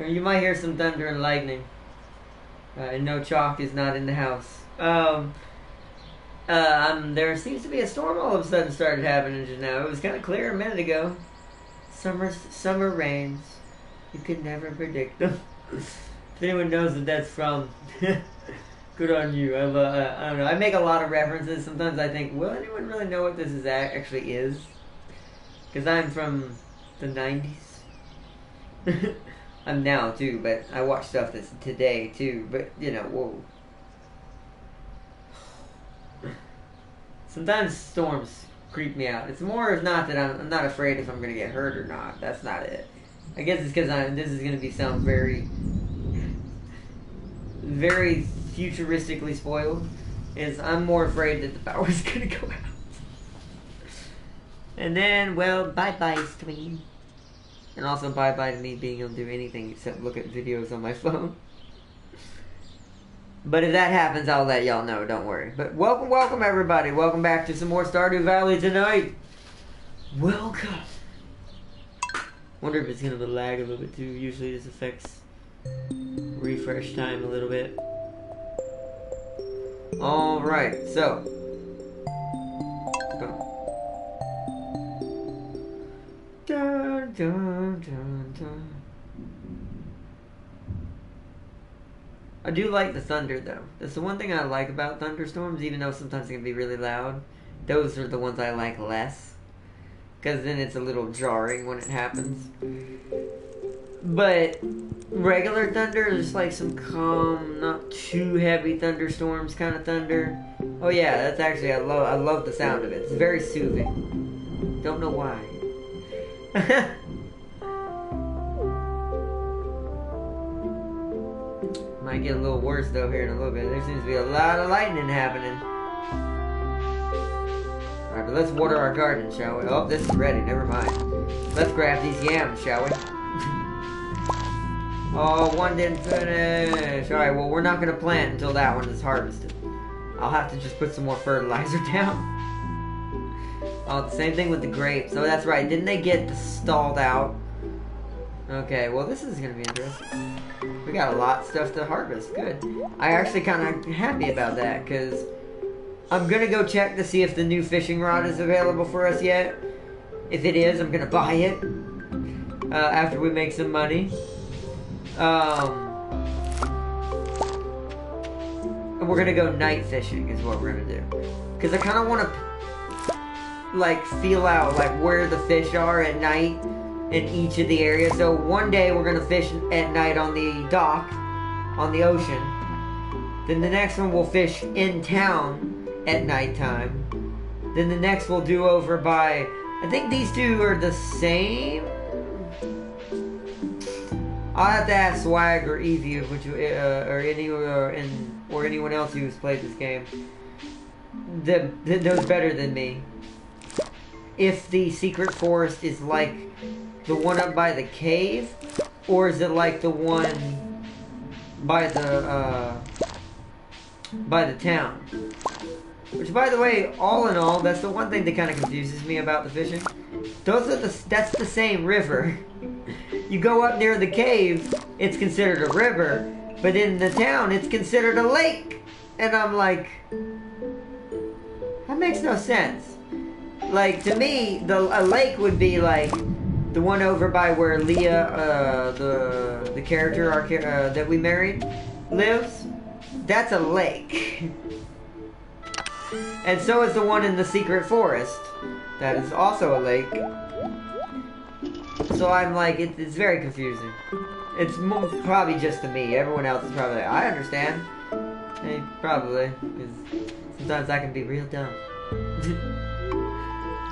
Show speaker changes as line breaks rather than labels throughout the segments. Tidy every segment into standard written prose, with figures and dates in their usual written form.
You might hear some thunder and lightning. And no chalk is not in the house. There seems to be a storm all of a sudden started happening just now. It was kind of clear a minute ago. Summer rains. You can never predict them. If anyone knows what that's from, good on you. I don't know. I make a lot of references. Sometimes I think, will anyone really know what this is actually is? Because I'm from the 90s. I'm now too, but I watch stuff that's today too. But you know, whoa. Sometimes storms creep me out. It's more if not that I'm not afraid if I'm gonna get hurt or not. That's not it. I guess it's because this is gonna be sound very, very futuristically spoiled. Is I'm more afraid that the power's gonna go out. And then, well, bye-bye stream. And also bye-bye to me being able to do anything except look at videos on my phone. But if that happens, I'll let y'all know, don't worry. But welcome everybody. Welcome back to some more Stardew Valley tonight. Welcome. Wonder if it's gonna lag a little bit too. Usually this affects refresh time a little bit. Alright, so. Dun, dun, dun, dun. I do like the thunder though. That's the one thing I like about thunderstorms, even though sometimes they can be really loud. Those are the ones I like less. Because then it's a little jarring when it happens. But regular thunder is like some calm, not too heavy thunderstorms kind of thunder. Oh yeah, that's actually, I love the sound of it. It's very soothing. Don't know why. Might get a little worse though here in a little bit. There seems to be a lot of lightning happening. Alright, but let's water our garden, shall we? Oh, this is ready, never mind. Let's grab these yams, shall we? Oh, one didn't finish. Alright, well we're not gonna plant until that one is harvested. I'll have to just put some more fertilizer down. Oh, the same thing with the grapes. Oh, that's right. Didn't they get stalled out? Okay, well this is gonna be interesting. We got a lot of stuff to harvest. Good. I actually kind of happy about that because I'm gonna go check to see if the new fishing rod is available for us yet. If it is, I'm gonna buy it after we make some money. And we're gonna go night fishing is what we're gonna do because I kind of want to like feel out like where the fish are at night in each of the areas. So one day we're gonna fish at night on the dock, on the ocean. Then the next one we'll fish in town at nighttime. Then the next we'll do over by, I think these two are the same. I'll have to ask Swag or Evie, which or anyone else who's played this game that knows better than me. If the secret forest is like the one up by the cave, or is it like the one by the town? Which, by the way, all in all, that's the one thing that kind of confuses me about the fishing. That's the same river. You go up near the cave, it's considered a river, but in the town, it's considered a lake. And I'm like, that makes no sense. Like, to me, a lake would be like the one over by where Leah, the character that we married, lives. That's a lake. And so is the one in the secret forest. That is also a lake. So I'm like, it's very confusing. It's probably just to me. Everyone else is probably like, I understand. Hey, probably. Because sometimes I can be real dumb.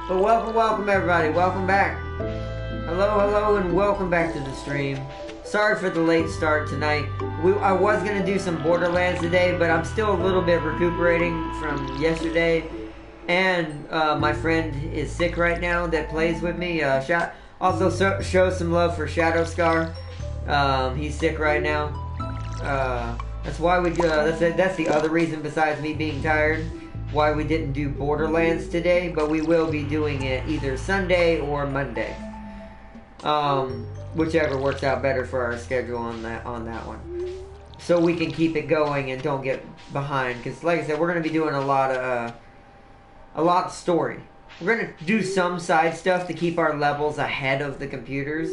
But welcome everybody. Welcome back. Hello, and welcome back to the stream. Sorry for the late start tonight. I was going to do some Borderlands today, but I'm still a little bit recuperating from yesterday. And my friend is sick right now that plays with me. Also show some love for Shadow Scar. He's sick right now. That's why we that's the other reason besides me being tired why we didn't do Borderlands today, but we will be doing it either Sunday or Monday. Whichever works out better for our schedule on that one. So we can keep it going and don't get behind. Because like I said, we're going to be doing a lot of story. We're going to do some side stuff to keep our levels ahead of the computers.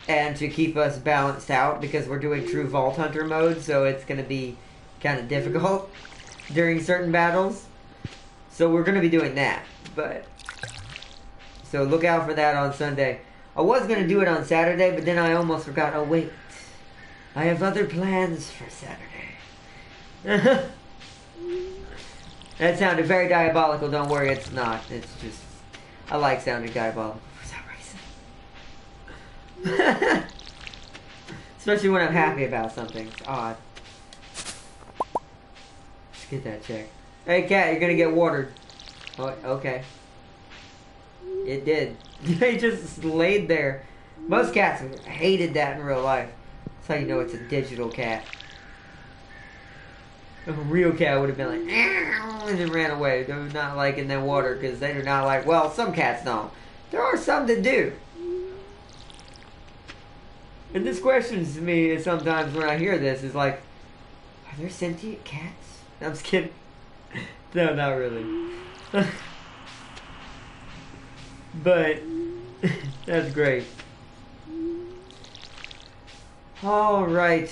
And to keep us balanced out. Because we're doing true Vault Hunter mode. So it's going to be kind of difficult during certain battles. So we're going to be doing that. So look out for that on Sunday. I was going to do it on Saturday, but then I almost forgot. Oh, wait. I have other plans for Saturday. That sounded very diabolical. Don't worry, it's not. It's just... I like sounding diabolical for some reason. Especially when I'm happy about something. It's odd. Let's get that checked. Hey, cat, you're going to get watered. Oh, okay. It did. They just laid there. Most cats hated that in real life. That's how you know it's a digital cat. A real cat would have been like, and then ran away. They're not liking that water because they do not like, well, some cats don't. There are some that do. And this questions me sometimes when I hear this is like, are there sentient cats? I'm just kidding. No, not really. But that's great. All right.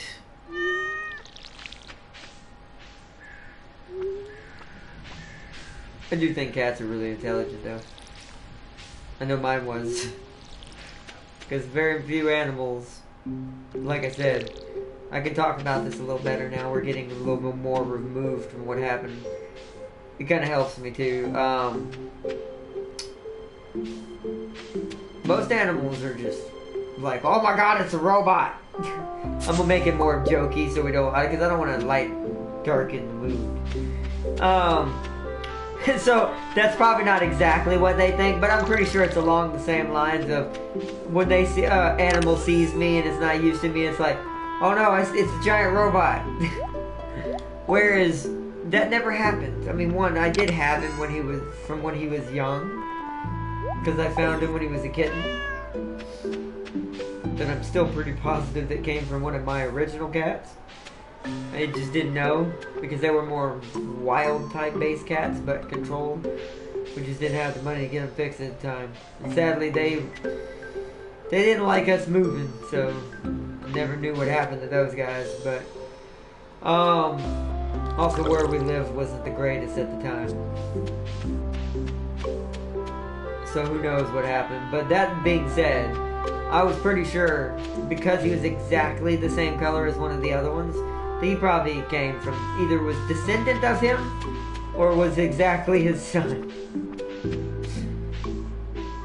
I do think cats are really intelligent, though. I know mine was. Because very few animals, like I said, I can talk about this a little better now. We're getting a little bit more removed from what happened. It kind of helps me, too. Most animals are just like, oh my god, it's a robot. I'm gonna make it more jokey so we don't, because I don't want to darken the mood. So that's probably not exactly what they think, but I'm pretty sure it's along the same lines of when they see animal sees me and it's not used to me, it's like, oh no, it's a giant robot. Whereas that never happened. I mean, I did have him when he was young. Because I found him when he was a kitten. That I'm still pretty positive that came from one of my original cats. I just didn't know. Because they were more wild type based cats, but controlled. We just didn't have the money to get them fixed at the time. And sadly, they didn't like us moving. So I never knew what happened to those guys. But also where we lived wasn't the greatest at the time. So who knows what happened. But that being said, I was pretty sure, because he was exactly the same color as one of the other ones, that he probably came from, either was descendant of him, or was exactly his son.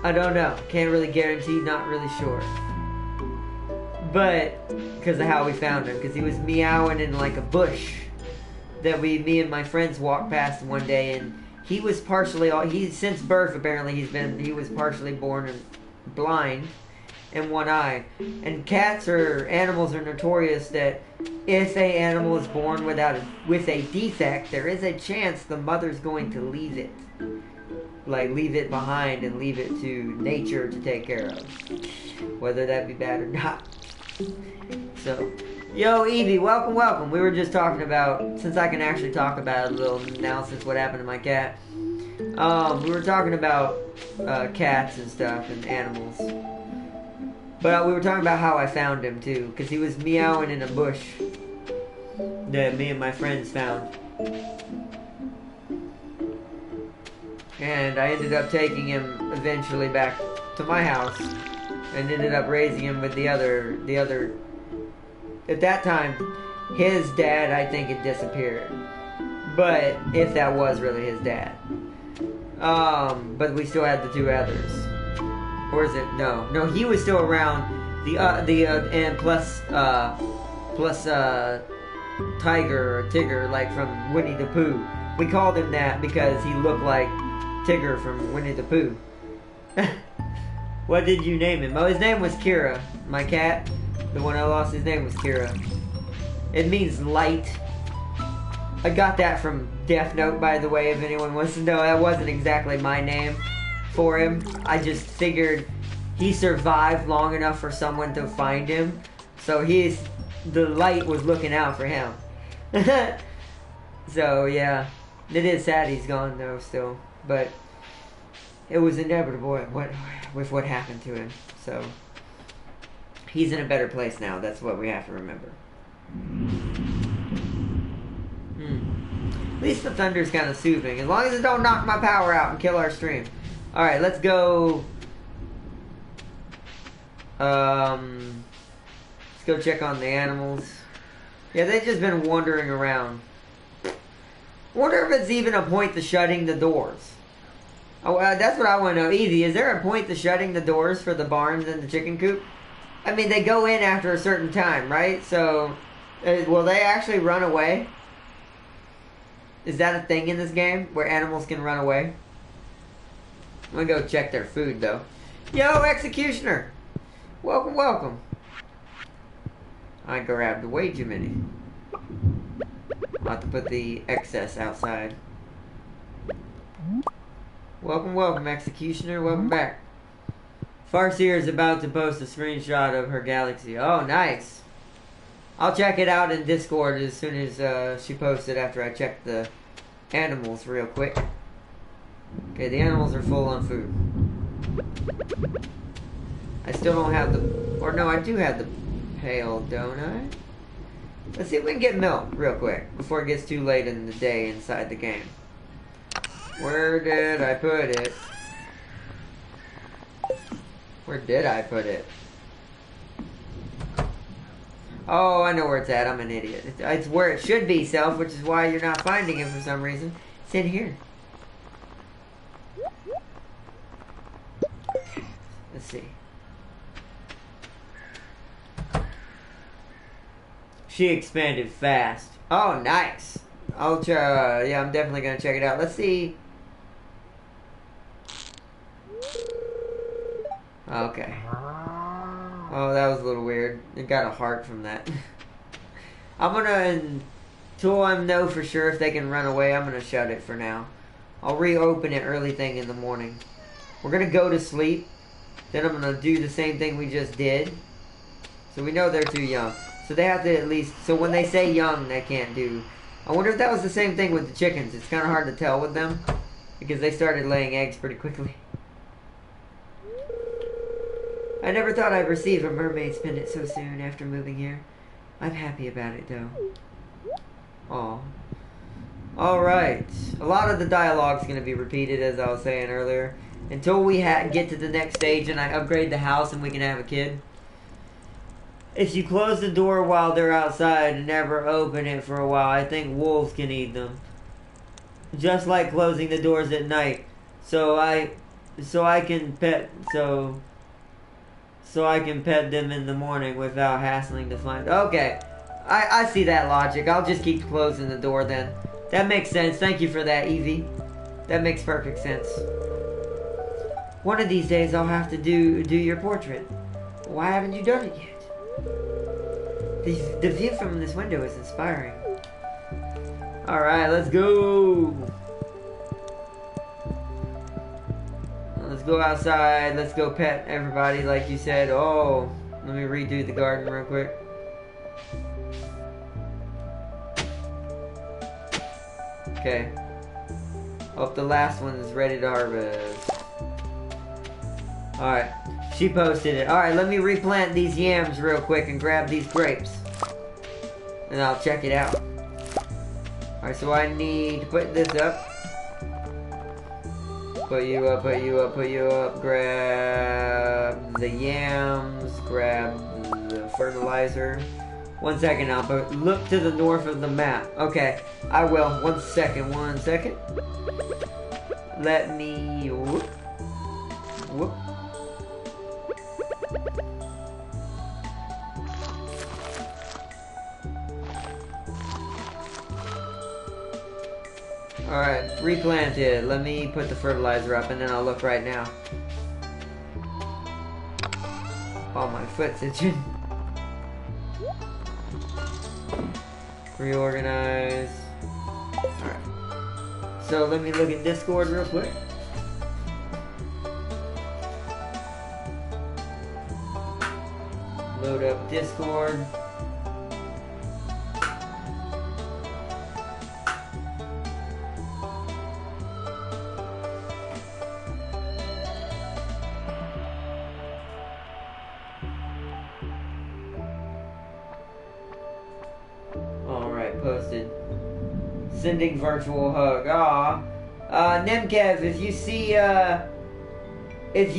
I don't know. Can't really guarantee, not really sure. But, because of how we found him, because he was meowing in like a bush that me and my friends walked past one day, and he was partially, since birth apparently he was partially born and blind in one eye. And animals are notorious that if a animal is born with a defect, there is a chance the mother's going to leave it. Like leave it behind and leave it to nature to take care of. Whether that be bad or not. So, yo Evie, welcome, welcome. We were just talking about, since I can actually talk about it a little now since what happened to my cat. We were talking about cats and stuff and animals. But we were talking about how I found him too, because he was meowing in a bush that me and my friends found. And I ended up taking him eventually back to my house and ended up raising him with the other at that time his dad, I think, had disappeared. But if that was really his dad. But we still had the two others. Or is it? No, he was still around. And plus Tiger or Tigger, like from Winnie the Pooh. We called him that because he looked like Tigger from Winnie the Pooh. What did you name him? Oh, his name was Kira. My cat, the one I lost, his name was Kira. It means light. I got that from Death Note, by the way, if anyone wants to know. That wasn't exactly my name for him. I just figured he survived long enough for someone to find him. So the light was looking out for him. So yeah, it is sad he's gone though still, but it was inevitable with what happened to him. So he's in a better place now. That's what we have to remember. At least the thunder's kind of soothing, as long as it don't knock my power out and kill our stream. All right, let's go. Let's go check on the animals. Yeah, they've just been wandering around. Wonder if it's even a point to shutting the doors. Oh, that's what I want to know. Easy, is there a point to shutting the doors for the barns and the chicken coop? I mean, they go in after a certain time, right? So, will they actually run away? Is that a thing in this game, where animals can run away? I'm gonna go check their food, though. Yo, Executioner! Welcome, welcome. I grabbed way too many. I'll have to put the excess outside. Welcome, welcome, Executioner. Welcome back. Farseer is about to post a screenshot of her galaxy. Oh, nice. I'll check it out in Discord as soon as she posts it after I check the animals real quick. Okay, the animals are full on food. I still don't have the... Or no, I do have the pail, don't I? Let's see if we can get milk real quick before it gets too late in the day inside the game. Where did I put it? Where did I put it? Oh, I know where it's at. I'm an idiot. It's where it should be, Self, which is why you're not finding it for some reason. It's in here. Let's see. She expanded fast. Oh, nice. I'll try. Yeah, I'm definitely going to check it out. Let's see. Okay. Oh, that was a little weird. It got a heart from that. I'm gonna, until I know for sure if they can run away, I'm gonna shut it for now. I'll reopen it early thing in the morning. We're gonna go to sleep. Then I'm gonna do the same thing we just did. So we know they're too young. So they have to at least, so when they say young, they can't do. I wonder if that was the same thing with the chickens. It's kind of hard to tell with them. Because they started laying eggs pretty quickly. I never thought I'd receive a mermaid's pendant so soon after moving here. I'm happy about it, though. Aw. Alright. A lot of the dialogue's going to be repeated, as I was saying earlier. Until we get to the next stage and I upgrade the house and we can have a kid. If you close the door while they're outside and never open it for a while, I think wolves can eat them. Just like closing the doors at night. So I can pet them in the morning without hassling to find... Okay. I see that logic. I'll just keep closing the door then. That makes sense. Thank you for that, Evie. That makes perfect sense. One of these days I'll have to do your portrait. Why haven't you done it yet? The view from this window is inspiring. Alright, let's go! Let's go outside. Let's go pet everybody like you said. Oh, let me redo the garden real quick. Okay. Hope the last one is ready to harvest. Alright. She posted it. Alright, let me replant these yams real quick and grab these grapes. And I'll check it out. Alright, so I need to put this up. Put you up, put you up, put you up. Grab the yams. Grab the fertilizer. 1 second, I'll look to the north of the map. Okay, I will. 1 second, 1 second. Let me... Whoop. Whoop. Alright, replanted. Let me put the fertilizer up and then I'll look right now. Oh, my foot's itching. Reorganize. Alright. So let me look at Discord real quick. Load up Discord. Posted. Sending virtual hug. Nemkev, if you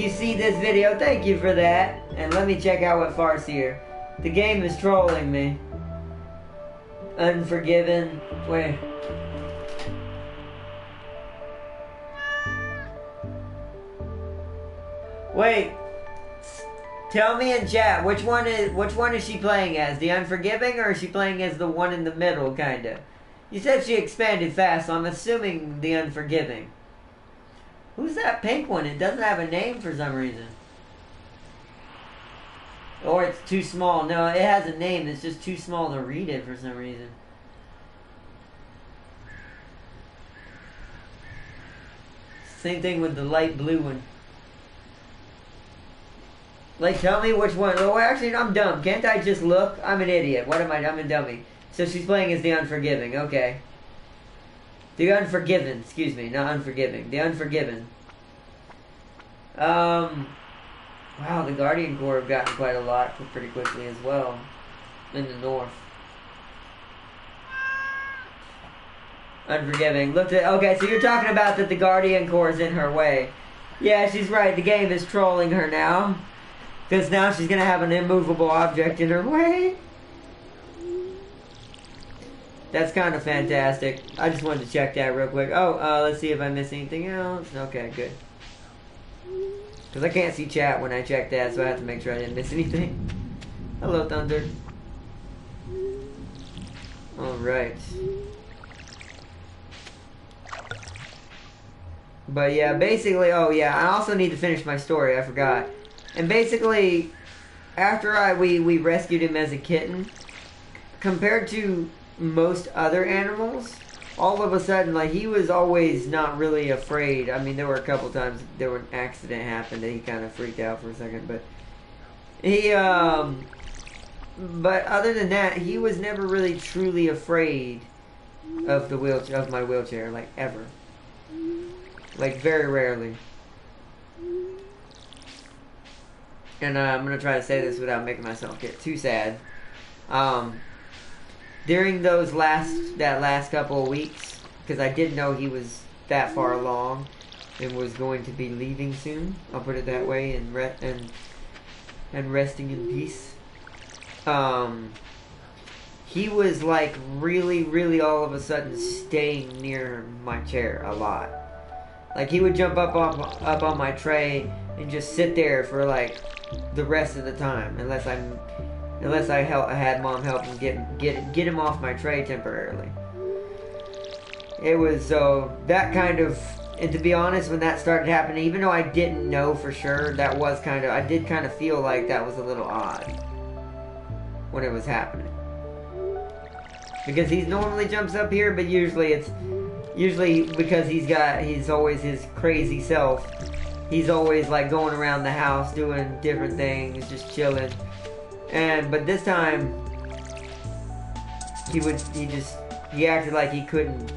see this video, thank you for that. And let me check out what farce here. The game is trolling me. Unforgiven. Wait. Wait. Tell me in chat, which one is she playing as? The Unforgiving, or is she playing as the one in the middle, kinda? You said she expanded fast, so I'm assuming the Unforgiving. Who's that pink one? It doesn't have a name for some reason. Or it's too small. No, it has a name, it's just too small to read it for some reason. Same thing with the light blue one. Like, tell me which one. Oh, actually, I'm dumb. Can't I just look? I'm an idiot. What am I? I'm a dummy. So she's playing as the Unforgiving. Okay. The Unforgiven. Excuse me. Not Unforgiving. The Unforgiven. Wow, the Guardian Corps have gotten quite a lot pretty quickly as well. In the north. Unforgiving. Looked at. Okay, so you're talking about that the Guardian Corps is in her way. Yeah, she's right. The game is trolling her now. Because now she's going to have an immovable object in her way. That's kind of fantastic. I just wanted to check that real quick. Oh, let's see if I missed anything else. Okay, good. Because I can't see chat when I check that, so I have to make sure I didn't miss anything. Hello, Thunder. Alright. But yeah, basically, oh yeah, I also need to finish my story, I forgot. And basically, after we rescued him as a kitten, compared to most other animals, all of a sudden, like, he was always not really afraid. I mean, there were a couple times there were an accident happened that he kind of freaked out for a second, but he, but other than that, he was never really truly afraid of the wheelchair, of my wheelchair, like, ever. Like, very rarely. And I'm going to try to say this without making myself get too sad. During that last couple of weeks, because I didn't know he was that far along and was going to be leaving soon, I'll put it that way, and resting in peace. He was like really all of a sudden staying near my chair a lot. Like, he would jump up on my tray and just sit there for like the rest of the time, unless I had Mom help him get him off my tray temporarily. It was that kind of, and to be honest, when that started happening, even though I didn't know for sure, that was kind of, I did kind of feel like that was a little odd when it was happening. Because he normally jumps up here, but usually because he's always his crazy self. He's always like going around the house doing different things, just chilling. But this time he acted like he couldn't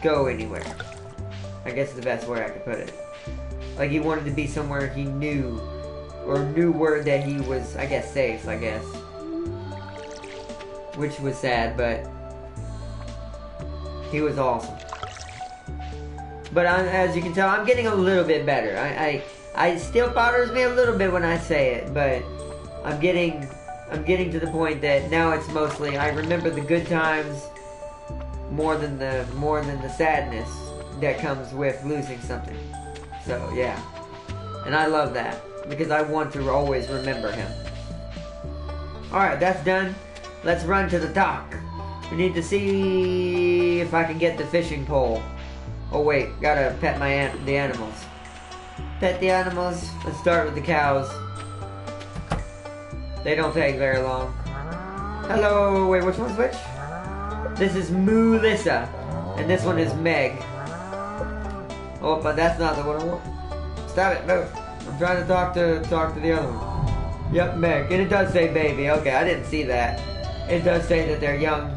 go anywhere. I guess is the best way I could put it. Like, he wanted to be somewhere he knew, or knew where that he was, I guess, safe, I guess. Which was sad, but he was awesome. But as you can tell, I'm getting a little bit better. I still bothers me a little bit when I say it, but I'm getting to the point that now it's mostly I remember the good times more than the sadness that comes with losing something. So yeah, and I love that because I want to always remember him. All right, that's done. Let's run to the dock. We need to see if I can get the fishing pole. Oh wait, gotta pet the animals. Pet the animals. Let's start with the cows. They don't take very long. Hello, wait, which one's which? This is Melissa, and this one is Meg. Oh, but that's not the one I want. Stop it, move. I'm trying to talk to the other one. Yep, Meg. And it does say baby. Okay, I didn't see that. It does say that they're young.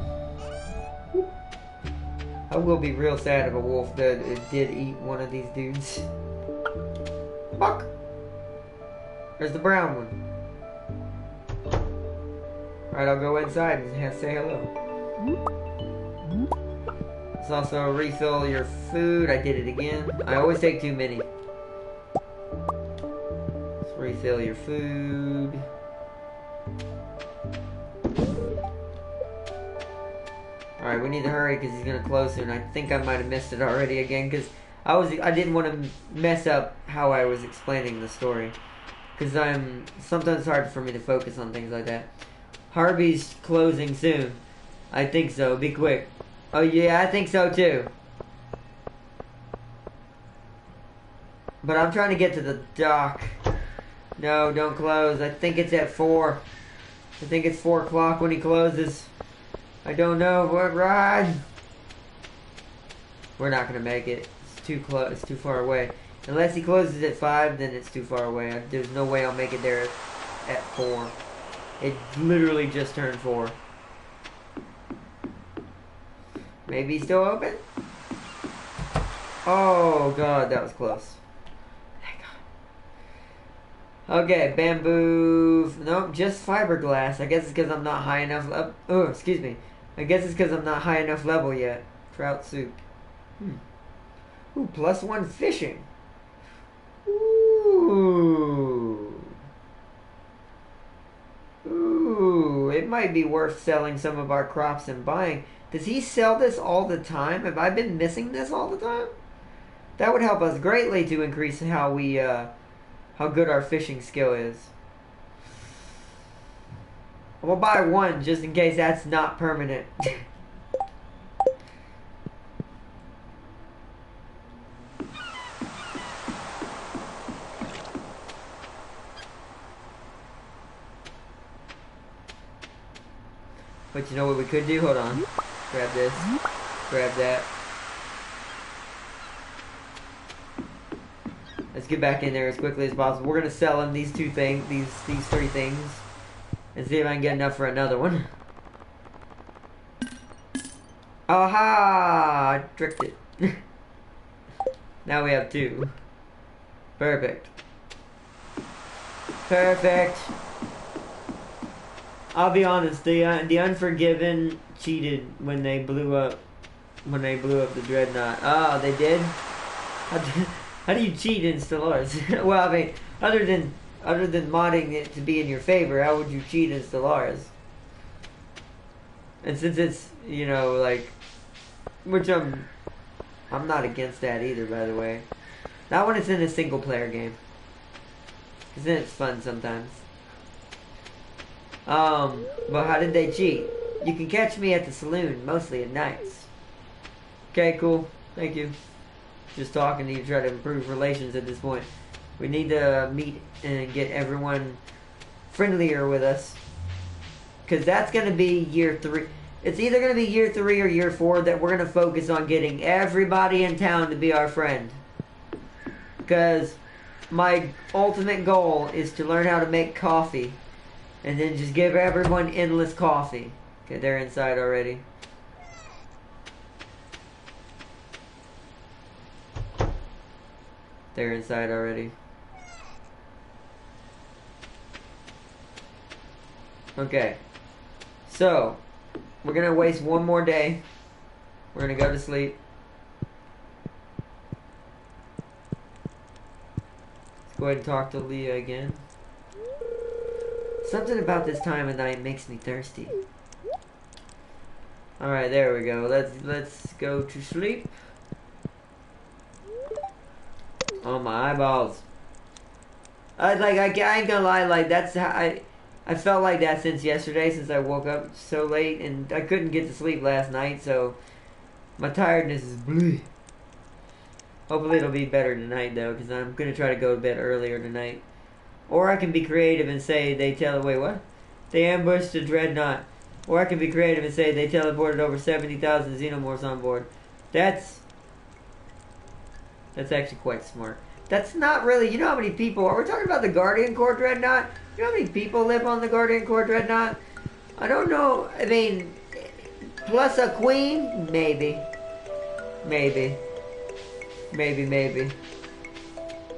I will be real sad if a wolf did eat one of these dudes. Fuck! There's the brown one. Alright, I'll go inside and say hello. It's also refill your food. I did it again. I always take too many. Let's refill your food. Alright, we need to hurry because he's gonna close soon. I think I might have missed it already again because I didn't want to mess up how I was explaining the story. Because sometimes it's hard for me to focus on things like that. Harvey's closing soon. I think so. Be quick. Oh yeah, I think so too. But I'm trying to get to the dock. No, don't close. I think it's at 4. I think it's 4 o'clock when he closes. I don't know. What ride? We're not gonna make it. It's too close. It's too far away. Unless he closes at 5, then it's too far away. There's no way I'll make it there at 4. It literally just turned 4. Maybe he's still open? Oh god, that was close. Thank God. Okay, bamboo. Nope, just fiberglass. I guess it's because I'm not high enough. Oh, excuse me. I guess it's because I'm not high enough level yet. Trout soup. Ooh, +1 fishing. Ooh. Ooh, it might be worth selling some of our crops and buying. Does he sell this all the time? Have I been missing this all the time? That would help us greatly to increase how good our fishing skill is. We'll buy 1 just in case that's not permanent. But you know what we could do? Hold on. Grab this. Grab that. Let's get back in there as quickly as possible. We're gonna sell him these 2 things, these 3 things, and see if I can get enough for another one. Aha! I tricked it. Now we have 2. Perfect. Perfect. I'll be honest, the Unforgiven cheated when they blew up the Dreadnought. Oh, they did? How do you cheat in Stellaris? Well, I mean, other than modding it to be in your favor, how would you cheat in Stellaris? And since it's, you know, like, which I'm not against that either, by the way. Not when it's in a single player game. Because then it's fun sometimes. But how did they cheat? You can catch me at the saloon, mostly at nights. Okay, cool. Thank you. Just talking to you, try to improve relations at this point. We need to meet and get everyone friendlier with us. Because that's going to be year 3. It's either going to be year 3 or year 4 that we're going to focus on getting everybody in town to be our friend. Because my ultimate goal is to learn how to make coffee. And then just give everyone endless coffee. Okay, they're inside already. They're inside already. Okay. So, we're going to waste 1 more day. We're going to go to sleep. Let's go ahead and talk to Leah again. Something about this time of night makes me thirsty. Alright, there we go. Let's go to sleep. Oh, my eyeballs. I ain't gonna lie, like, that's how I felt like that since yesterday, since I woke up so late, and I couldn't get to sleep last night, so my tiredness is bleh. Hopefully it'll be better tonight, though, because I'm gonna try to go to bed earlier tonight. Or I can be creative and say wait, what? They ambushed the Dreadnought. Or I can be creative and say they teleported over 70,000 Xenomorphs on board. That's actually quite smart. That's not really, you know how many people, are we talking about the Guardian Core Dreadnought? You know how many people live on the Guardian Core Dreadnought? I don't know, I mean, plus a queen? Maybe. Maybe. Maybe.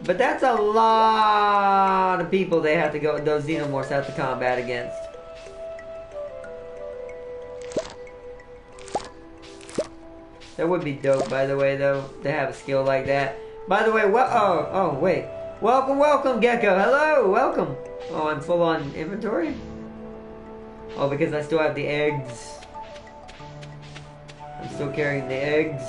But that's a lot of people they have to go, those Xenomorphs have to combat against. That would be dope, by the way, though, to have a skill like that. By the way, oh, wait. Welcome, Gecko. Hello, welcome. Oh, I'm full on inventory? Oh, because I still have the eggs. I'm still carrying the eggs.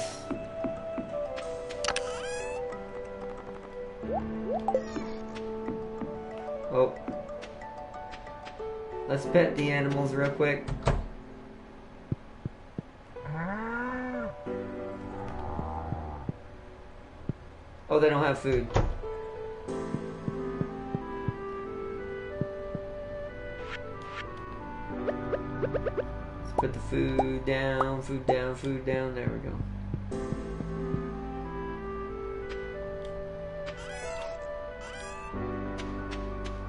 Oh. Let's pet the animals real quick. Oh, they don't have food. Let's put the food down. There we go.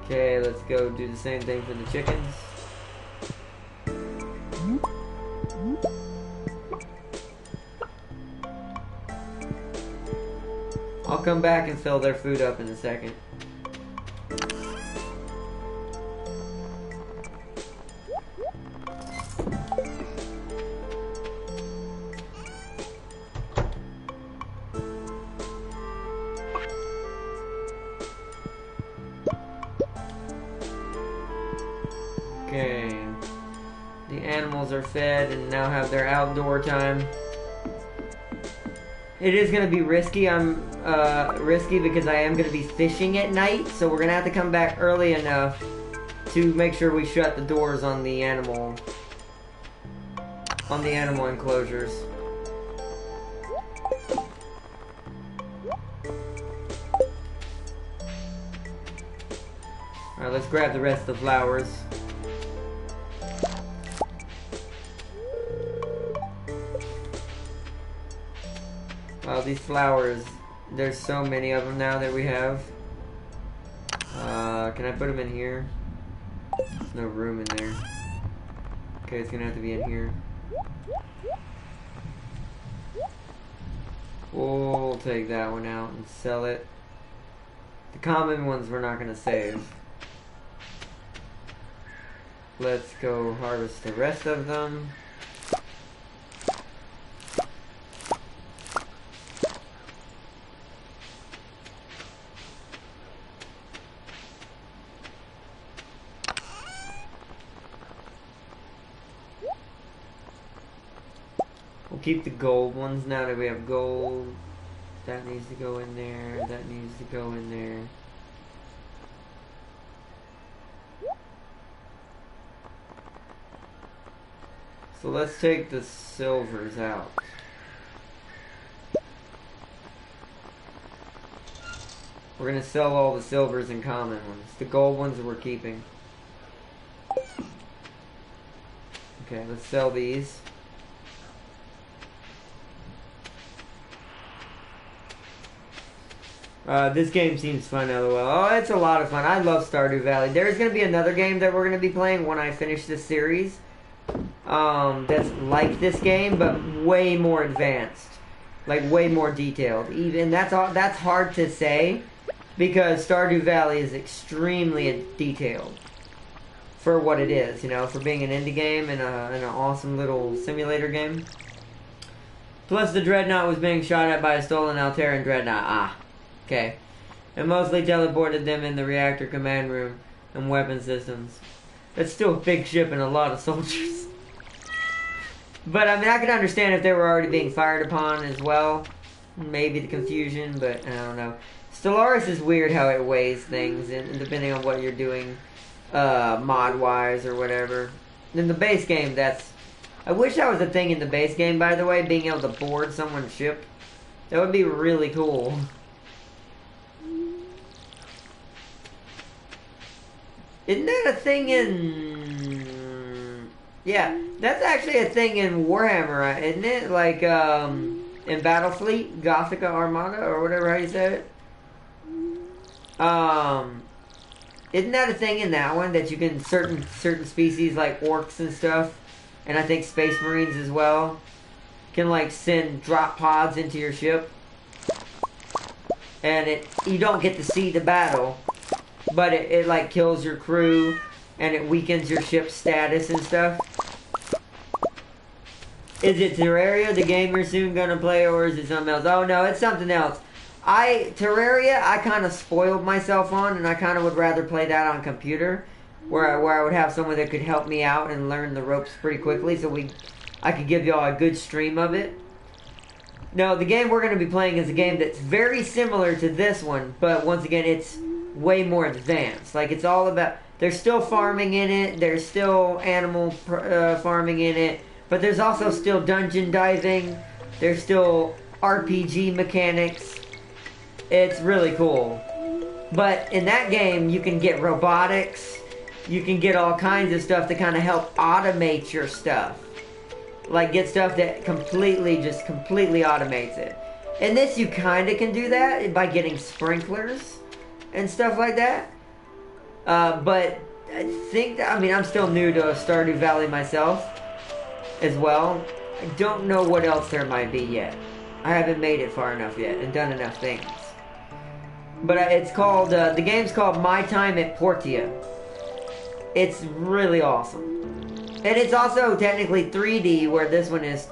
Okay, let's go do the same thing for the chickens. I'll come back and fill their food up in a second. Okay. The animals are fed and now have their outdoor time. It is going to be risky. I'm risky because I am going to be fishing at night, so we're going to have to come back early enough to make sure we shut the doors on the animal enclosures. Alright, let's grab the rest of the flowers. Wow, these flowers, there's so many of them now that we have. Can I put them in here? There's no room in there. Okay, it's gonna have to be in here. We'll take that one out and sell it. The common ones we're not gonna save. Let's go harvest the rest of them. We'll keep the gold ones now that we have gold. That needs to go in there. That needs to go in there. So let's take the silvers out. We're gonna sell all the silvers and common ones. The gold ones we're keeping. Okay, let's sell these. This game seems fun, lol. Oh, it's a lot of fun. I love Stardew Valley. There's going to be another game that we're going to be playing when I finish this series. That's like this game, but way more advanced. Like, way more detailed. Even that's hard to say, because Stardew Valley is extremely detailed. For what it is, you know, for being an indie game and an awesome little simulator game. Plus, the Dreadnought was being shot at by a stolen Alteran Dreadnought. Ah. Okay. It mostly teleported them in the reactor command room and weapon systems. That's still a big ship and a lot of soldiers. But, I mean, I can understand if they were already being fired upon as well. Maybe the confusion, but I don't know. Stellaris is weird how it weighs things, and depending on what you're doing, mod-wise or whatever. In the base game, that's... I wish that was a thing in the base game, by the way, being able to board someone's ship. That would be really cool. Isn't that a thing in... Yeah, that's actually a thing in Warhammer, isn't it? Like, in Battlefleet, Gothica Armada, or whatever how you say it. Isn't that a thing in that one that you can certain species like orcs and stuff, and I think space marines as well, can like send drop pods into your ship, and you don't get to see the battle, but it like kills your crew and it weakens your ship's status and stuff. Is it Terraria, the game you're soon gonna play, or is it something else? Oh no, it's something else. Terraria, I kind of spoiled myself on, and I kind of would rather play that on computer, where I would have someone that could help me out and learn the ropes pretty quickly, so I could give y'all a good stream of it. No, the game we're going to be playing is a game that's very similar to this one, but once again, it's way more advanced. Like, it's all about... There's still farming in it, there's still animal farming in it, but there's also still dungeon diving, there's still RPG mechanics. It's really cool. But in that game, you can get robotics, you can get all kinds of stuff to kind of help automate your stuff. Like, get stuff that completely automates it. In this, you kind of can do that by getting sprinklers and stuff like that. But I think that, I mean, I'm still new to Stardew Valley myself as well. I don't know what else there might be yet. I haven't made it far enough yet and done enough things. But it's called, the game's called My Time at Portia. It's really awesome. And it's also technically 3D, where this one is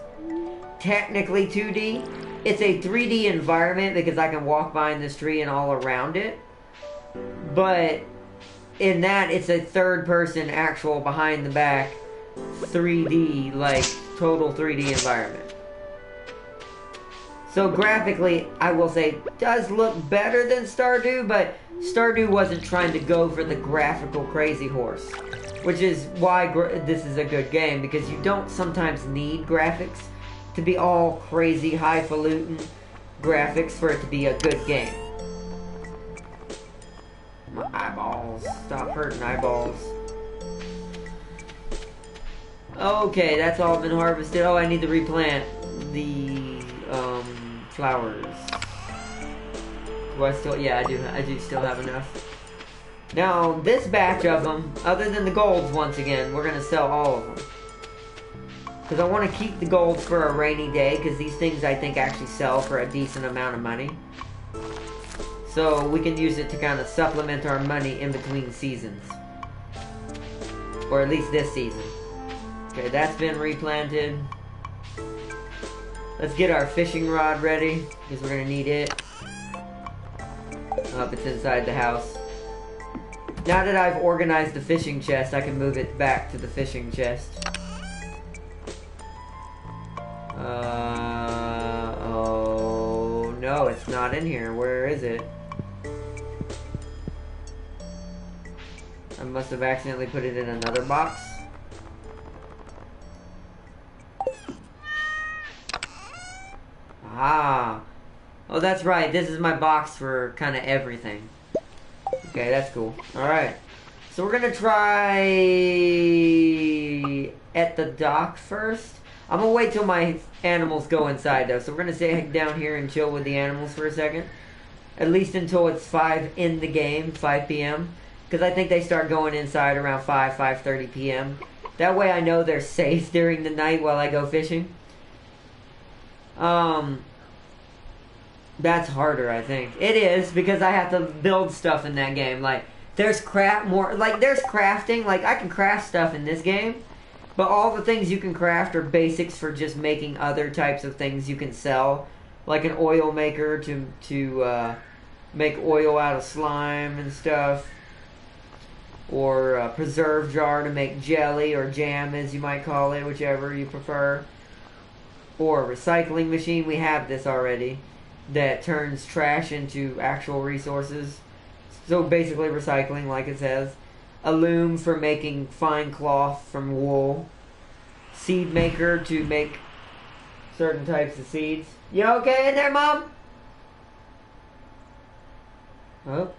technically 2D. It's a 3D environment because I can walk behind this tree and all around it. But in that, it's a third-person, actual, behind-the-back, 3D, like, total 3D environment. So graphically, I will say, does look better than Stardew, but Stardew wasn't trying to go for the graphical crazy horse. Which is why this is a good game, because you don't sometimes need graphics to be all crazy, highfalutin graphics for it to be a good game. My eyeballs. Stop hurting eyeballs. Okay, that's all been harvested. Oh, I need to replant the flowers. Do I still? Yeah, I do still have enough. Now, this batch of them, other than the golds once again, we're going to sell all of them. Because I want to keep the golds for a rainy day, because these things I think actually sell for a decent amount of money. So we can use it to kind of supplement our money in between seasons. Or at least this season. Okay, that's been replanted. Let's get our fishing rod ready, because we're going to need it. It's inside the house. Now that I've organized the fishing chest, I can move it back to the fishing chest. Oh no, it's not in here. Where is it? I must have accidentally put it in another box. Ah. Oh, that's right. This is my box for kind of everything. Okay, that's cool. Alright. So we're gonna try at the dock first. I'm gonna wait till my animals go inside though. So we're gonna stay down here and chill with the animals for a second. At least until it's 5 in the game, 5 p.m. Because I think they start going inside around 5:30 p.m. That way I know they're safe during the night while I go fishing. That's harder, I think. It is, because I have to build stuff in that game. Like, there's there's crafting. Like, I can craft stuff in this game, but all the things you can craft are basics for just making other types of things you can sell. Like an oil maker to make oil out of slime and stuff. Or a preserve jar to make jelly or jam, as you might call it, whichever you prefer. Or a recycling machine. We have this already. That turns trash into actual resources. So basically recycling, like it says. A loom for making fine cloth from wool. Seed maker to make certain types of seeds. You okay in there, Mom? Oh.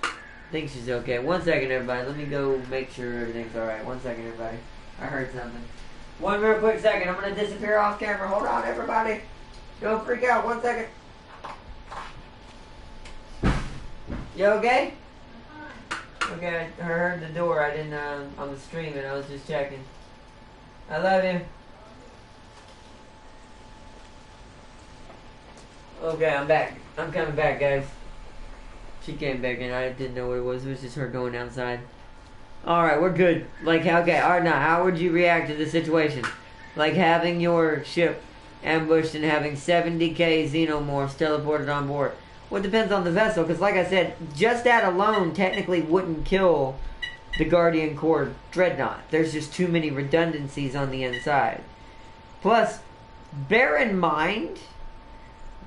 I think she's okay. 1 second, everybody. Let me go make sure everything's alright. 1 second, everybody. I heard something. One real quick second. I'm going to disappear off camera. Hold on, everybody. Don't freak out. 1 second. You okay? Okay, I heard the door. I didn't, on the stream, and I was just checking. I love you. Okay, I'm back. I'm coming back, guys. She came back in. I didn't know what it was. It was just her going outside. Alright, we're good. Like, okay, alright, now, how would you react to the situation? Like, having your ship ambushed and having 70k xenomorphs teleported on board. Well, it depends on the vessel, because like I said, just that alone technically wouldn't kill the Guardian Core Dreadnought. There's just too many redundancies on the inside. Plus, bear in mind,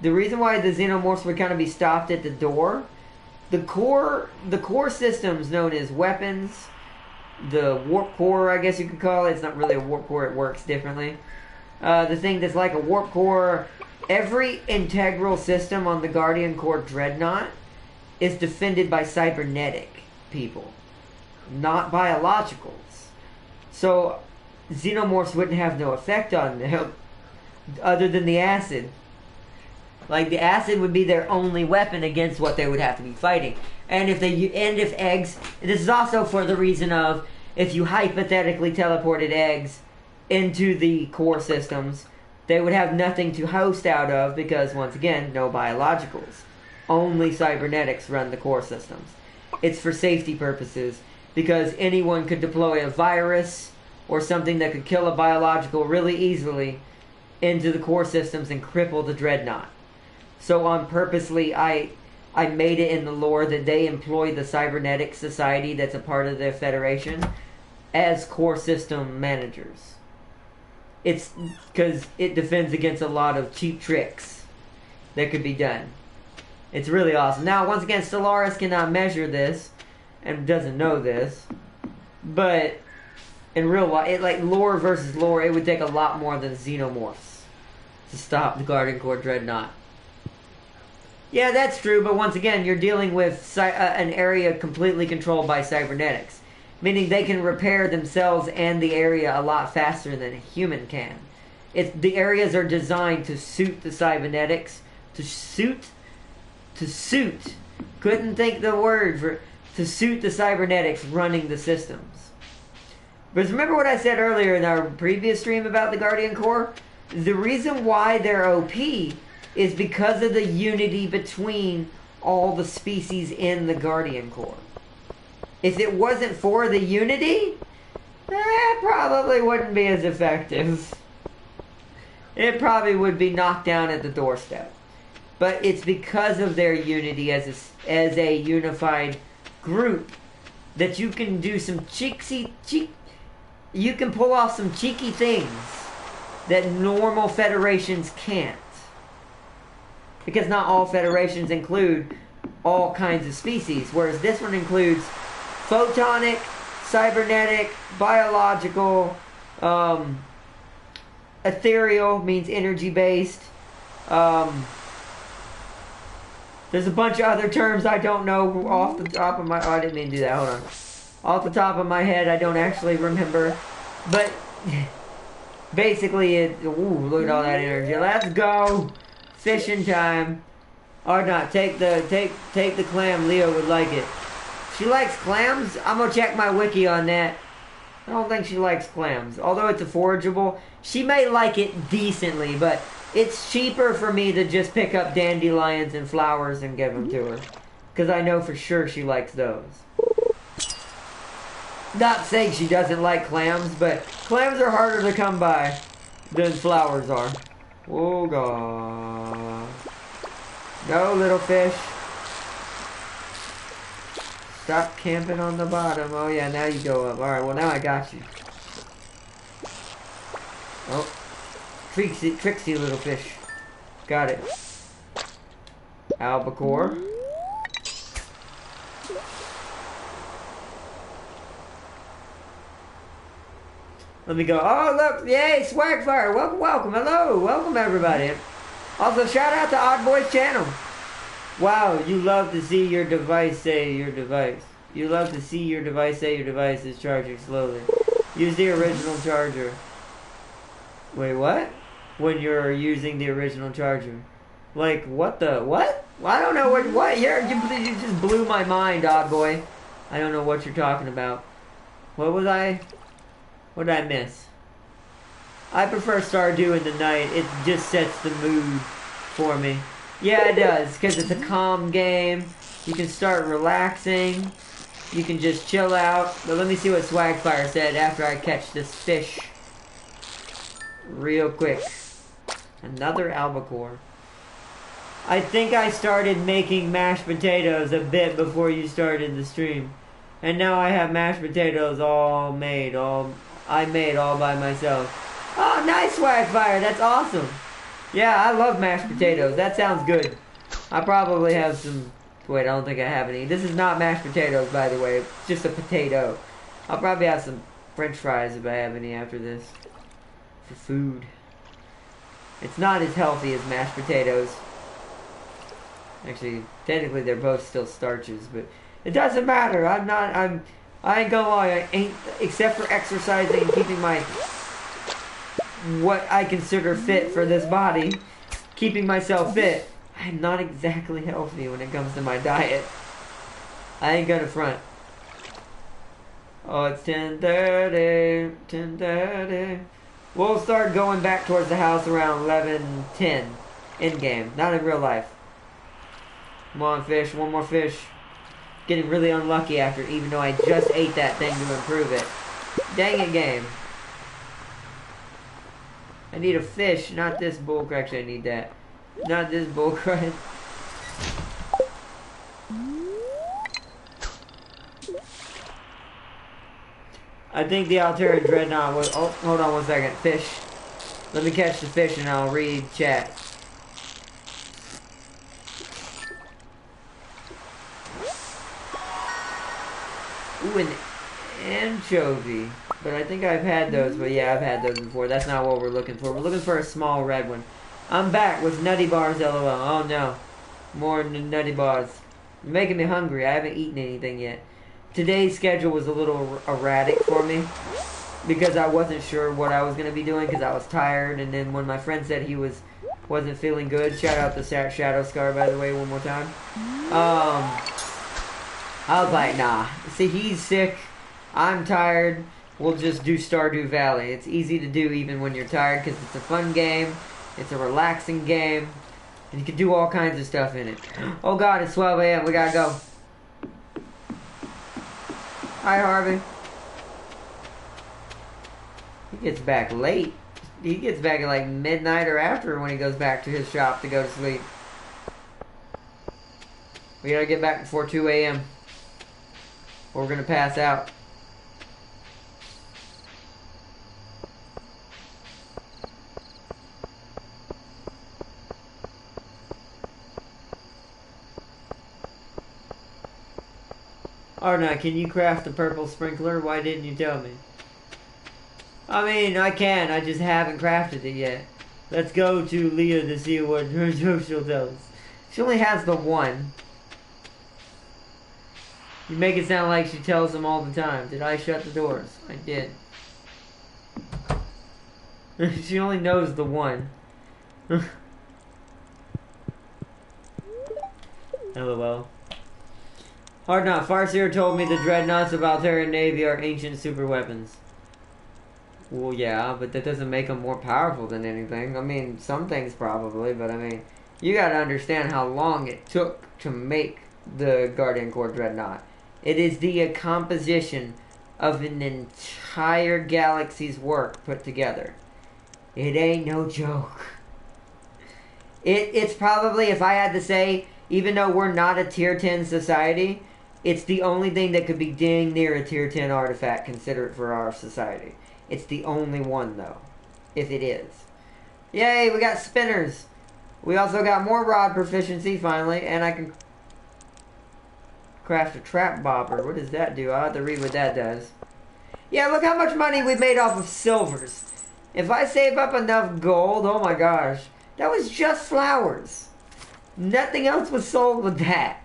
the reason why the xenomorphs would kind of be stopped at the door, the core systems known as weapons, the warp core, I guess you could call it. It's not really a warp core, it works differently. The thing that's like a warp core, every integral system on the Guardian Core Dreadnought is defended by cybernetic people, not biologicals. So xenomorphs wouldn't have no effect on them other than the acid. Like, the acid would be their only weapon against what they would have to be fighting. And if eggs, this is also for the reason of, if you hypothetically teleported eggs into the core systems, they would have nothing to host out of because, once again, no biologicals. Only cybernetics run the core systems. It's for safety purposes, because anyone could deploy a virus or something that could kill a biological really easily into the core systems and cripple the Dreadnought. So on purposely, I made it in the lore that they employ the cybernetic society that's a part of their federation as core system managers. It's because it defends against a lot of cheap tricks that could be done. It's really awesome. Now, once again, Stellaris cannot measure this and doesn't know this, but in real life, like lore versus lore, it would take a lot more than xenomorphs to stop the Guardian Core Dreadnought. Yeah, that's true, but once again, you're dealing with an area completely controlled by cybernetics. Meaning they can repair themselves and the area a lot faster than a human can. The areas are designed to suit the cybernetics. To suit? Couldn't think the word for... To suit the cybernetics running the systems. But remember what I said earlier in our previous stream about the Guardian Core? The reason why they're OP is because of the unity between all the species in the Guardian Core. If it wasn't for the unity, it probably wouldn't be as effective. It probably would be knocked down at the doorstep. But it's because of their unity as a unified group that you can do some you can pull off some cheeky things that normal federations can't. Because not all federations include all kinds of species, whereas this one includes photonic, cybernetic, biological, ethereal means energy-based. There's a bunch of other terms I don't know off the top of my... Oh, I didn't mean to do that. Hold on. Off the top of my head, I don't actually remember. But basically, ooh, look at all that energy. Let's go. Fishing time. Or not, take the clam. Leo would like it. She likes clams? I'm gonna check my wiki on that. I don't think she likes clams. Although it's a forageable, she may like it decently, but it's cheaper for me to just pick up dandelions and flowers and give them to her. Because I know for sure she likes those. Not saying she doesn't like clams, but clams are harder to come by than flowers are. Oh god. No, little fish. Stop camping on the bottom. Oh yeah, now you go up. Alright, well now I got you. Oh. Tricksy little fish. Got it. Albacore. Let me go. Oh, look. Yay, Swagfire. Welcome, welcome. Hello. Welcome, everybody. Also, shout out to Odd Boy's channel. Wow, you love to see your device say your device. You love to see your device say your device is charging slowly. Use the original charger. Wait, what? When you're using the original charger. Like, what the... What? Well, I don't know what you just blew my mind, odd boy. I don't know what you're talking about. What did I miss? I prefer Stardew in the night. It just sets the mood for me. Yeah, it does, because it's a calm game. You can start relaxing. You can just chill out. But let me see what Swagfire said after I catch this fish. Real quick. Another albacore. I think I started making mashed potatoes a bit before you started the stream. And now I have mashed potatoes all made. I made all by myself. Oh, nice Swagfire. That's awesome. Yeah, I love mashed potatoes. That sounds good. I probably have some... Wait, I don't think I have any. This is not mashed potatoes, by the way. It's just a potato. I'll probably have some french fries if I have any after this. For food. It's not as healthy as mashed potatoes. Actually, technically they're both still starches, but it doesn't matter. I ain't gonna lie. I ain't, except for exercising and keeping my... what I consider fit for this body. Keeping myself fit. I'm not exactly healthy when it comes to my diet. I ain't gonna front. Oh, it's 10:30. 10:30. We'll start going back towards the house around 11:10. In game, not in real life. Come on, fish. One more fish. Getting really unlucky after, even though I just ate that thing to improve it. Dang it, game. I need a fish, not this bull. Actually, I need that. Not this bullcrud. I think the Alteran Dreadnought was... Oh, hold on one second. Fish. Let me catch the fish and I'll read chat. Ooh, an anchovy. But I think I've had those. But yeah, I've had those before. That's not what we're looking for. We're looking for a small red one. I'm back with Nutty Bars, LOL. Oh no. More Nutty Bars. You're making me hungry. I haven't eaten anything yet. Today's schedule was a little erratic for me. Because I wasn't sure what I was going to be doing. Because I was tired. And then when my friend said he wasn't feeling good. Shout out to Shadow Scar, by the way, one more time. I was like, nah. See, he's sick. I'm tired. We'll just do Stardew Valley. It's easy to do even when you're tired. Because it's a fun game. It's a relaxing game. And you can do all kinds of stuff in it. Oh god, it's 12 a.m. We gotta go. Hi, Harvey. He gets back late. He gets back at like midnight or after when he goes back to his shop to go to sleep. We gotta get back before 2 a.m. or we're gonna pass out. Arna, can you craft a purple sprinkler? Why didn't you tell me? I mean, I can. I just haven't crafted it yet. Let's go to Leah to see what she'll tell us. She only has the one. You make it sound like she tells them all the time. Did I shut the doors? I did. She only knows the one. LOL. Hard Not. Farseer told me the dreadnoughts of Alteran Navy are ancient super weapons. Well, yeah, but that doesn't make them more powerful than anything. I mean, some things probably, but I mean, you gotta understand how long it took to make the Guardian Corps dreadnought. It is the composition of an entire galaxy's work put together. It ain't no joke. It's probably, if I had to say, even though we're not a tier 10 society, it's the only thing that could be dang near a tier 10 artifact considered for our society. It's the only one, though. If it is. Yay, we got spinners. We also got more rod proficiency, finally. And I can craft a trap bobber. What does that do? I'll have to read what that does. Yeah, look how much money we made off of silvers. If I save up enough gold, oh my gosh. That was just flowers. Nothing else was sold with that.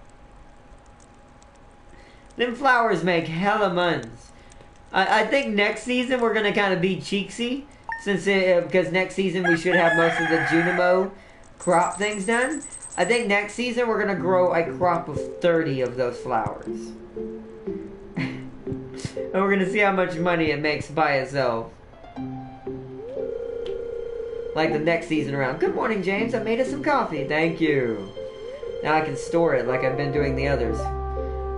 Them flowers make hella muns. I think next season we're going to kind of be cheeksy. Because next season we should have most of the Junimo crop things done. I think next season we're gonna grow a crop of 30 of those flowers. And we're gonna see how much money it makes by itself. Like the next season around. Good morning, James. I made us some coffee. Thank you. Now I can store it like I've been doing the others.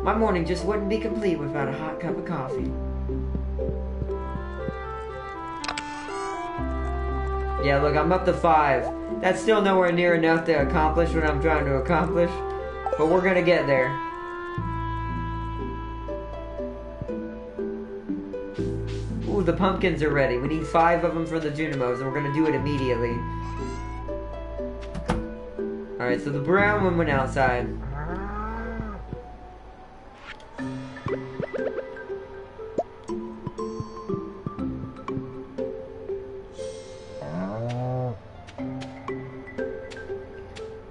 My morning just wouldn't be complete without a hot cup of coffee. Yeah, look, I'm up to 5. That's still nowhere near enough to accomplish what I'm trying to accomplish. But we're gonna get there. Ooh, the pumpkins are ready. We need 5 of them for the Junimos, and we're gonna do it immediately. Alright, so the brown one went outside.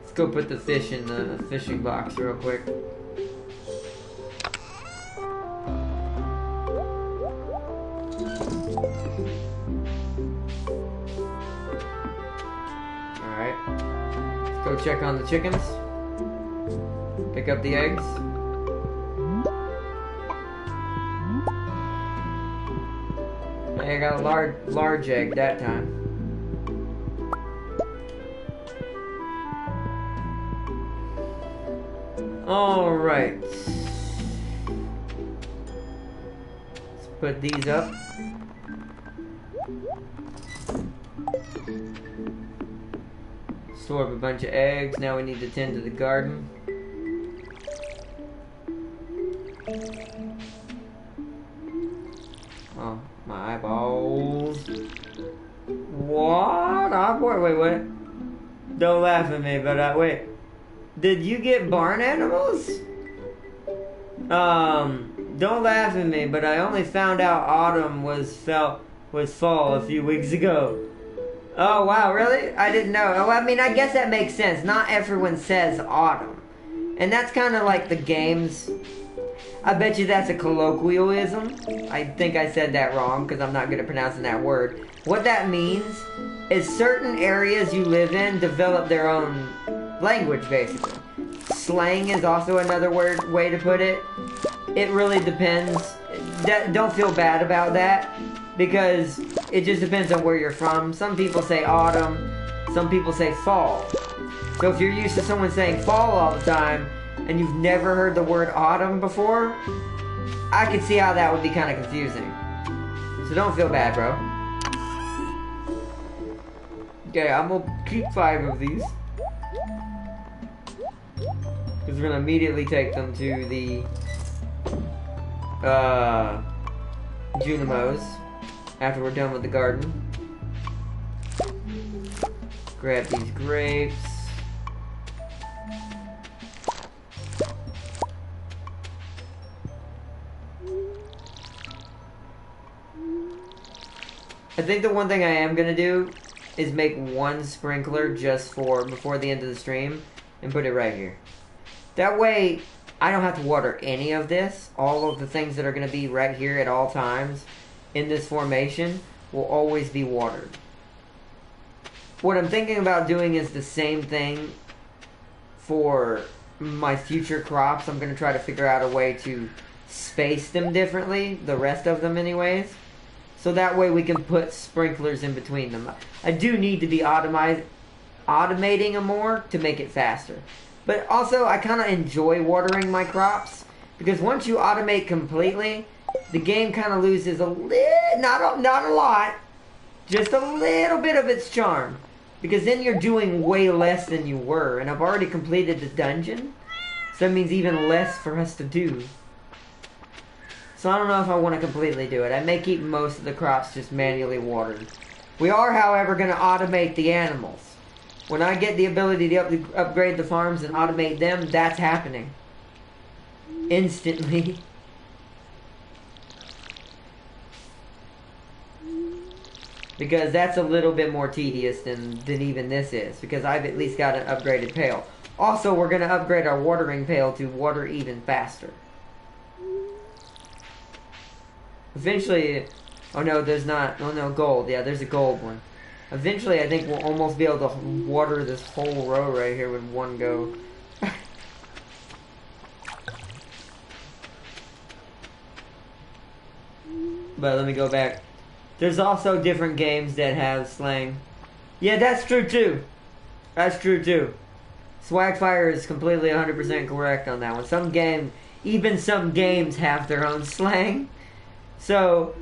Let's go put the fish in the fishing box real quick. Alright. Let's go check on the chickens. Pick up the eggs. Hey, I got a large egg that time. Alright. Let's put these up. Store up a bunch of eggs. Now we need to tend to the garden. Oh, my eyeballs. What? Wait. Don't laugh at me, but wait. Did you get barn animals? Don't laugh at me, but I only found out autumn was fall a few weeks ago. Oh, wow, really? I didn't know. Oh, I mean, I guess that makes sense. Not everyone says autumn. And that's kind of like the games. I bet you that's a colloquialism. I think I said that wrong because I'm not good at pronouncing that word. What that means is certain areas you live in develop their own language, basically. Slang is also another way to put it. It really depends. Don't feel bad about that, because it just depends on where you're from. Some people say autumn, some people say fall. So if you're used to someone saying fall all the time, and you've never heard the word autumn before, I could see how that would be kind of confusing. So don't feel bad, bro. Okay, I'm gonna keep 5 of these. Because we're going to immediately take them to the Junimos after we're done with the garden. Grab these grapes. I think the one thing I am going to do is make 1 sprinkler just for before the end of the stream and put it right here. That way, I don't have to water any of this. All of the things that are going to be right here at all times in this formation will always be watered. What I'm thinking about doing is the same thing for my future crops. I'm going to try to figure out a way to space them differently, the rest of them anyways. So that way we can put sprinklers in between them. I do need to be automating them more to make it faster. But also, I kind of enjoy watering my crops, because once you automate completely, the game kind of loses a little, not a lot, just a little bit of its charm. Because then you're doing way less than you were, and I've already completed the dungeon, so that means even less for us to do. So I don't know if I want to completely do it. I may keep most of the crops just manually watered. We are, however, going to automate the animals. When I get the ability to upgrade the farms and automate them, that's happening. Instantly. Because that's a little bit more tedious than even this is. Because I've at least got an upgraded pail. Also, we're going to upgrade our watering pail to water even faster. Eventually... Oh no, there's not... Oh no, gold. Yeah, there's a gold one. Eventually, I think we'll almost be able to water this whole row right here with one go. But let me go back. There's also different games that have slang. Yeah, that's true too. That's true too. Swagfire is completely 100% correct on that one. Even some games have their own slang. So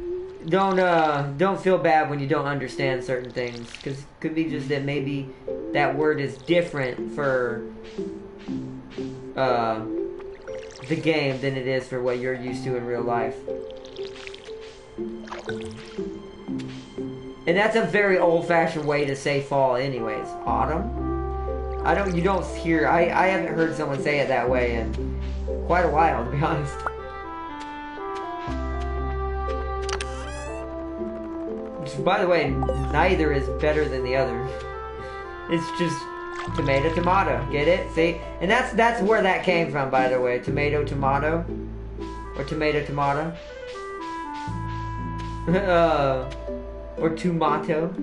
don't feel bad when you don't understand certain things, because it could be just that maybe that word is different for the game than it is for what you're used to in real life. And that's a very old-fashioned way to say fall anyways. Autumn? I haven't heard someone say it that way in quite a while, to be honest. Which, by the way, neither is better than the other. It's just tomato, tomato. Get it? See? And that's where that came from, by the way. Tomato, tomato. Or tomato, tomato. Or tomato.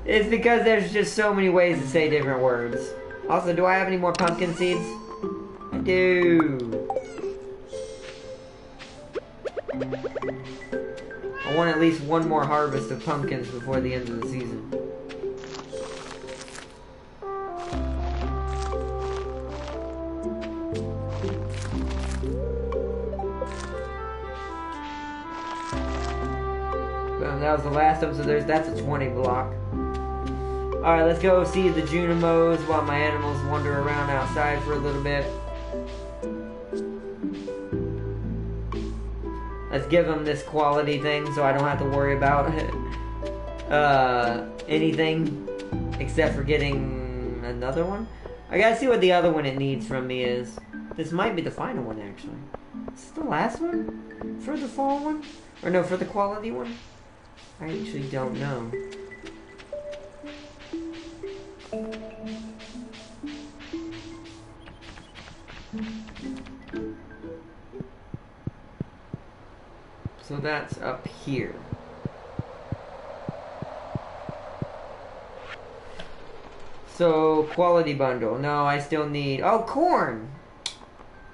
It's because there's just so many ways to say different words. Also, do I have any more pumpkin seeds? I do. I want at least one more harvest of pumpkins before the end of the season. That was the last episode. That's a 20 block. Alright, let's go see the Junimos while my animals wander around outside for a little bit. Let's give them this quality thing so I don't have to worry about anything except for getting another one. I gotta see what the other one it needs from me is. This might be the final one, actually. Is this the last one? For the fall one? Or no, for the quality one? I actually don't know. So that's up here. So, quality bundle. No, I still need... Oh, corn!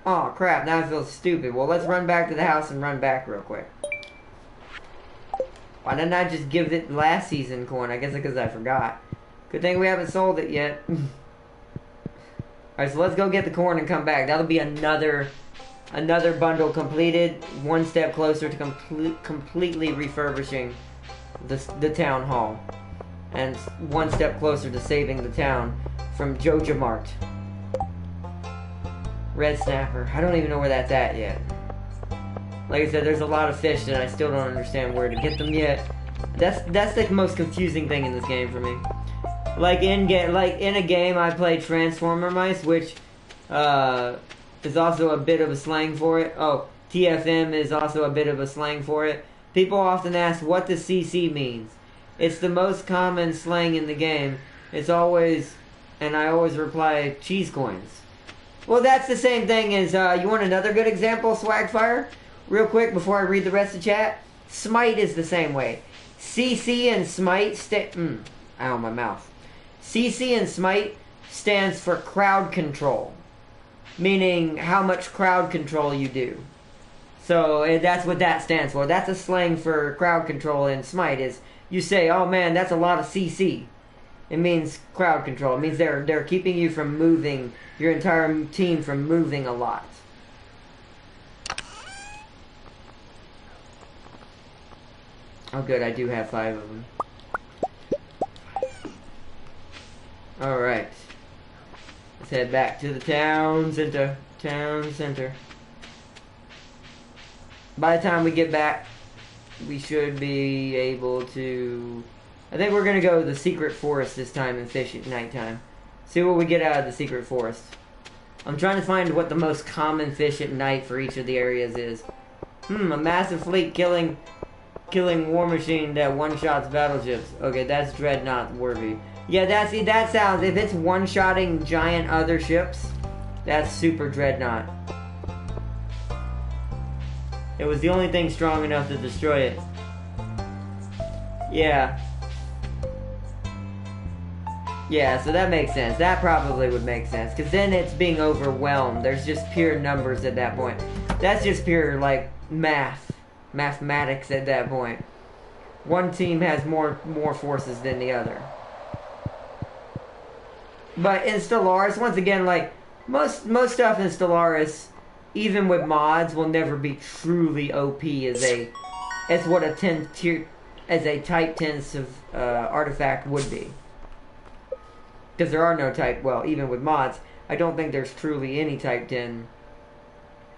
Oh, crap. Now I feel stupid. Well, let's run back to the house and run back real quick. Why didn't I just give it last season corn? I guess it's because I forgot. Good thing we haven't sold it yet. Alright, so let's go get the corn and come back. That'll be another bundle completed. One step closer to completely refurbishing the town hall. And one step closer to saving the town from Joja Mart. Red Snapper. I don't even know where that's at yet. Like I said, there's a lot of fish that I still don't understand where to get them yet. That's the most confusing thing in this game for me. Like in a game I play Transformer Mice, which is also a bit of a slang for it. Oh, TFM is also a bit of a slang for it. People often ask what the CC means. It's the most common slang in the game. It's always, and I always reply, cheese coins. Well, that's the same thing as, you want another good example, Swagfire? Real quick, before I read the rest of the chat. Smite is the same way. CC and Smite ow, my mouth. CC and Smite stands for crowd control. Meaning how much crowd control you do. So, that's what that stands for. That's a slang for crowd control in Smite is, you say, oh man, that's a lot of CC. It means crowd control. It means they're keeping you from moving, your entire team from moving a lot. Oh good, I do have 5 of them. Alright. Let's head back to the town center. Town center. By the time we get back, we should be able to... I think we're going to go to the secret forest this time and fish at nighttime. See what we get out of the secret forest. I'm trying to find what the most common fish at night for each of the areas is. A massive fleet killing war machine that one-shots battleships. Okay, that's Dreadnought worthy. Yeah, that sounds... If it's one-shotting giant other ships, that's super Dreadnought. It was the only thing strong enough to destroy it. Yeah. Yeah, so that makes sense. That probably would make sense. Because then it's being overwhelmed. There's just pure numbers at that point. That's just pure, like, mathematics at that point. One team has more forces than the other. But in Stellaris, once again, like, most stuff in Stellaris, even with mods, will never be truly OP as what a Type 10 artifact would be. Because there are no Type, well, even with mods, I don't think there's truly any Type 10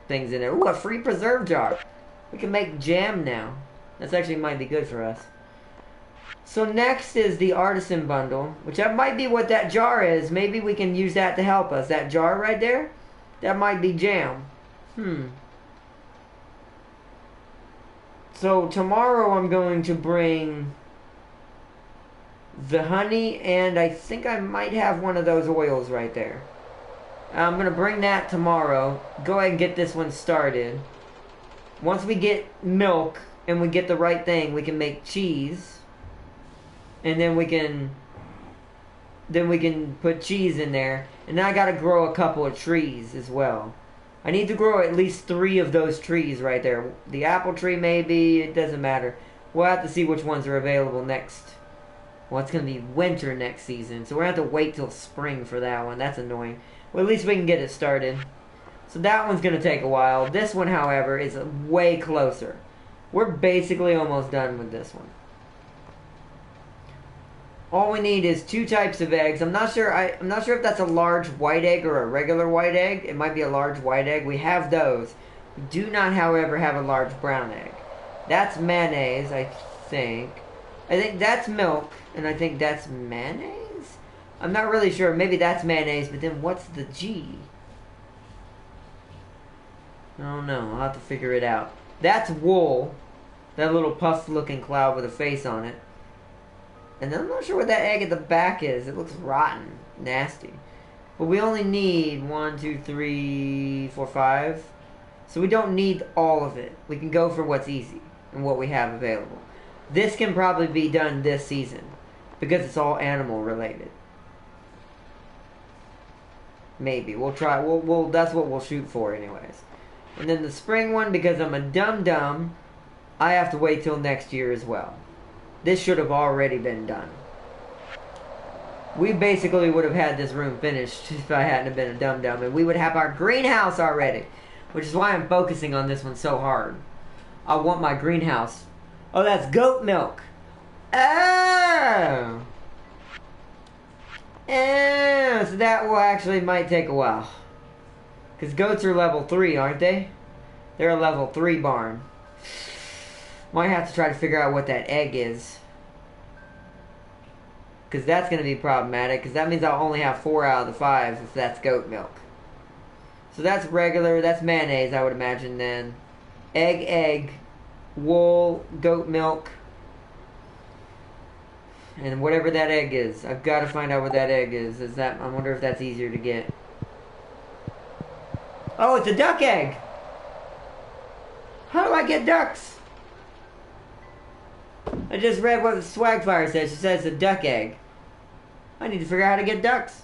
things in there. Ooh, a free preserve jar. We can make jam now. That's actually might be good for us. So next is the artisan bundle, which that might be what that jar is. Maybe we can use that to help us. That jar right there, that might be jam. So tomorrow I'm going to bring the honey, and I think I might have one of those oils right there. I'm going to bring that tomorrow. Go ahead and get this one started. Once we get milk and we get the right thing, we can make cheese. And then we can put cheese in there. And then I got to grow a couple of trees as well. I need to grow at least 3 of those trees right there. The apple tree maybe, it doesn't matter. We'll have to see which ones are available next. Well, it's going to be winter next season, so we're going to have to wait till spring for that one. That's annoying. Well, at least we can get it started. So that one's going to take a while. This one, however, is way closer. We're basically almost done with this one. All we need is 2 types of eggs. I'm not sure if that's a large white egg or a regular white egg. It might be a large white egg. We have those. We do not, however, have a large brown egg. That's mayonnaise, I think. I think that's milk, and I think that's mayonnaise? I'm not really sure. Maybe that's mayonnaise, but then what's the G? I don't know. I'll have to figure it out. That's wool. That little puff-looking cloud with a face on it. And I'm not sure what that egg at the back is. It looks rotten. Nasty. But we only need 1, 2, 3, 4, 5. So we don't need all of it. We can go for what's easy and what we have available. This can probably be done this season because it's all animal related. Maybe. We'll try. We'll that's what we'll shoot for anyways. And then the spring one, because I'm a dum-dum, I have to wait till next year as well. This should have already been done. We basically would have had this room finished if I hadn't have been a dum-dum, and we would have our greenhouse already, which is why I'm focusing on this one so hard. I want my greenhouse. Oh, that's goat milk. Oh! Oh, so that will actually might take a while. Because goats are level 3, aren't they? They're a level 3 barn. Might have to try to figure out what that egg is. Because that's going to be problematic. Because that means I'll only have 4 out of the 5 if that's goat milk. So that's regular. That's mayonnaise, I would imagine then. Egg, wool, goat milk. And whatever that egg is. I've got to find out what that egg is. I wonder if that's easier to get. Oh, it's a duck egg! How do I get ducks? I just read what Swagfire says. She says it's a duck egg. I need to figure out how to get ducks.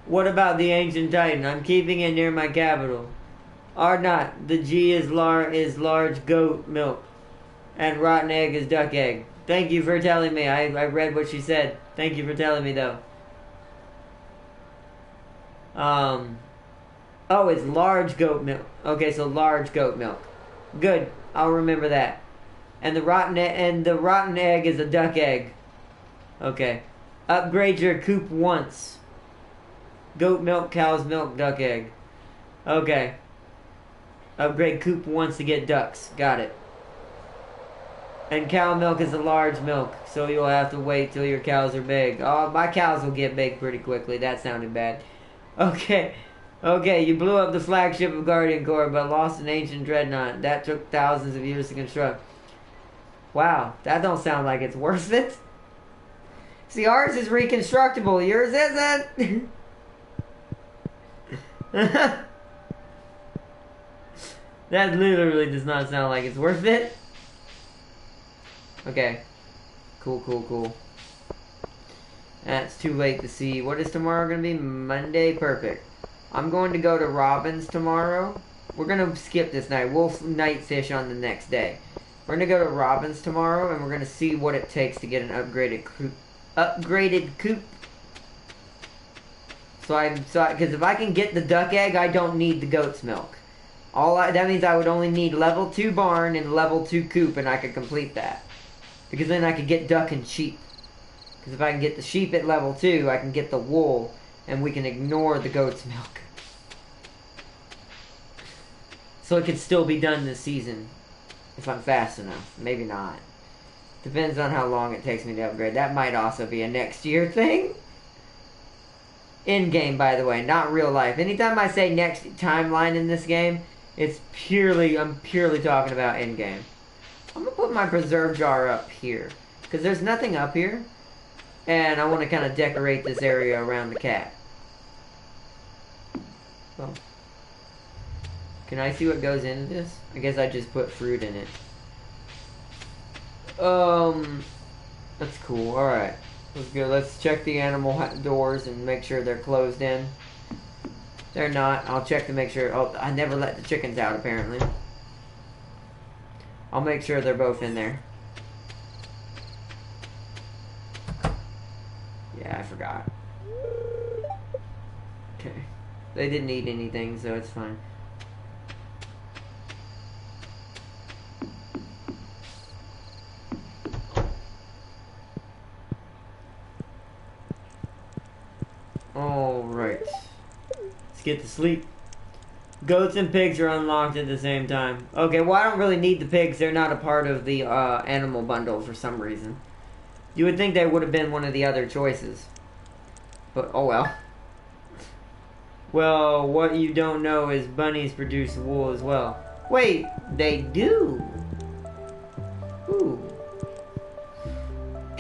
What about the Ancient Titan? I'm keeping it near my capital. Or not. The G is large goat milk. And rotten egg is duck egg. Thank you for telling me. I read what she said. Thank you for telling me, though. Oh, it's large goat milk. Okay, so large goat milk. Good. I'll remember that. And the rotten egg is a duck egg. Okay. Upgrade your coop once. Goat milk, cow's milk, duck egg. Okay. Upgrade coop once to get ducks. Got it. And cow milk is a large milk, so you'll have to wait till your cows are big. Oh, my cows will get big pretty quickly. That sounded bad. Okay. Okay, you blew up the flagship of Guardian Corps, but lost an ancient dreadnought. That took thousands of years to construct. Wow, that don't sound like it's worth it. See, ours is reconstructible. Yours isn't. That literally does not sound like it's worth it. Okay. Cool, cool, cool. That's too late to see. What is tomorrow going to be? Monday? Perfect. I'm going to go to Robin's tomorrow. We're going to skip this night. We'll night fish on the next day. We're going to go to Robin's tomorrow, and we're going to see what it takes to get an upgraded coop. Because if I can get the duck egg, I don't need the goat's milk. That means I would only need level 2 barn and level 2 coop, and I could complete that. Because then I could get duck and sheep. Because if I can get the sheep at level 2, I can get the wool, and we can ignore the goat's milk. So it could still be done this season, if I'm fast enough. Maybe not. Depends on how long it takes me to upgrade. That might also be a next year thing. In-game, by the way, not real life. Anytime I say next timeline in this game, I'm purely talking about in-game. I'm going to put my preserve jar up here. Because there's nothing up here. And I want to kind of decorate this area around the cat. Well, can I see what goes into this? I guess I just put fruit in it. That's cool. Alright. Let's go. Let's check the animal doors and make sure they're closed in. They're not. I'll check to make sure. Oh, I never let the chickens out, apparently. I'll make sure they're both in there. Yeah, I forgot. Okay. They didn't eat anything, so it's fine. Alright. Let's get to sleep. Goats and pigs are unlocked at the same time. Okay, well I don't really need the pigs. They're not a part of the animal bundle for some reason. You would think they would have been one of the other choices. But, oh well. Well, what you don't know is bunnies produce wool as well. Wait, they do? Ooh.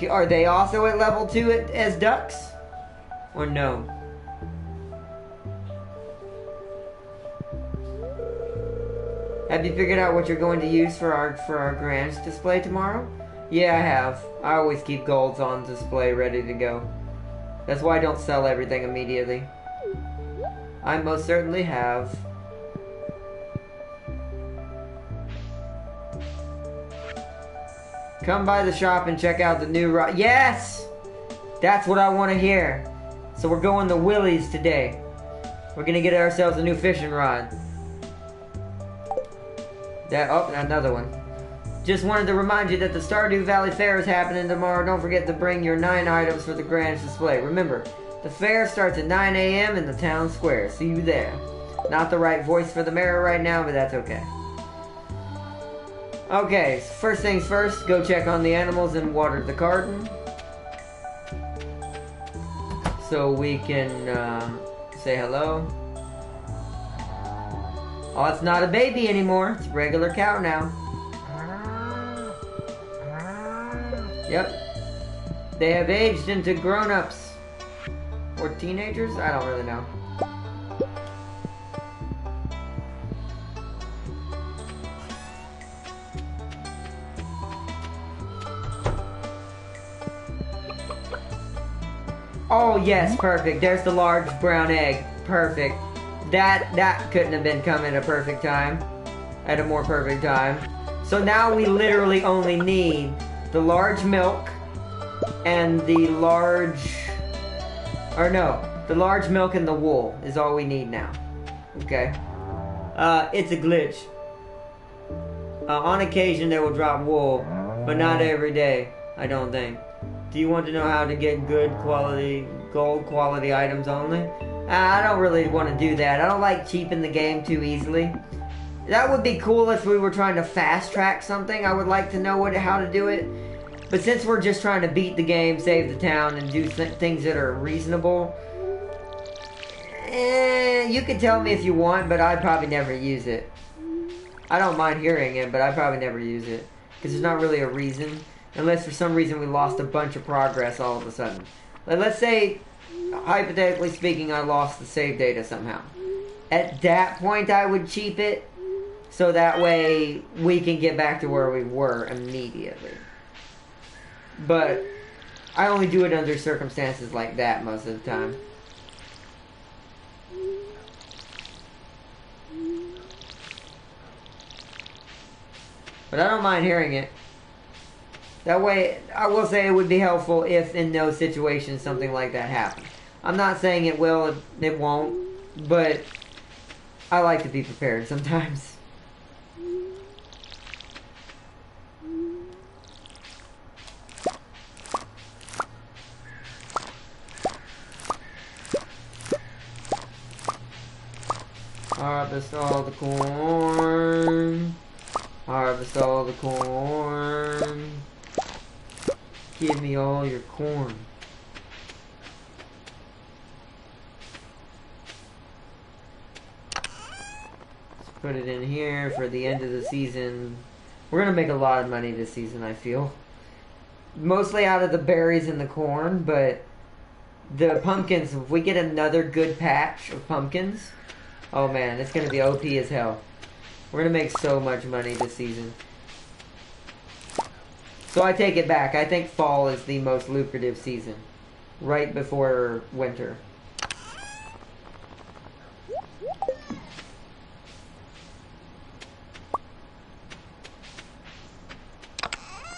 Are they also at level 2 as ducks? Or no? Have you figured out what you're going to use for our Grange display tomorrow? Yeah, I have. I always keep golds on display ready to go. That's why I don't sell everything immediately. I most certainly have. Come by the shop and check out the new rod. Yes! That's what I want to hear. So we're going to Willie's today. We're going to get ourselves a new fishing rod. Oh, another one. Just wanted to remind you that the Stardew Valley Fair is happening tomorrow. Don't forget to bring your 9 items for the Grange display. Remember, the fair starts at 9 a.m. in the town square. See you there. Not the right voice for the mayor right now, but that's okay. Okay, so first things first, go check on the animals and water the garden. So we can say hello. Oh, it's not a baby anymore. It's a regular cow now. Yep. They have aged into grown-ups. Or teenagers? I don't really know. Oh, yes, perfect. There's the large brown egg. Perfect. That couldn't have been come at a perfect time. At a more perfect time. So now we literally only need the large milk and the large... Or no, the large milk and the wool is all we need now. Okay. It's a glitch. On occasion they will drop wool, but not every day, I don't think. Do you want to know how to get good quality, gold quality items only? I don't really want to do that. I don't like cheaping the game too easily. That would be cool if we were trying to fast track something. I would like to know how to do it. But since we're just trying to beat the game, save the town, and do things that are reasonable, you can tell me if you want, but I'd probably never use it. I don't mind hearing it, but I'd probably never use it. Because there's not really a reason. Unless for some reason we lost a bunch of progress all of a sudden. Like, let's say, hypothetically speaking, I lost the save data somehow. At that point, I would cheap it. So that way, we can get back to where we were immediately. but I only do it under circumstances like that most of the time. But I don't mind hearing it. That way, I will say it would be helpful if in those situations something like that happens. I'm not saying it will, it won't, but I like to be prepared sometimes. Harvest all the corn. Harvest all the corn. Give me all your corn. Let's put it in here for the end of the season. We're gonna make a lot of money this season, I feel. Mostly out of the berries and the corn, but the pumpkins, if we get another good patch of pumpkins, oh man, it's gonna be OP as hell. We're gonna make so much money this season. So I take it back. I think fall is the most lucrative season. Right before winter.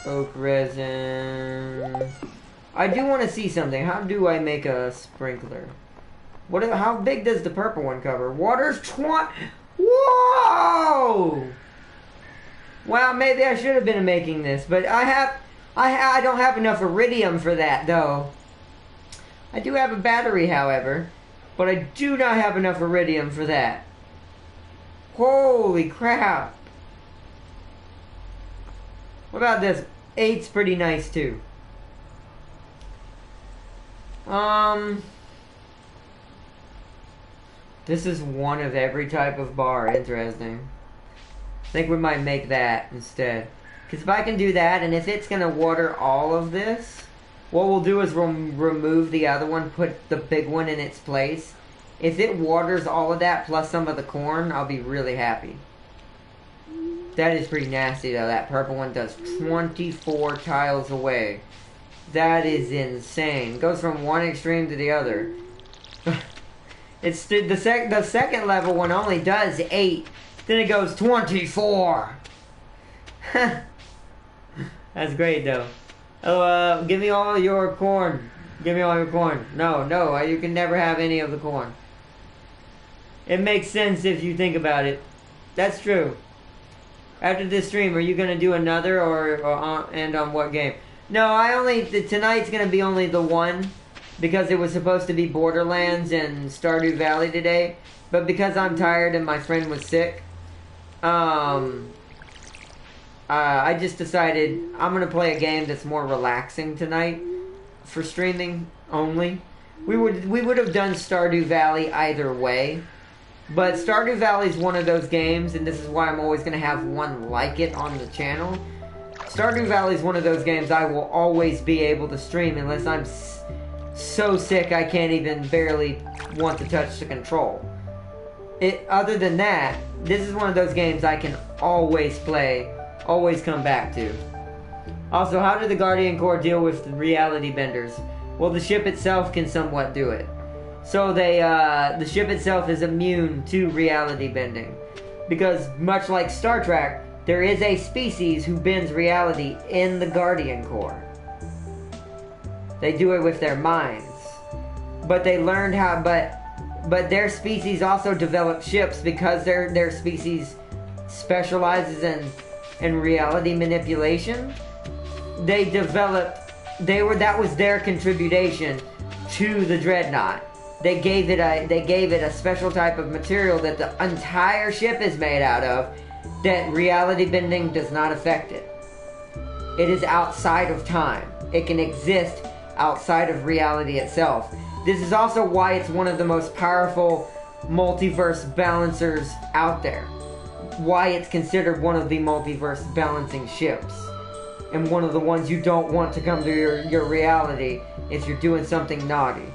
Oak resin. I do want to see something. How do I make a sprinkler? How big does the purple one cover? Water's 20... Whoa! Well, maybe I should have been making this, but I don't have enough iridium for that, though. I do have a battery, however, but I do not have enough iridium for that. Holy crap! What about this? 8's pretty nice, too. This is one of every type of bar. Interesting. I think we might make that instead. Because if I can do that, and if it's going to water all of this, what we'll do is we'll remove the other one, put the big one in its place. If it waters all of that plus some of the corn, I'll be really happy. That is pretty nasty, though. That purple one does 24 tiles away. That is insane. Goes from one extreme to the other. It's the second level one only does 8. Then it goes 24. That's great, though. Oh, give me all your corn. Give me all your corn. No, you can never have any of the corn. It makes sense if you think about it. That's true. After this stream, are you gonna do another and on what game? No, tonight's gonna be only the one because it was supposed to be Borderlands and Stardew Valley today, but because I'm tired and my friend was sick, I just decided I'm gonna play a game that's more relaxing tonight for streaming only. We would have done Stardew Valley either way. But Stardew Valley is one of those games, and this is why I'm always going to have one like it on the channel. Stardew Valley is one of those games I will always be able to stream unless I'm so sick I can't even barely want to touch the control. Other than that, this is one of those games I can always play, always come back to. Also, how did the Guardian Corps deal with the reality benders? Well, the ship itself can somewhat do it. So the ship itself is immune to reality bending. Because much like Star Trek, there is a species who bends reality in the Guardian Corps. They do it with their minds. But they learned how, but their species also developed ships because their species specializes in reality manipulation. That was their contribution to the Dreadnought. They gave it a special type of material that the entire ship is made out of, that reality bending does not affect it. It is outside of time. It can exist outside of reality itself. This is also why it's one of the most powerful multiverse balancers out there. Why it's considered one of the multiverse balancing ships. And one of the ones you don't want to come to your reality if you're doing something naughty.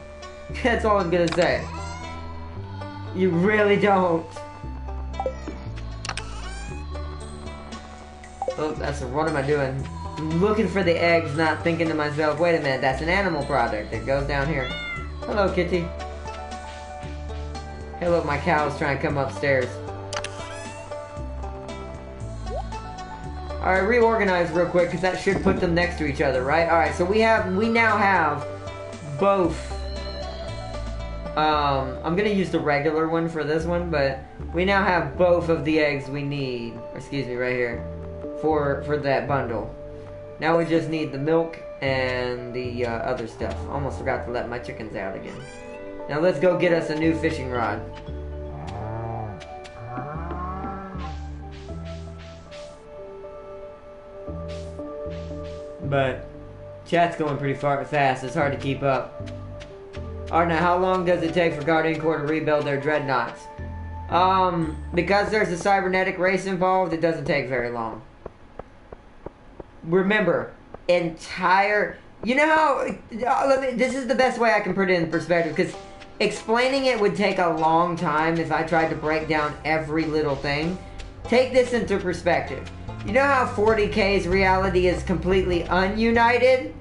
That's all I'm gonna say. You really don't. Oh, what am I doing? I'm looking for the eggs, not thinking to myself, wait a minute, that's an animal product. It goes down here. Hello, kitty. Hey, look, my cow's trying to come upstairs. Alright, reorganize real quick, because that should put them next to each other, right? Alright, so we now have both. I'm gonna use the regular one for this one, but we now have both of the eggs we need. Excuse me, right here. For that bundle. Now we just need the milk and the other stuff. Almost forgot to let my chickens out again. Now let's go get us a new fishing rod. But chat's going pretty fast. It's hard to keep up. Alright, now how long does it take for Guardian Corps to rebuild their dreadnoughts? Because there's a cybernetic race involved, it doesn't take very long. Remember, you know how, this is the best way I can put it in perspective, because explaining it would take a long time if I tried to break down every little thing. Take this into perspective. You know how 40K's reality is completely ununited?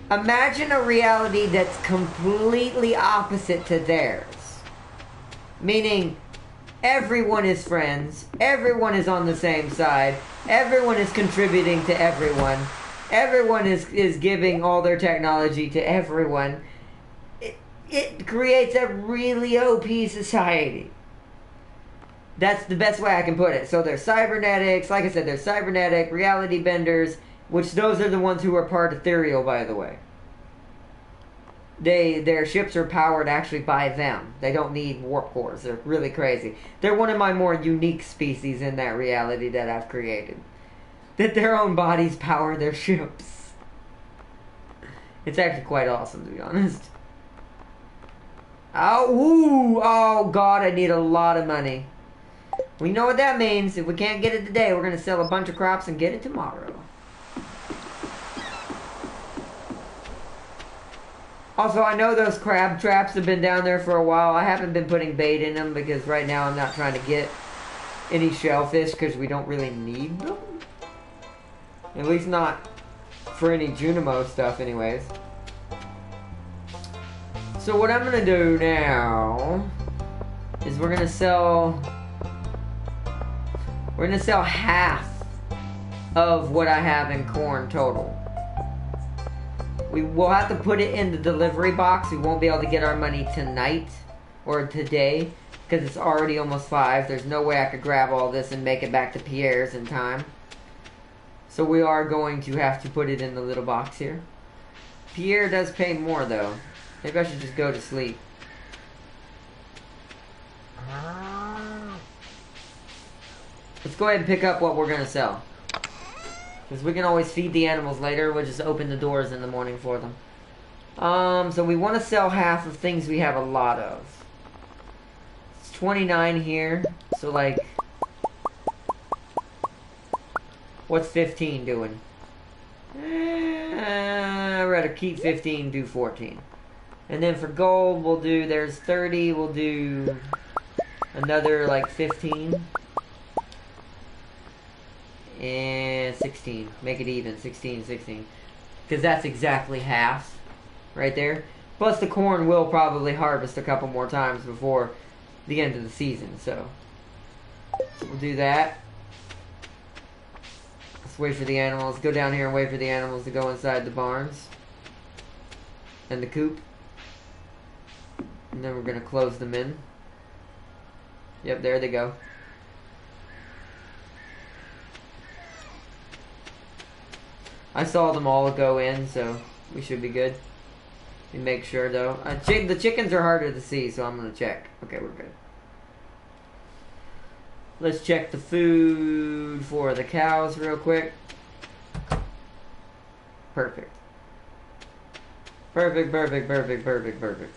Imagine a reality that's completely opposite to theirs. Meaning, everyone is friends, everyone is on the same side, everyone is contributing to everyone, everyone is giving all their technology to everyone. It creates a really OP society. That's the best way I can put it. So there's cybernetics, like I said, there's cybernetic, reality benders, which those are the ones who are part ethereal, by the way. Their ships are powered actually by them. They don't need warp cores. They're really crazy. They're one of my more unique species in that reality that I've created. That their own bodies power their ships. It's actually quite awesome, to be honest. Oh god, I need a lot of money. We know what that means. If we can't get it today, we're going to sell a bunch of crops and get it tomorrow. Also, I know those crab traps have been down there for a while. I haven't been putting bait in them because right now I'm not trying to get any shellfish because we don't really need them. At least not for any Junimo stuff anyways. So what I'm going to do now is we're going to sell half of what I have in corn total. We will have to put it in the delivery box. We won't be able to get our money tonight or today because it's already almost 5. There's no way I could grab all this and make it back to Pierre's in time. So we are going to have to put it in the little box here. Pierre does pay more though. Maybe I should just go to sleep. Let's go ahead and pick up what we're going to sell. Because we can always feed the animals later. We'll just open the doors in the morning for them. So we want to sell half of things we have a lot of. It's 29 here. So like, what's 15 doing? I'd rather keep 15, do 14. And then for gold, we'll do, there's 30, we'll do another like 15. And 16. Make it even. 16, 16. Because that's exactly half. Right there. Plus the corn will probably harvest a couple more times before the end of the season. So we'll do that. Let's wait for the animals. Go down here and wait for the animals to go inside the barns. And the coop. And then we're going to close them in. Yep, there they go. I saw them all go in, so we should be good. And make sure, though. The chickens are harder to see, so I'm going to check. Okay, we're good. Let's check the food for the cows real quick. Perfect. Perfect, perfect, perfect, perfect, perfect.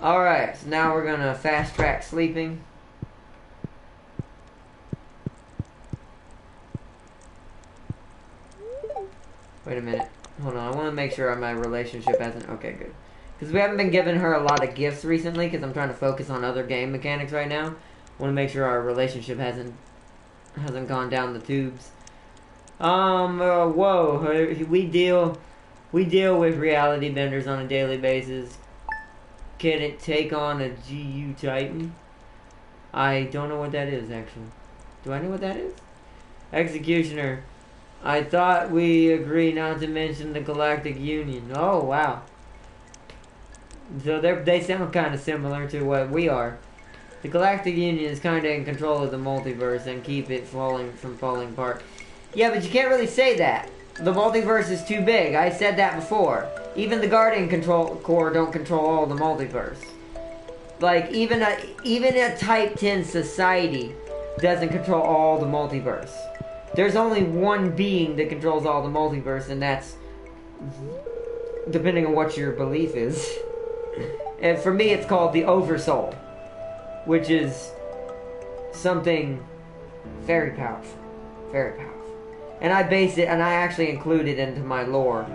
Alright, so now we're going to fast track sleeping. Wait a minute. Hold on. I want to make sure my relationship hasn't... Okay, good. Because we haven't been giving her a lot of gifts recently because I'm trying to focus on other game mechanics right now. I want to make sure our relationship hasn't gone down the tubes. Whoa, we deal with reality benders on a daily basis. Can it take on a GU Titan? I don't know what that is, actually. Do I know what that is? Executioner. I thought we agreed not to mention the Galactic Union. Oh, wow. So they sound kind of similar to what we are. The Galactic Union is kind of in control of the multiverse and keep it from falling apart. Yeah, but you can't really say that. The multiverse is too big. I said that before. Even the Guardian Corps don't control all the multiverse. Like, even a Type 10 society doesn't control all the multiverse. There's only one being that controls all the multiverse, and that's... depending on what your belief is. And for me, it's called the Oversoul. Which is something very powerful. Very powerful. And I base it, and I actually include it into my lore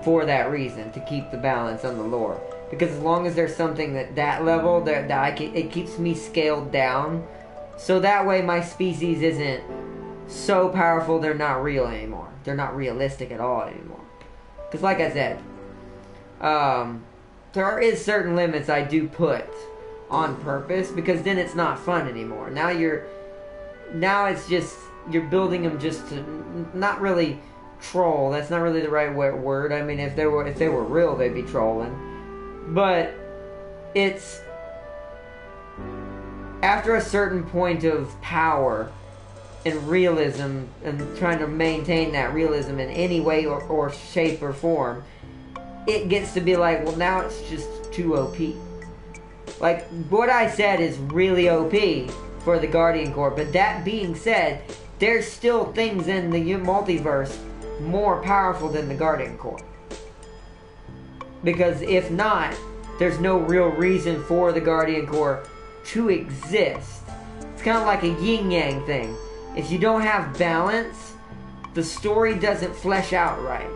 for that reason, to keep the balance on the lore. Because as long as there's something at that level, it keeps me scaled down. So that way my species isn't so powerful they're not real anymore. They're not realistic at all anymore. Because like I said, there is certain limits I do put on purpose, because then it's not fun anymore. Now it's just, you're building them just to not really troll. That's not really the right word. I mean, if they were real, they'd be trolling. But it's after a certain point of power and realism, and trying to maintain that realism in any way or shape or form, it gets to be like, well, now it's just too OP. Like, what I said is really OP for the Guardian Corps, but that being said, there's still things in the multiverse more powerful than the Guardian Corps. Because if not, there's no real reason for the Guardian Corps to exist. It's kind of like a yin-yang thing. If you don't have balance, the story doesn't flesh out right.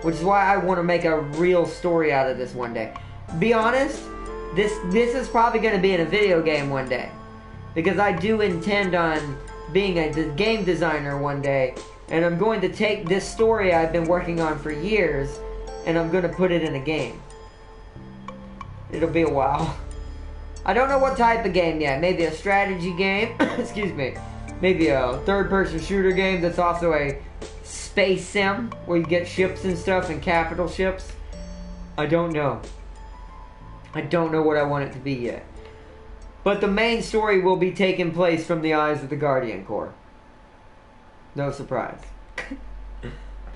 Which is why I want to make a real story out of this one day. Be honest, this is probably going to be in a video game one day. Because I do intend on being a game designer one day. And I'm going to take this story I've been working on for years, and I'm going to put it in a game. It'll be a while. I don't know what type of game yet. Maybe a strategy game. Excuse me. Maybe a third-person shooter game that's also a space sim, where you get ships and stuff, and capital ships. I don't know. I don't know what I want it to be yet. But the main story will be taking place from the eyes of the Guardian Corps. No surprise.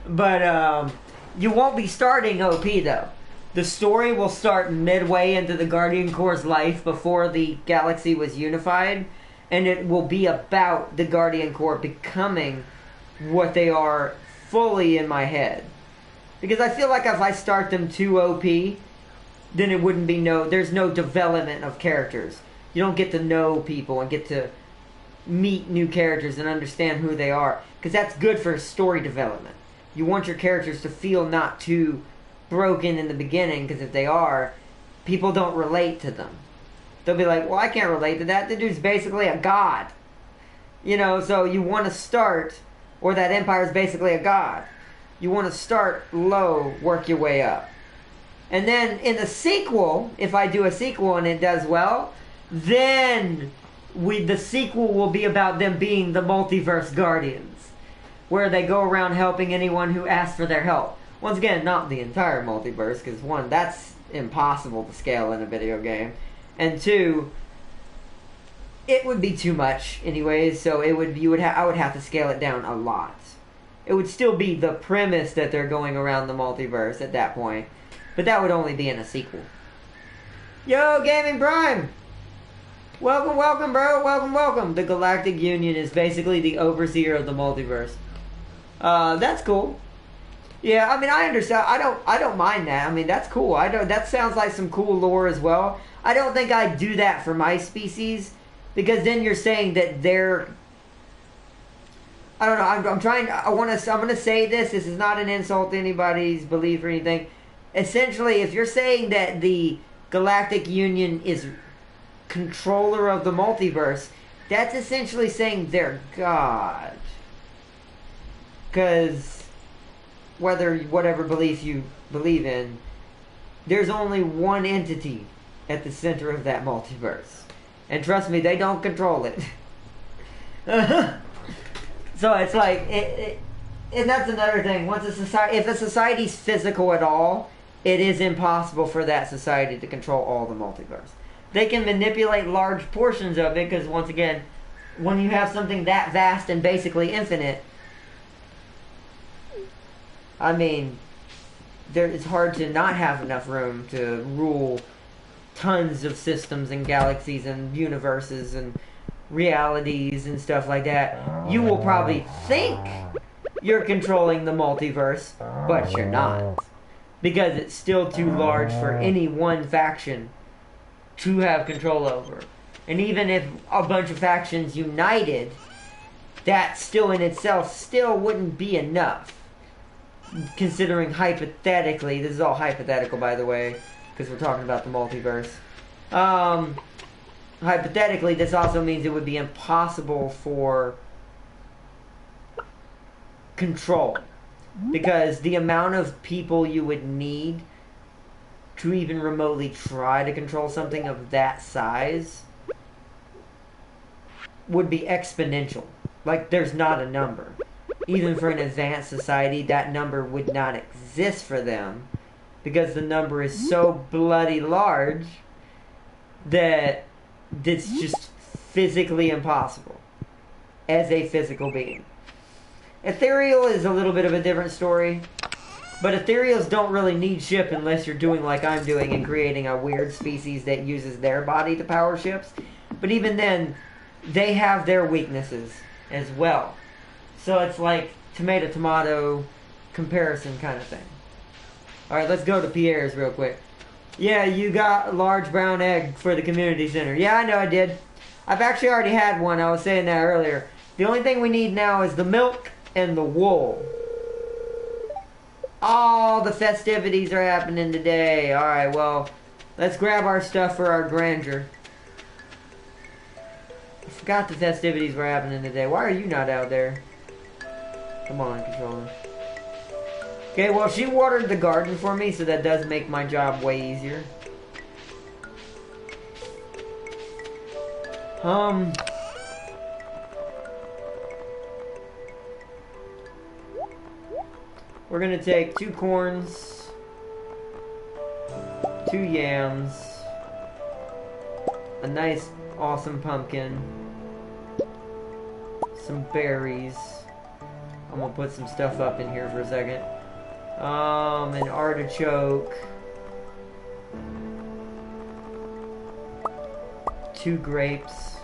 But, you won't be starting OP, though. The story will start midway into the Guardian Corps' life before the galaxy was unified. And it will be about the Guardian Corps becoming what they are fully in my head. Because I feel like if I start them too OP, then it wouldn't be there's no development of characters. You don't get to know people and get to meet new characters and understand who they are. Because that's good for story development. You want your characters to feel not too broken in the beginning, because if they are, people don't relate to them. They'll be like, well, I can't relate to that. The dude's basically a god. You know, so you want to start, or that empire's basically a god. You want to start low, work your way up. And then in the sequel, if I do a sequel and it does well, then the sequel will be about them being the multiverse guardians, where they go around helping anyone who asks for their help. Once again, not the entire multiverse, because one, that's impossible to scale in a video game, and two, it would be too much anyways. So I would have to scale it down a lot. It would still be the premise that they're going around the multiverse at that point, but that would only be in a sequel. Yo, Gaming Prime! Welcome, welcome, bro. Welcome, welcome. The Galactic Union is basically the overseer of the multiverse. That's cool. Yeah, I mean, I understand. I don't mind that. I mean, that's cool. That sounds like some cool lore as well. I don't think I'd do that for my species, because then you're saying that they're... I don't know. I'm going to say this. This is not an insult to anybody's belief or anything. Essentially, if you're saying that the Galactic Union is controller of the multiverse, that's essentially saying they're God. Because whatever belief you believe in, there's only one entity at the center of that multiverse. And trust me, they don't control it. So it's like, and that's another thing. If a society's physical at all, it is impossible for that society to control all the multiverse. They can manipulate large portions of it, because once again, when you have something that vast and basically infinite, I mean, it's hard to not have enough room to rule tons of systems and galaxies and universes and realities and stuff like that. You will probably think you're controlling the multiverse, but you're not. Because it's still too large for any one faction to have control over. And even if a bunch of factions united, that still in itself still wouldn't be enough. Considering hypothetically, this is all hypothetical by the way, because we're talking about the multiverse. Hypothetically, this also means it would be impossible for control. Because the amount of people you would need to even remotely try to control something of that size would be exponential. Like, there's not a number. Even for an advanced society, that number would not exist for them. Because the number is so bloody large that it's just physically impossible as a physical being. Ethereal is a little bit of a different story. But ethereals don't really need ship unless you're doing like I'm doing and creating a weird species that uses their body to power ships. But even then, they have their weaknesses as well. So it's like tomato-tomato comparison kind of thing. Alright, let's go to Pierre's real quick. Yeah, you got a large brown egg for the community center. Yeah, I know I did. I've actually already had one. I was saying that earlier. The only thing we need now is the milk and the wool. All the festivities are happening today. Alright, well, let's grab our stuff for our grandeur. I forgot the festivities were happening today. Why are you not out there? Come on, controller. Okay, well, she watered the garden for me, so that does make my job way easier. We're gonna take 2 corns, 2 yams, a nice, awesome pumpkin, some berries. I'm gonna put some stuff up in here for a second. An artichoke, 2 grapes.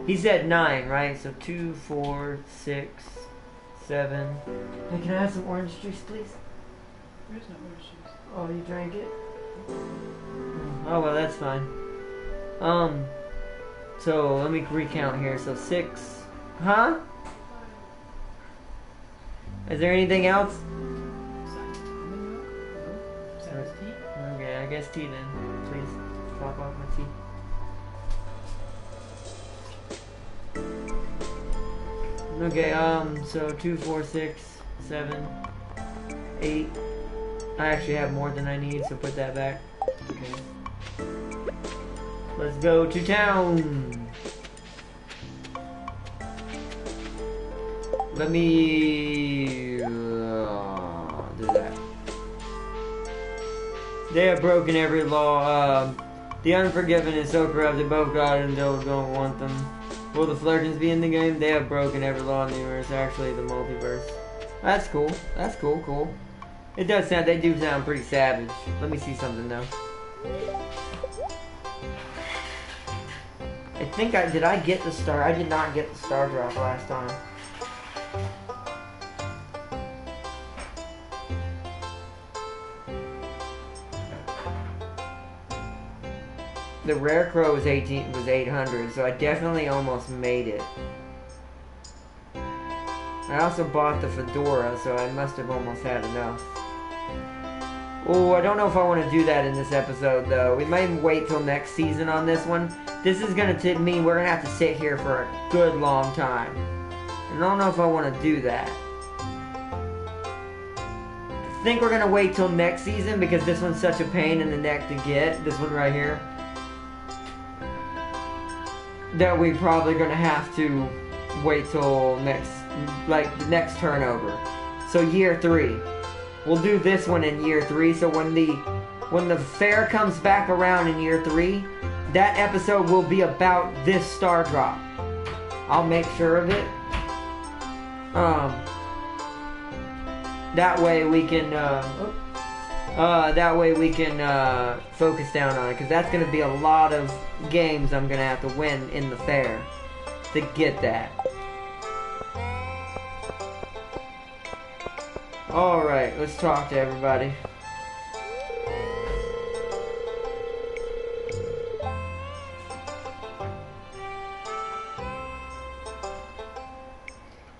He said 9, right? So 2, 4, 6, 7. Hey, can I have some orange juice, please?
There's no orange juice.
Oh, you drank it? Oh, well, that's fine. So let me recount here. So 6. Huh? Is there anything else?
Tea?
Okay, I guess tea then. Please, top off my tea. Okay, so 2, 4, 6, 7, 8. I actually have more than I need, so put that back. Okay. Let's go to town. Let me do that. They have broken every law. The unforgiven is so corrupt that both God and devil don't want them. Will the Flirtons be in the game? They have broken every law in the universe. Actually, the multiverse. That's cool. That's cool. Cool. It does sound. They do sound pretty savage. Let me see something though. I think did I get the star? I did not get the star drop last time. The rare crow was 800, so I definitely almost made it. I also bought the fedora, so I must have almost had enough. Oh, I don't know if I want to do that in this episode, though. We might wait till next season on this one. This is going to mean we're going to have to sit here for a good long time. And I don't know if I want to do that. I think we're going to wait till next season because this one's such a pain in the neck to get. This one right here. That we're probably going to have to wait till next, like, the next turnover. So year 3. We'll do this one in year 3. So when the fair comes back around in year 3, that episode will be about this star drop. I'll make sure of it. That way we can focus down on it, because that's going to be a lot of games I'm going to have to win in the fair to get that. Alright, let's talk to everybody.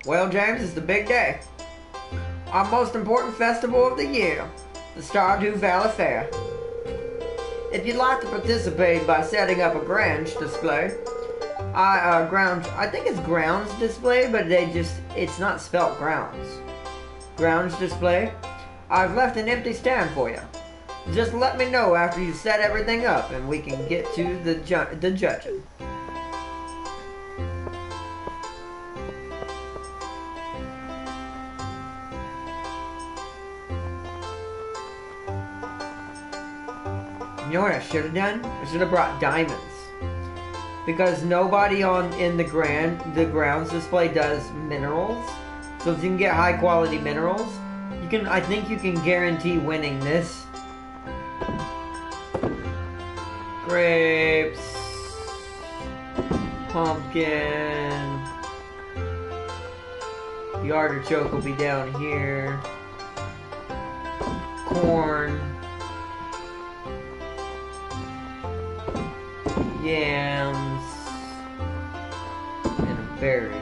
Well, James, it's the big day. Our most important festival of the year, the Stardew Valley Fair. If you'd like to participate by setting up a grounds display, I think it's grounds display, but it's not spelled grounds. Grounds display. I've left an empty stand for you. Just let me know after you set everything up and we can get to the judging. You know what I should have done? I should have brought diamonds. Because nobody in the grounds display does minerals. So if you can get high quality minerals, I think you can guarantee winning this. Grapes. Pumpkin. The artichoke will be down here. Corn. Yams. And a berry.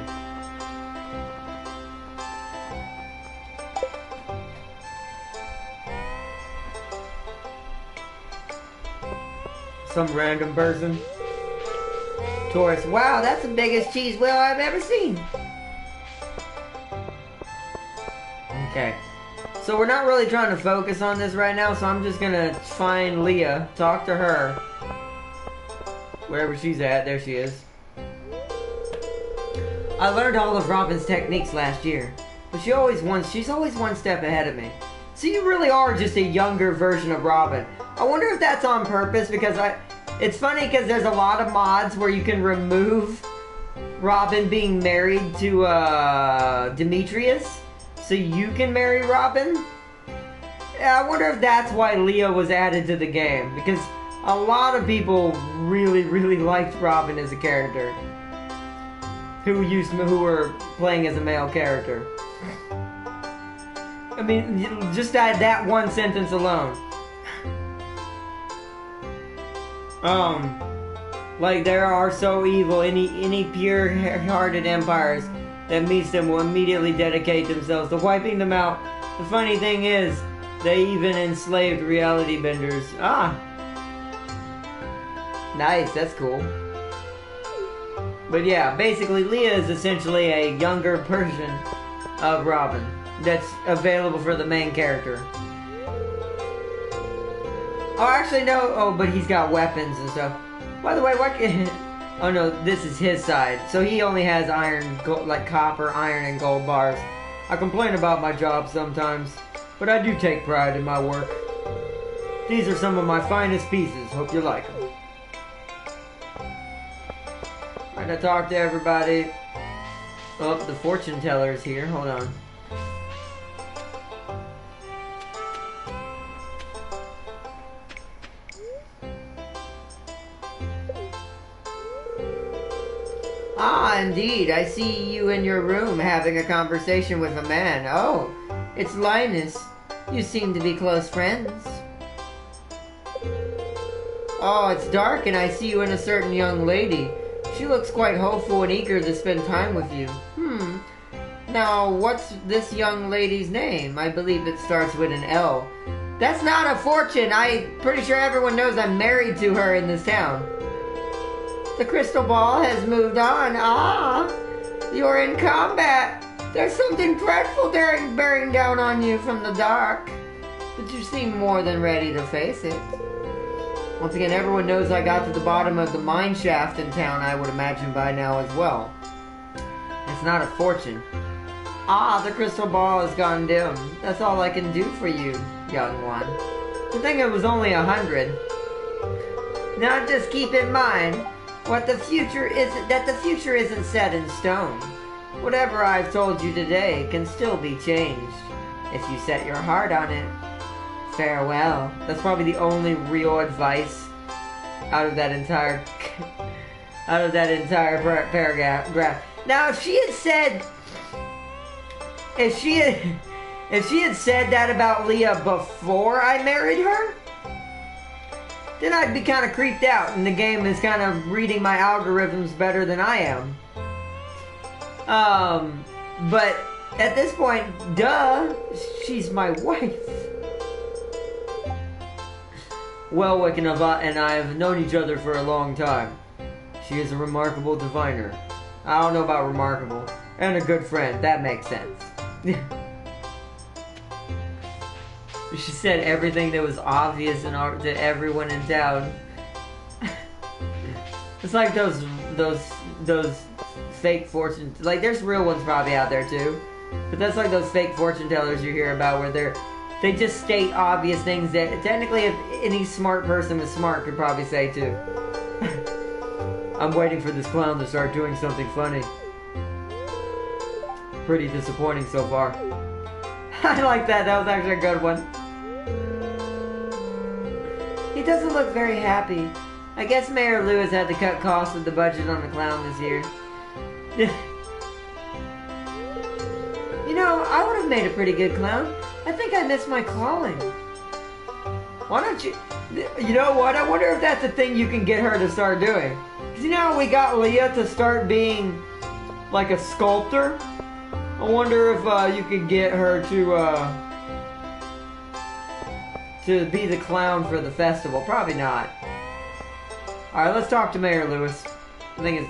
Some random person. Tourist. Wow, that's the biggest cheese wheel I've ever seen. Okay. So we're not really trying to focus on this right now, so I'm just gonna find Leah, talk to her. Wherever she's at, there she is. I learned all of Robin's techniques last year, but she's always one step ahead of me. So you really are just a younger version of Robin. I wonder if that's on purpose, because it's funny because there's a lot of mods where you can remove Robin being married to Demetrius, so you can marry Robin. Yeah, I wonder if that's why Leah was added to the game, because a lot of people really, really liked Robin as a character who were playing as a male character. I mean, just that one sentence alone. Like, there are so evil, any pure-hearted empires that meets them will immediately dedicate themselves to wiping them out. The funny thing is, they even enslaved reality benders. Nice, that's cool. But yeah, basically Leah is essentially a younger version of Robin that's available for the main character. Oh, actually no. Oh, but he's got weapons and stuff. By the way, oh no, this is his side. So he only has like copper, iron, and gold bars. I complain about my job sometimes, but I do take pride in my work. These are some of my finest pieces. Hope you like them. I'm gonna talk to everybody. Oh, the fortune teller is here. Hold on. Ah, indeed. I see you in your room having a conversation with a man. Oh, it's Linus. You seem to be close friends. Oh, it's dark and I see you and a certain young lady. She looks quite hopeful and eager to spend time with you. Now, what's this young lady's name? I believe it starts with an L. That's not a fortune. I'm pretty sure everyone knows I'm married to her in this town. The crystal ball has moved on. You're in combat. There's something dreadful bearing down on you from the dark. But you seem more than ready to face it. Once again, everyone knows I got to the bottom of the mine shaft in town, I would imagine by now as well. It's not a fortune. Ah, the crystal ball has gone dim. That's all I can do for you, young one. The thing it was only 100. Now just keep in mind that the future isn't set in stone. Whatever I've told you today can still be changed if you set your heart on it. Farewell. That's probably the only real advice out of that entire paragraph. Now, if she had said that about Leah before I married her, then I'd be kind of creeped out, and the game is kind of reading my algorithms better than I am. But at this point, duh, she's my wife. Welwick and I have known each other for a long time. She is a remarkable diviner. I don't know about remarkable. And a good friend, that makes sense. She said everything that was obvious to everyone in town. It's like those fake fortune... Like, there's real ones probably out there, too. But that's like those fake fortune tellers you hear about where they just state obvious things that technically if any smart person was smart could probably say, too. I'm waiting for this clown to start doing something funny. Pretty disappointing so far. I like that. That was actually a good one. He doesn't look very happy. I guess Mayor Lewis had to cut costs with the budget on the clown this year. You know, I would have made a pretty good clown. I think I missed my calling. Why don't you... You know what? I wonder if that's a thing you can get her to start doing. Because you know how we got Leah to start being like a sculptor? I wonder if you could get her to be the clown for the festival. Probably not. Alright, let's talk to Mayor Lewis. The thing is,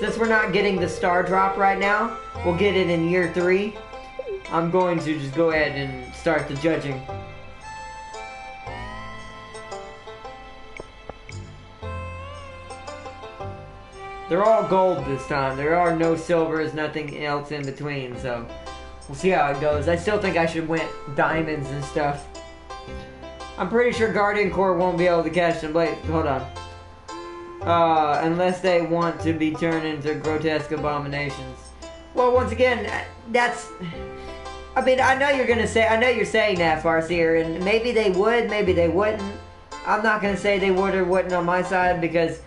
since we're not getting the star drop right now, we'll get it in year 3. I'm going to just go ahead and start the judging. They're all gold this time. There are no silvers, nothing else in between, so we'll see how it goes. I still think I should win diamonds and stuff. I'm pretty sure Guardian Corps won't be able to catch them. Wait, hold on. Unless they want to be turned into grotesque abominations. Well, once again, that's... I mean, I know you're saying that, Farseer, and maybe they would, maybe they wouldn't. I'm not gonna say they would or wouldn't on my side because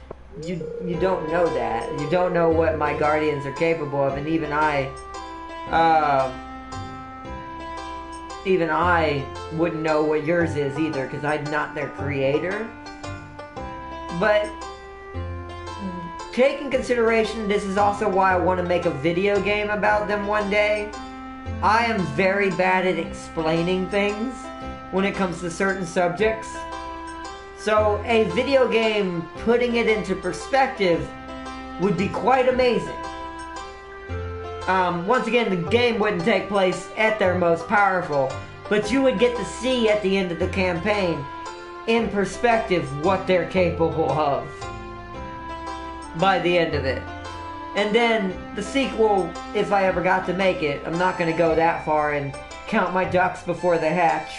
you don't know that. You don't know what my guardians are capable of, and even I wouldn't know what yours is either because I'm not their creator. But take in consideration, this is also why I want to make a video game about them one day. I am very bad at explaining things when it comes to certain subjects. So a video game putting it into perspective would be quite amazing. Once again, the game wouldn't take place at their most powerful, but you would get to see at the end of the campaign, in perspective, what they're capable of by the end of it. And then the sequel, if I ever got to make it, I'm not going to go that far and count my ducks before they hatch.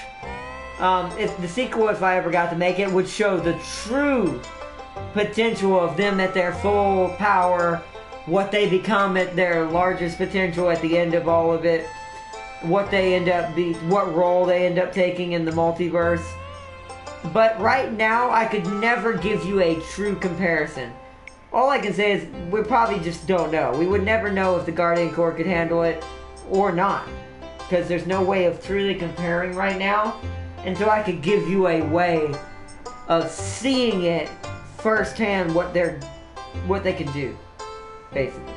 If the sequel, if I ever got to make it, would show the true potential of them at their full power, what they become at their largest potential at the end of all of it, what role they end up taking in the multiverse. But right now, I could never give you a true comparison. All I can say is we probably just don't know. We would never know if the Guardian Corps could handle it or not, because there's no way of truly comparing right now until I could give you a way of seeing it firsthand what they can do, basically.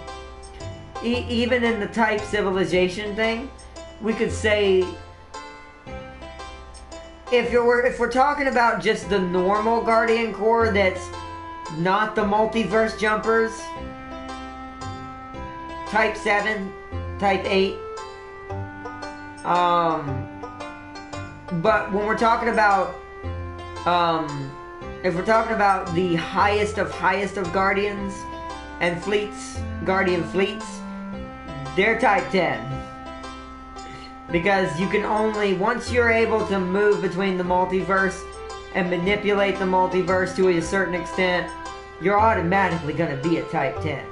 Even in the type civilization thing, we could say if we're talking about just the normal Guardian Corps that's not the multiverse jumpers, type 7, type 8. But when we're talking about, if we're talking about the highest of guardians and fleets, guardian fleets, they're type 10. Because you can only, once you're able to move between the multiverse and manipulate the multiverse to a certain extent, you're automatically going to be a type 10.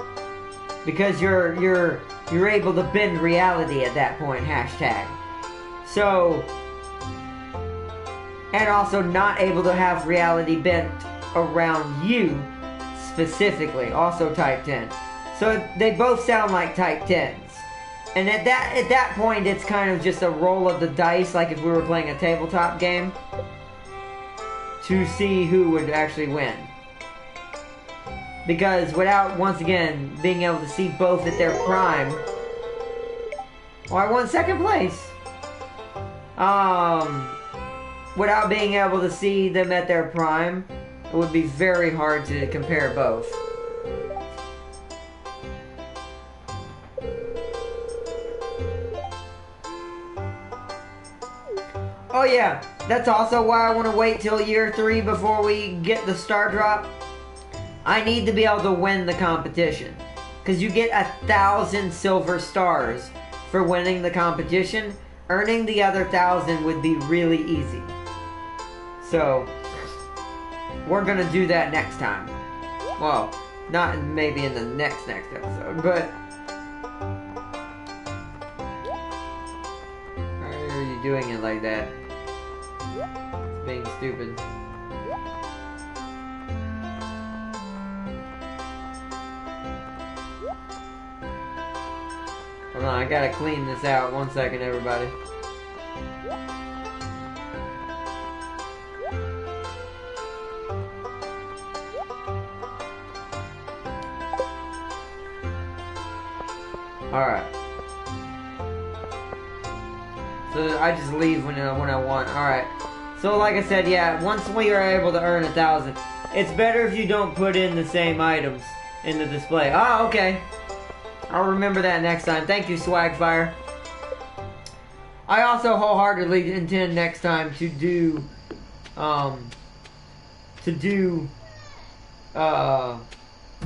Because you're able to bend reality at that point, hashtag. So, and also not able to have reality bent around you specifically, also type 10. So they both sound like type 10s. And at that point, it's kind of just a roll of the dice, like if we were playing a tabletop game, to see who would actually win. Because without, once again, being able to see both at their prime, well, I won second place. Without being able to see them at their prime, it would be very hard to compare both. Oh yeah, that's also why I want to wait till year 3 before we get the star drop. I need to be able to win the competition. Because you get 1,000 silver stars for winning the competition. Earning the other 1,000 would be really easy. So, we're going to do that next time. Well, not maybe in the next episode, but... Why are you doing it like that? It's being stupid. Hold on, I gotta clean this out. 1 second, everybody. Alright. So I just leave when I want. Alright. So like I said, yeah, once we are able to earn 1,000, it's better if you don't put in the same items in the display. Oh, okay. I'll remember that next time. Thank you, Swagfire. I also wholeheartedly intend next time to do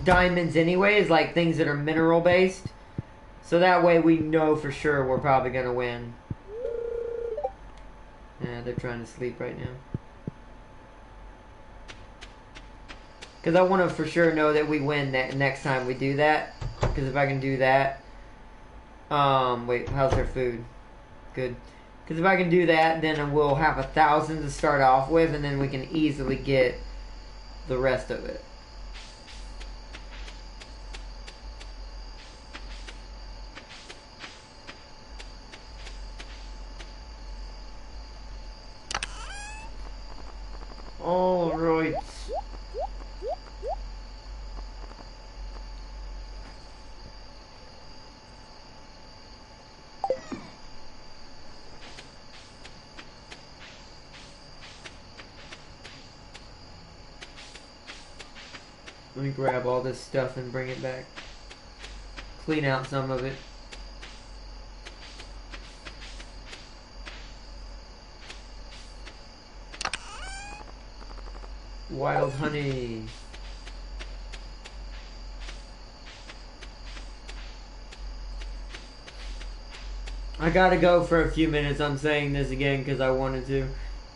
diamonds anyways, like things that are mineral based. So that way we know for sure we're probably gonna win. Yeah, they're trying to sleep right now. Because I want to for sure know that we win that next time we do that. Because if I can do that... wait, how's their food? Good. Because if I can do that, then we'll have 1,000 to start off with, and then we can easily get the rest of it. All right. Let me grab all this stuff and bring it back. Clean out some of it. Wild honey. I gotta go for a few minutes. I'm saying this again because I wanted to.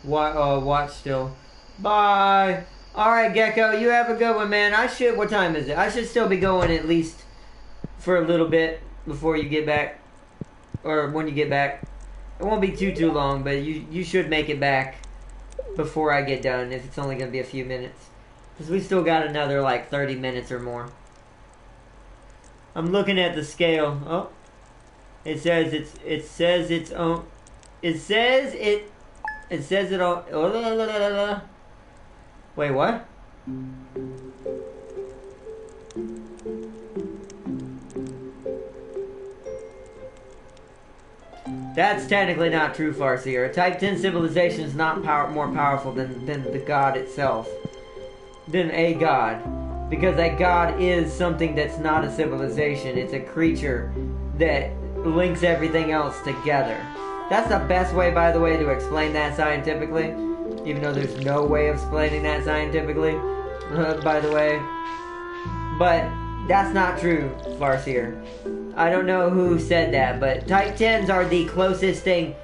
Watch still. Bye. Alright, Gecko, you have a good one, man. What time is it? I should still be going at least for a little bit before you get back. Or when you get back. It won't be too long, but you should make it back before I get done, if it's only going to be a few minutes. Because we still got another, like, 30 minutes or more. I'm looking at the scale. Oh. It says it on... Oh, wait, what? That's technically not true, Farseer. A Type 10 civilization is not more powerful than the god itself. Than a god. Because a god is something that's not a civilization. It's a creature that links everything else together. That's the best way, by the way, to explain that scientifically. Even though there's no way of explaining that scientifically, by the way. But that's not true, Farseer. I don't know who said that, but type 10s are the closest thing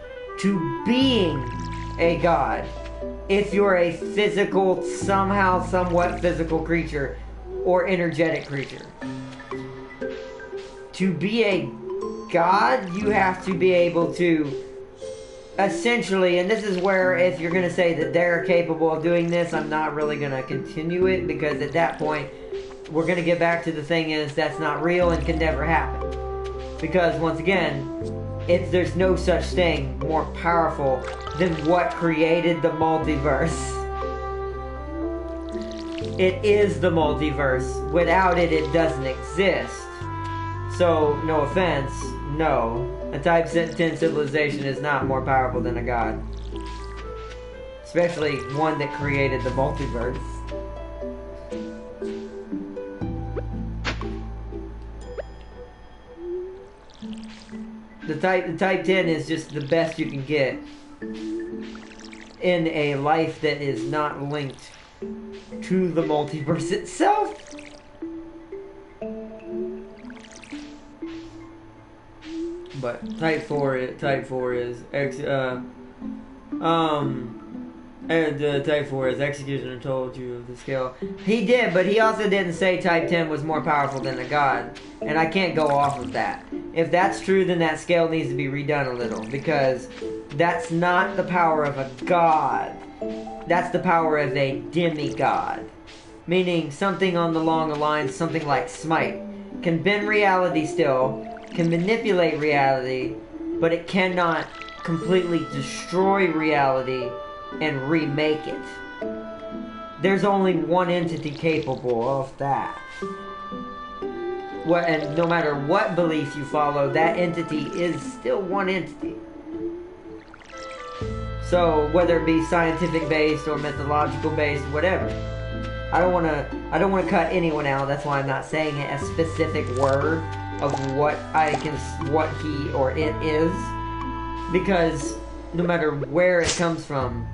to being a god. If you're a physical, somehow, somewhat physical creature, or energetic creature. To be a god, you have to be able to essentially, and this is where if you're going to say that they're capable of doing this, I'm not really going to continue it, because at that point, we're going to get back to the thing is that's not real and can never happen. Because once again, there's no such thing more powerful than what created the multiverse. It is the multiverse. Without it, it doesn't exist. So, no offense, no. A type 10 civilization is not more powerful than a god. Especially one that created the multiverse. The type 10 is just the best you can get in a life that is not linked to the multiverse itself. But type 4 is type 4 is Executioner told you of the scale. He did, but he also didn't say type 10 was more powerful than a god. And I can't go off of that. If that's true, then that scale needs to be redone a little. Because that's not the power of a god. That's the power of a demigod. Meaning something on the long lines, something like Smite. Can bend reality still. Can manipulate reality. But it cannot completely destroy reality and remake it. There's only one entity capable of that. And no matter what belief you follow, that entity is still one entity. So whether it be scientific based or mythological based, whatever. I don't want to cut anyone out. That's why I'm not saying a specific word of what he or it is, because no matter where it comes from,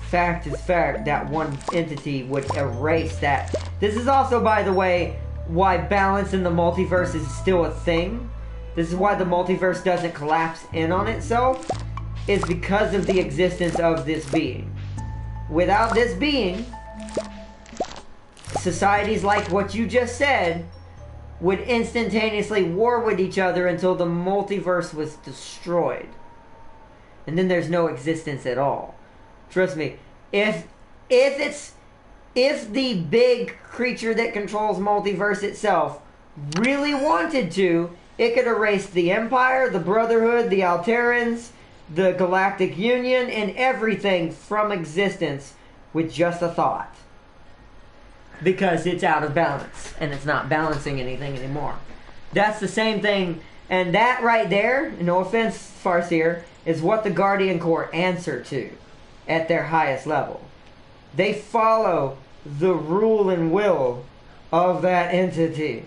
fact is fact. That one entity would erase that. This is also, by the way, why balance in the multiverse is still a thing. This is why the multiverse doesn't collapse in on itself, is because of the existence of this being. Without this being, societies like what you just said would instantaneously war with each other until the multiverse was destroyed. And then there's no existence at all. Trust me, if the big creature that controls multiverse itself really wanted to, it could erase the Empire, the Brotherhood, the Alterans, the Galactic Union, and everything from existence with just a thought. Because it's out of balance, and it's not balancing anything anymore. That's the same thing, and that right there, no offense, Farseer, is what the Guardian Corps answer to at their highest level. They follow the rule and will of that entity.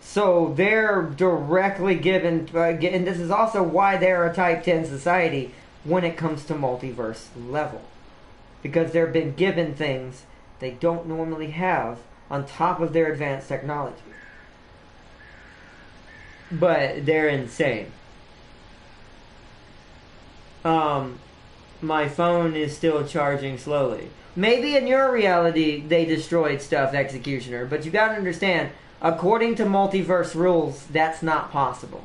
So they're directly given, and this is also why they're a Type 10 society when it comes to multiverse level. Because they've been given things they don't normally have on top of their advanced technology. But they're insane. My phone is still charging slowly. Maybe in your reality they destroyed stuff, Executioner, but you gotta understand, according to multiverse rules, that's not possible.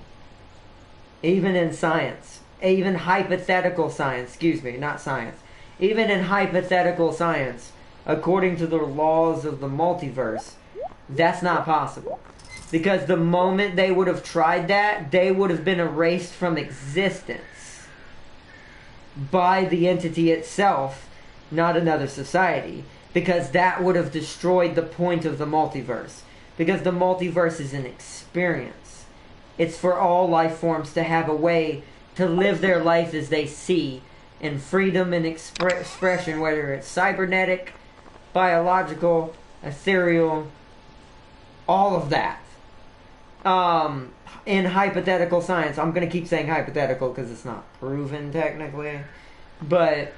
Even in science. Even hypothetical science, excuse me, not science. Even in hypothetical science, according to the laws of the multiverse, that's not possible. Because the moment they would have tried that, they would have been erased from existence by the entity itself, not another society. Because that would have destroyed the point of the multiverse. Because the multiverse is an experience. It's for all life forms to have a way to live their life as they see, in freedom and expression, whether it's cybernetic, biological, ethereal, all of that. In hypothetical science, I'm going to keep saying hypothetical because it's not proven technically, but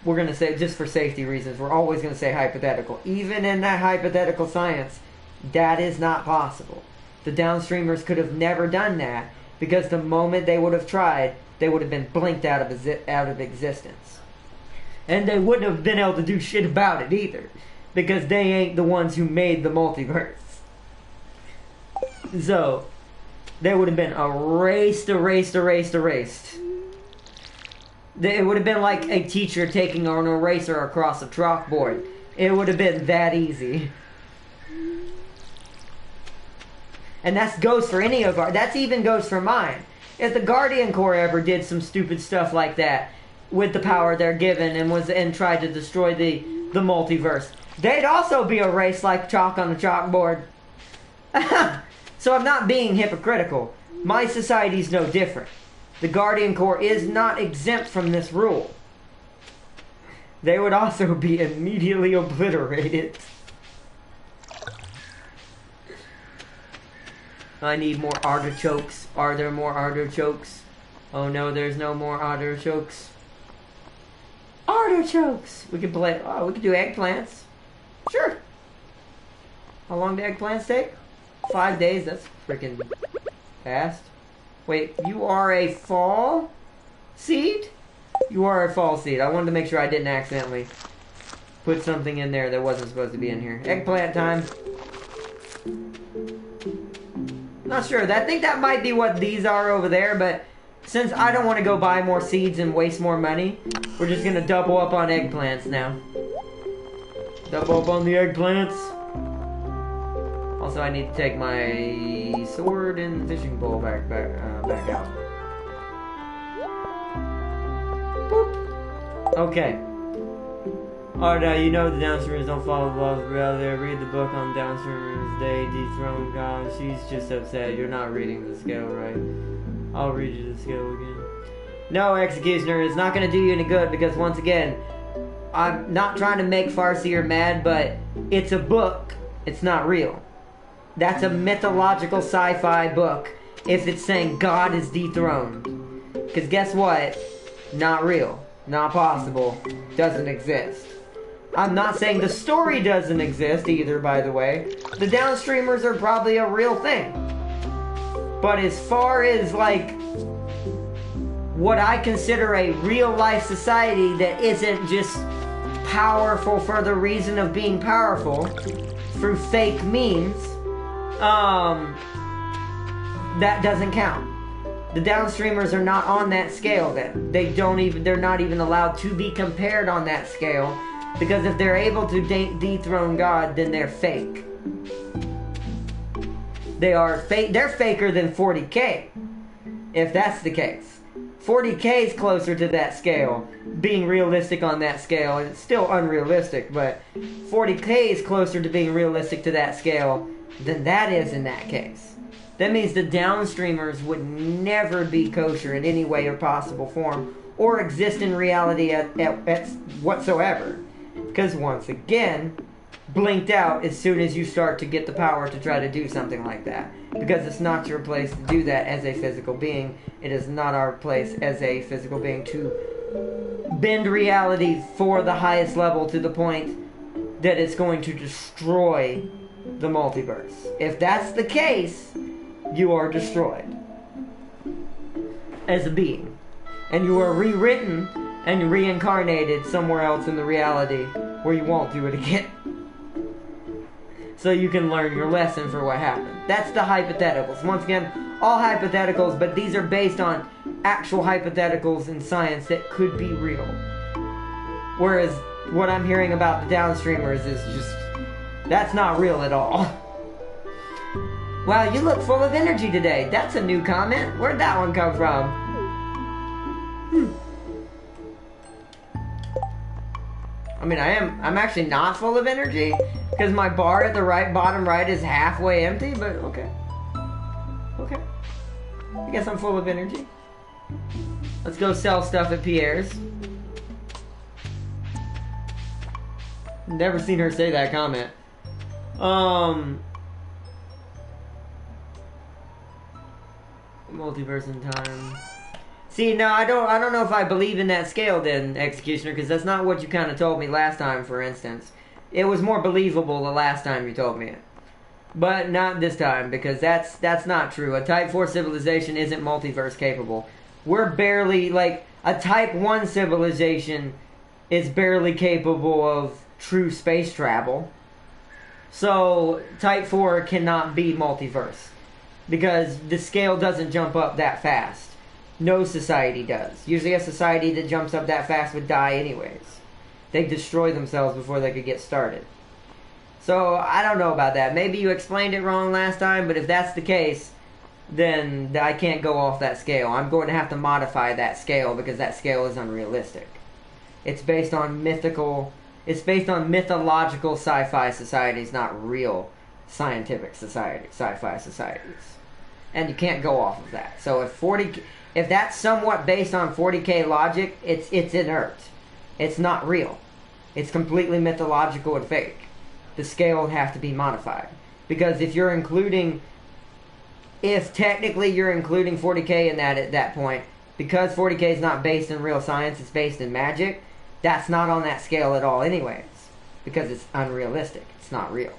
we're going to say, just for safety reasons, we're always going to say hypothetical. Even in that hypothetical science, that is not possible. The downstreamers could have never done that because the moment they would have tried, they would have been blinked out of existence. And they wouldn't have been able to do shit about it either because they ain't the ones who made the multiverse. So, they would have been erased. It would have been like a teacher taking an eraser across a chalkboard. It would have been that easy. And that goes for any of our... That even goes for mine. If the Guardian Corps ever did some stupid stuff like that with the power they're given and tried to destroy the multiverse, they'd also be erased like chalk on the chalkboard. So I'm not being hypocritical. My society's no different. The Guardian Corps is not exempt from this rule. They would also be immediately obliterated. I need more artichokes. Are there more artichokes? Oh no, there's no more artichokes. Artichokes! We could play... Oh, we could do eggplants. Sure. How long do eggplants take? 5 days, that's freaking fast. Wait, you are a fall seed? You are a fall seed. I wanted to make sure I didn't accidentally put something in there that wasn't supposed to be in here. Eggplant time. Not sure. I think that might be what these are over there, but since I don't want to go buy more seeds and waste more money, we're just going to double up on eggplants now. Double up on the eggplants. Also, I need to take my sword and fishing pole back out. Boop. Okay. Alright, now you know the downstreamers don't follow the laws of reality. Read the book on downstreamers. They dethrone God. She's just upset. You're not reading the scale right. I'll read you the scale again. No, Executioner, it's not going to do you any good because, once again, I'm not trying to make Farseer mad, but it's a book. It's not real. That's a mythological sci-fi book if it's saying God is dethroned. Because guess what? Not real. Not possible. Doesn't exist. I'm not saying the story doesn't exist either, by the way. The downstreamers are probably a real thing. But as far as, like, what I consider a real-life society that isn't just powerful for the reason of being powerful through fake memes, that doesn't count. The downstreamers are not on that scale then. They're not even allowed to be compared on that scale, because if they're able to dethrone God, then they're fake. They're faker than 40k, if that's the case. 40k is closer to that scale, being realistic on that scale, and it's still unrealistic, but 40k is closer to being realistic to that scale than that is in that case. That means the downstreamers would never be kosher in any way or possible form, or exist in reality at whatsoever. Because once again, blinked out as soon as you start to get the power to try to do something like that. Because it's not your place to do that as a physical being. It is not our place as a physical being to bend reality for the highest level to the point that it's going to destroy the multiverse. If that's the case, you are destroyed as a being. And you are rewritten and reincarnated somewhere else in the reality where you won't do it again. So you can learn your lesson for what happened. That's the hypotheticals. Once again, all hypotheticals, but these are based on actual hypotheticals in science that could be real. Whereas what I'm hearing about the downstreamers is just, that's not real at all. Wow, you look full of energy today. That's a new comment. Where'd that one come from? I mean, I'm actually not full of energy, because my bar at the bottom right is halfway empty, but okay. Okay. I guess I'm full of energy. Let's go sell stuff at Pierre's. Never seen her say that comment. Multiverse in time. See, no, I don't know if I believe in that scale then, Executioner, because that's not what you kind of told me last time, for instance. It was more believable the last time you told me it. But not this time, because that's not true. A Type 4 civilization isn't multiverse capable. We're barely, like, a Type 1 civilization is barely capable of true space travel. So, Type 4 cannot be multiverse. Because the scale doesn't jump up that fast. No society does. Usually a society that jumps up that fast would die anyways. They'd destroy themselves before they could get started. So, I don't know about that. Maybe you explained it wrong last time, but if that's the case, then I can't go off that scale. I'm going to have to modify that scale because that scale is unrealistic. It's based on mythological sci-fi societies, not real scientific sci-fi societies. And you can't go off of that. So if that's somewhat based on 40K logic, it's inert. It's not real. It's completely mythological and fake. The scale would have to be modified. Because if technically you're including 40K in that at that point, because 40K is not based in real science, it's based in magic, that's not on that scale at all anyways. Because it's unrealistic. It's not real.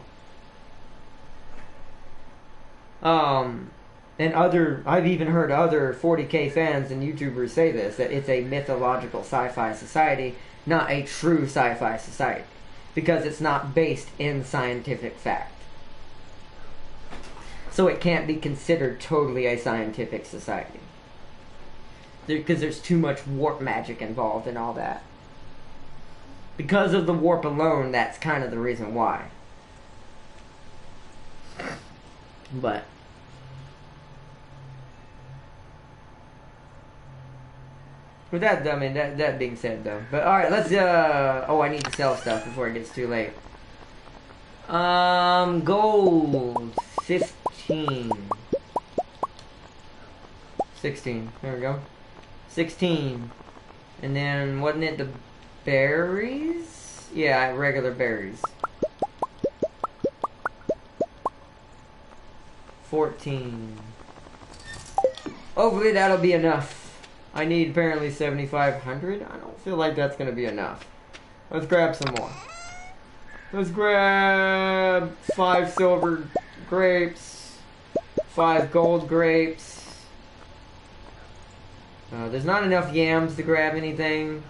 And I've even heard other 40K fans and YouTubers say this, that it's a mythological sci-fi society, not a true sci-fi society. Because it's not based in scientific fact. So it can't be considered totally a scientific society. Because there's too much warp magic involved in all that. Because of the warp alone, that's kind of the reason why. But with that, I mean, that being said, though. But, alright, let's, I need to sell stuff before it gets too late. Gold. 15. 16. There we go. 16. And then, wasn't it the berries? Yeah, regular berries. 14. Hopefully that'll be enough. I need apparently 7,500. I don't feel like that's going to be enough. Let's grab some more. Let's grab 5 silver grapes. 5 gold grapes. There's not enough yams to grab anything.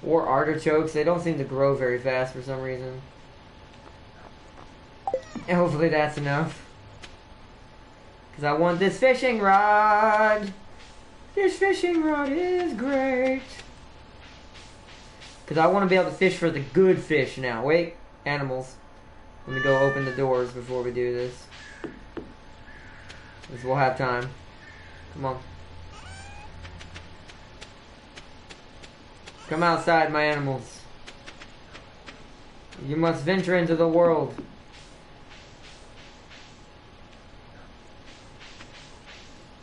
Or artichokes. They don't seem to grow very fast for some reason. And hopefully that's enough. Because I want this fishing rod. This fishing rod is great. Because I want to be able to fish for the good fish now. Wait, animals. Let me go open the doors before we do this. Because we'll have time. Come on. Come outside, my animals. You must venture into the world.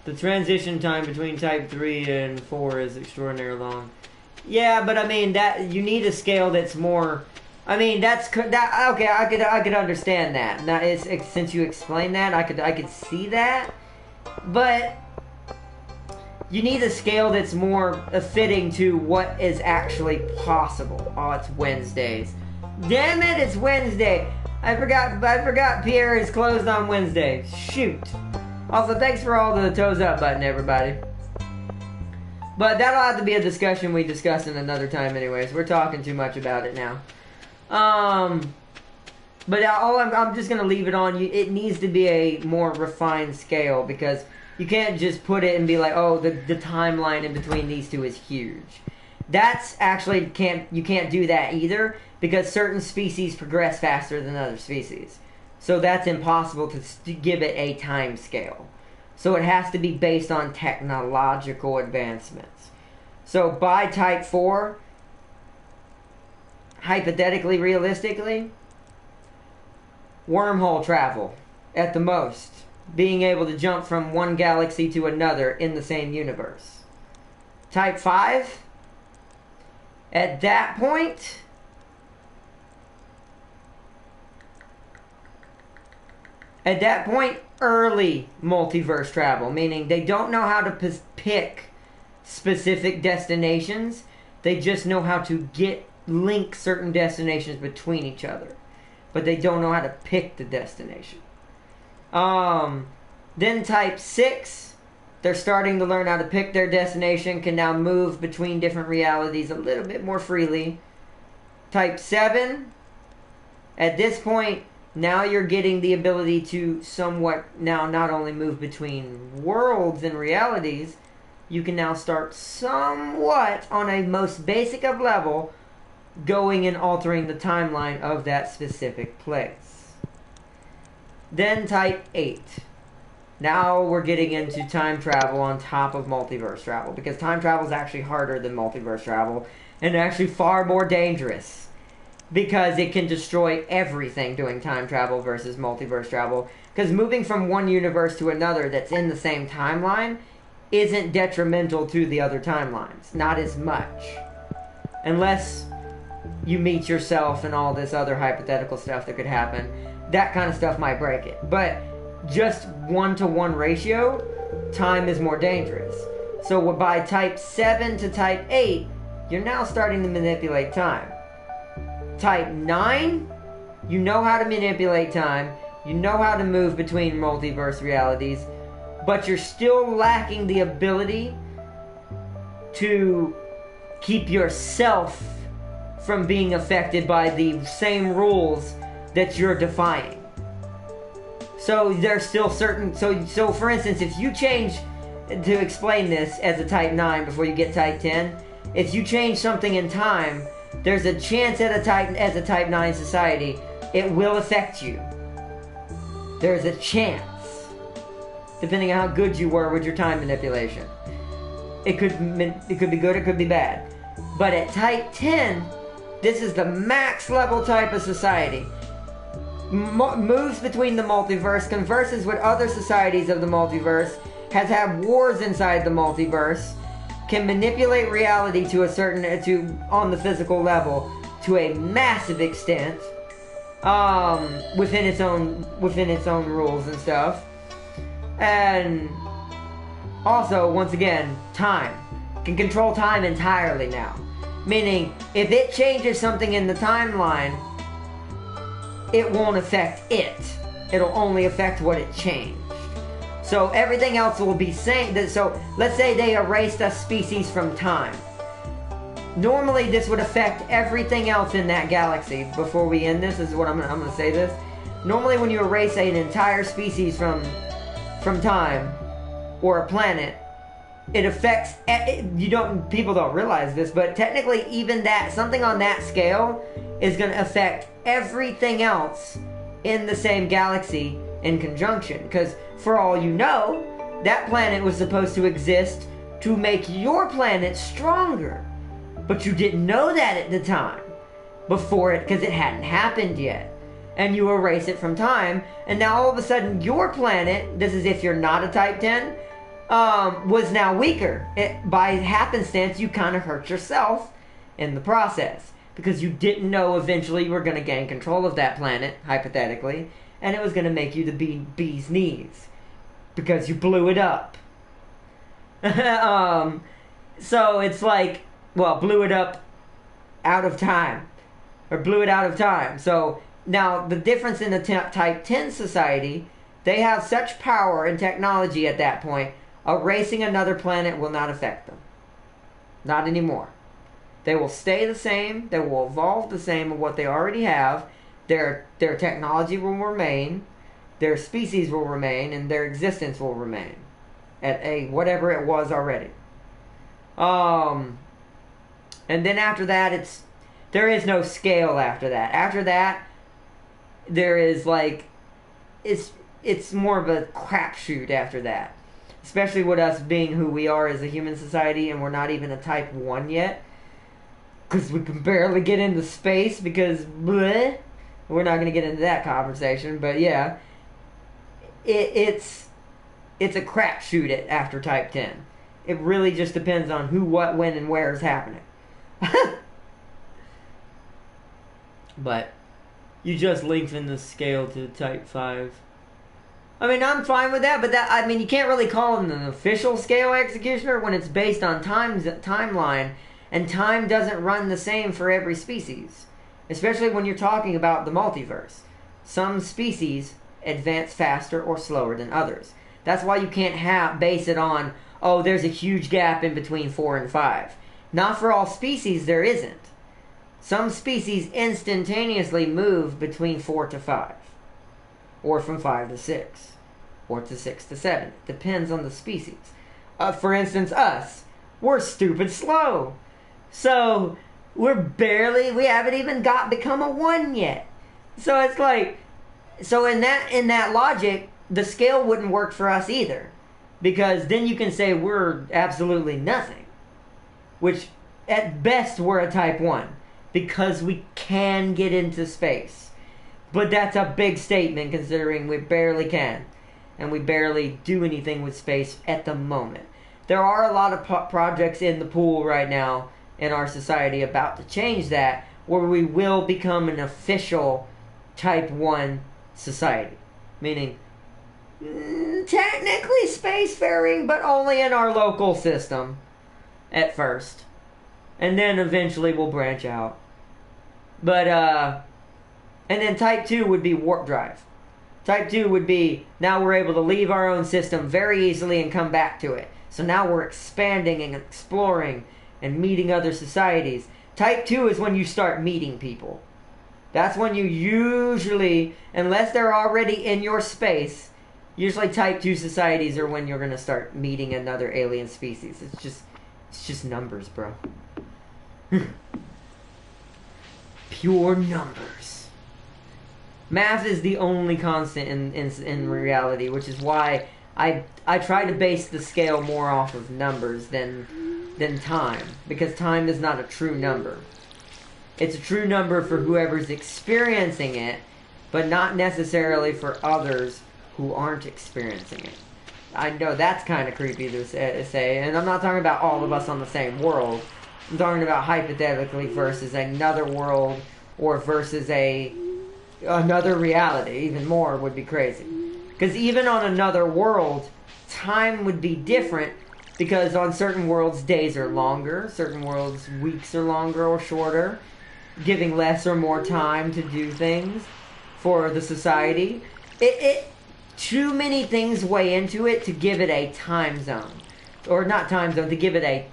The transition time between Type 3 and 4 is extraordinarily long. Yeah, but I mean, that you need a scale that's more... I mean, okay, I could understand that. Now, since you explained that, I could see that. But you need a scale that's more fitting to what is actually possible. Oh, it's Wednesdays. Damn it, it's Wednesday. I forgot Pierre is closed on Wednesday. Shoot. Also, thanks for all the toes up button, everybody. But that'll have to be a discussion we discuss in another time anyways. We're talking too much about it now. But I'm just going to leave it on you. It needs to be a more refined scale because you can't just put it and be like, oh, the timeline in between these two is huge. That's actually, you can't do that either because certain species progress faster than other species. So that's impossible to give it a time scale. So it has to be based on technological advancements. So by Type 4, hypothetically, realistically, wormhole travel at the most. Being able to jump from one galaxy to another in the same universe. Type 5, at that point... At that point, early multiverse travel, meaning they don't know how to pick specific destinations. They just know how to link certain destinations between each other, but they don't know how to pick the destination. Then type 6, they're starting to learn how to pick their destination, can now move between different realities a little bit more freely. Type 7, at this point, now you're getting the ability to somewhat now not only move between worlds and realities, you can now start somewhat on a most basic of level going and altering the timeline of that specific place. Then type 8. Now we're getting into time travel on top of multiverse travel, because time travel is actually harder than multiverse travel and actually far more dangerous, because it can destroy everything doing time travel versus multiverse travel. Because moving from one universe to another that's in the same timeline isn't detrimental to the other timelines. Not as much. Unless you meet yourself and all this other hypothetical stuff that could happen. That kind of stuff might break it. But just 1-to-1 ratio, time is more dangerous. So by type 7 to type 8, you're now starting to manipulate time. Type 9, you know how to manipulate time, you know how to move between multiverse realities, but you're still lacking the ability to keep yourself from being affected by the same rules that you're defying. So there's still certain... So for instance, if you change... To explain this as a type 9 before you get type 10, if you change something in time, there's a chance as a type 9 society, it will affect you. There's a chance. Depending on how good you were with your time manipulation. It could be good, it could be bad. But at type 10, this is the max level type of society. Moves between the multiverse, converses with other societies of the multiverse, has had wars inside the multiverse, can manipulate reality on the physical level to a massive extent, within its own rules and stuff. And also, once again, time. Can control time entirely now. Meaning, if it changes something in the timeline, it won't affect it. It'll only affect what it changed. So everything else will be same. So let's say they erased a species from time. Normally this would affect everything else in that galaxy. Before we end this is what I'm going to say this. Normally when you erase an entire species from time or a planet, it affects people don't realize this, but technically even something on that scale is going to affect everything else in the same galaxy in conjunction. Because for all you know, that planet was supposed to exist to make your planet stronger, but you didn't know that at the time before it, because it hadn't happened yet. And you erase it from time, and now all of a sudden your planet, this is if you're not a type 10, was now weaker. By happenstance, you kind of hurt yourself in the process, because you didn't know eventually you were going to gain control of that planet, hypothetically, and it was going to make you the bee's knees, because you blew it up. So it's like, well, blew it up out of time, or blew it out of time. So now the difference in the type 10 society, they have such power and technology at that point, erasing another planet will not affect them. Not anymore. They will stay the same, they will evolve the same of what they already have, their technology will remain, their species will remain, and their existence will remain at whatever it was already. And then after that, there is no scale after that. After that, there is it's more of a crapshoot after that. Especially with us being who we are as a human society, and we're not even a type 1 yet. Because we can barely get into space because bleh. We're not going to get into that conversation, but yeah. It's a crapshoot after type 10. It really just depends on who, what, when, and where is happening. But you just lengthen the scale to type 5. I mean, I'm fine with that, but I mean, you can't really call him an official scale executioner when it's based on timeline, and time doesn't run the same for every species. Especially when you're talking about the multiverse. Some species advance faster or slower than others. That's why you can't base it on, oh, there's a huge gap in between 4 and 5. Not for all species, there isn't. Some species instantaneously move between 4 to 5. Or from 5 to 6. Or to 6 to 7. It depends on the species. For instance, us. We're stupid slow. So, we haven't even become a 1 yet. So it's like, so in that logic, the scale wouldn't work for us either. Because then you can say we're absolutely nothing. Which, at best, we're a type 1. Because we can get into space. But that's a big statement considering we barely can. And we barely do anything with space at the moment. There are a lot of projects in the pool right now in our society about to change that, where we will become an official type 1 society. Meaning, technically spacefaring, but only in our local system at first. And then eventually we'll branch out. But, and then type 2 would be warp drive. Type 2 would be, now we're able to leave our own system very easily and come back to it. So now we're expanding and exploring and meeting other societies. Type 2 is when you start meeting people. That's when you usually, unless they're already in your space, usually type 2 societies are when you're going to start meeting another alien species. It's just numbers, bro. Pure numbers. Math is the only constant in reality, which is why I try to base the scale more off of numbers than time, because time is not a true number. It's a true number for whoever's experiencing it, but not necessarily for others who aren't experiencing it. I know that's kind of creepy to say, and I'm not talking about all of us on the same world. I'm talking about hypothetically versus another world or versus another reality. Even more would be crazy. Because even on another world, time would be different, because on certain worlds days are longer, certain worlds weeks are longer or shorter, giving less or more time to do things for the society. Too many things weigh into it to give it a time zone. Or not time zone, to give it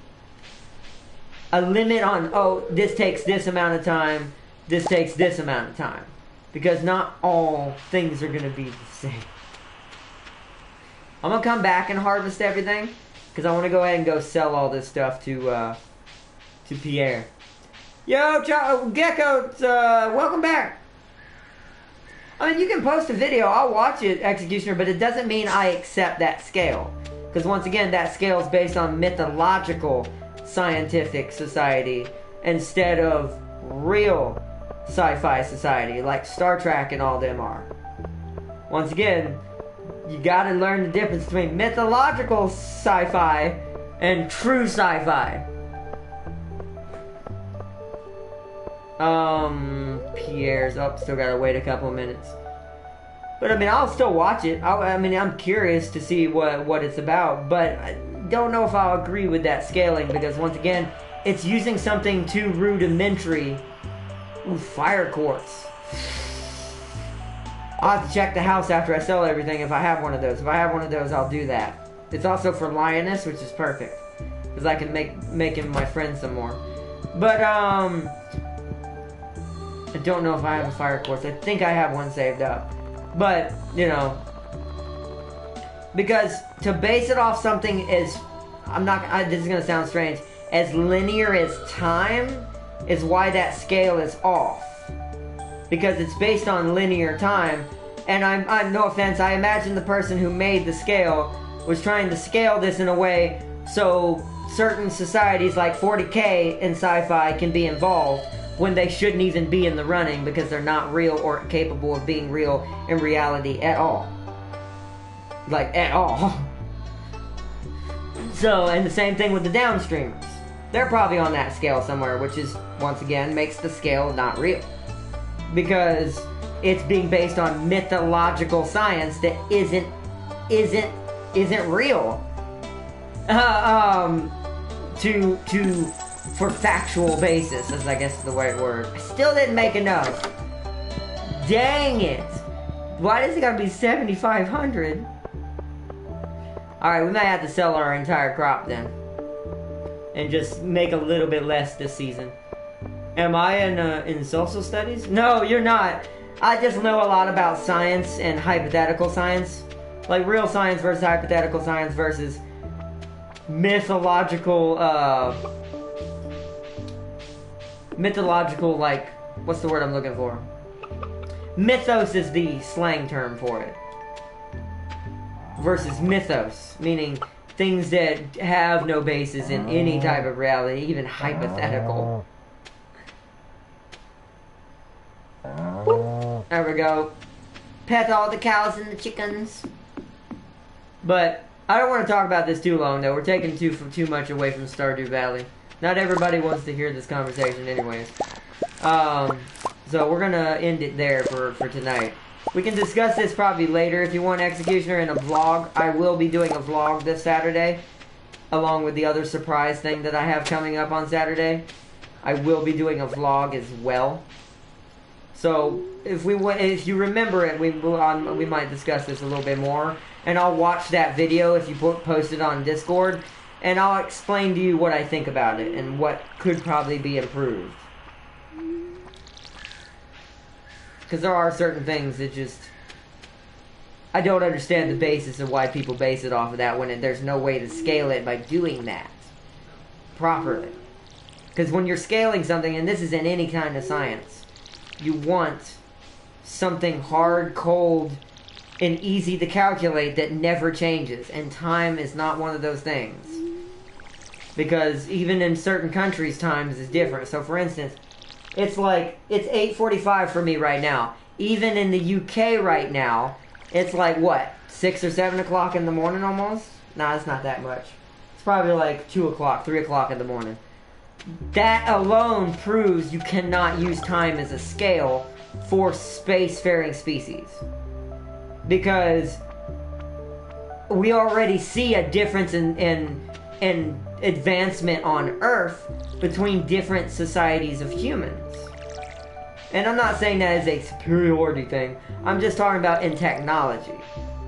a limit on, oh, this takes this amount of time, this takes this amount of time. Because not all things are going to be the same. I'm going to come back and harvest everything, because I want to go ahead and go sell all this stuff to Pierre. Yo, Gecko, welcome back. I mean, you can post a video, I'll watch it, Executioner, but it doesn't mean I accept that scale. Because once again, that scale is based on mythological scientific society instead of real sci-fi society, like Star Trek and all them are. Once again, you gotta learn the difference between mythological sci-fi and true sci-fi. Pierre's up, still gotta wait a couple minutes. But I mean, I'll still watch it. I mean, I'm curious to see what it's about, but I don't know if I'll agree with that scaling, because once again, it's using something too rudimentary. Ooh, fire quartz. I'll have to check the house after I sell everything if I have one of those. If I have one of those, I'll do that. It's also for Lioness, which is perfect, because I can make him my friend some more. But I don't know if I have a fire quartz. I think I have one saved up. But, you know, because to base it off something is, this is going to sound strange, as linear as time is why that scale is off. Because it's based on linear time. And I'm no offense, I imagine the person who made the scale was trying to scale this in a way so certain societies like 40K in sci-fi can be involved when they shouldn't even be in the running, because they're not real or capable of being real in reality at all. Like, at all. So, and the same thing with the downstreamers. They're probably on that scale somewhere, which is, once again, makes the scale not real. Because it's being based on mythological science that isn't isn't real. For factual basis, as I guess is the right word. I still didn't make enough. Dang it! Why does it gotta be 7,500? Alright, we might have to sell our entire crop then. And just make a little bit less this season. Am I in social studies? No, you're not. I just know a lot about science and hypothetical science. Like real science versus hypothetical science versus mythological, like, what's the word I'm looking for? Mythos is the slang term for it. Versus mythos, meaning things that have no basis in any type of reality, even hypothetical. There we go. Pet all the cows and the chickens. But I don't want to talk about this too long, though. We're taking too much away from Stardew Valley. Not everybody wants to hear this conversation anyways. So we're gonna end it there for tonight. We can discuss this probably later if you want Executioner in a vlog. I will be doing a vlog this Saturday, along with the other surprise thing that I have coming up on Saturday. I will be doing a vlog as well. So if you remember it, we might discuss this a little bit more, and I'll watch that video if you post it on Discord, and I'll explain to you what I think about it and what could probably be improved. Because there are certain things that just... I don't understand the basis of why people base it off of that when there's no way to scale it by doing that properly. Because when you're scaling something, and this is in any kind of science, you want something hard, cold, and easy to calculate that never changes. And time is not one of those things. Because even in certain countries, time is different. So for instance... It's 8:45 for me right now. Even in the UK right now, it's like, what, 6 or 7 o'clock in the morning almost? Nah, it's not that much. It's probably like 2 o'clock, 3 o'clock in the morning. That alone proves you cannot use time as a scale for spacefaring species. Because we already see a difference in advancement on Earth between different societies of humans. And I'm not saying that as a superiority thing. I'm just talking about in technology.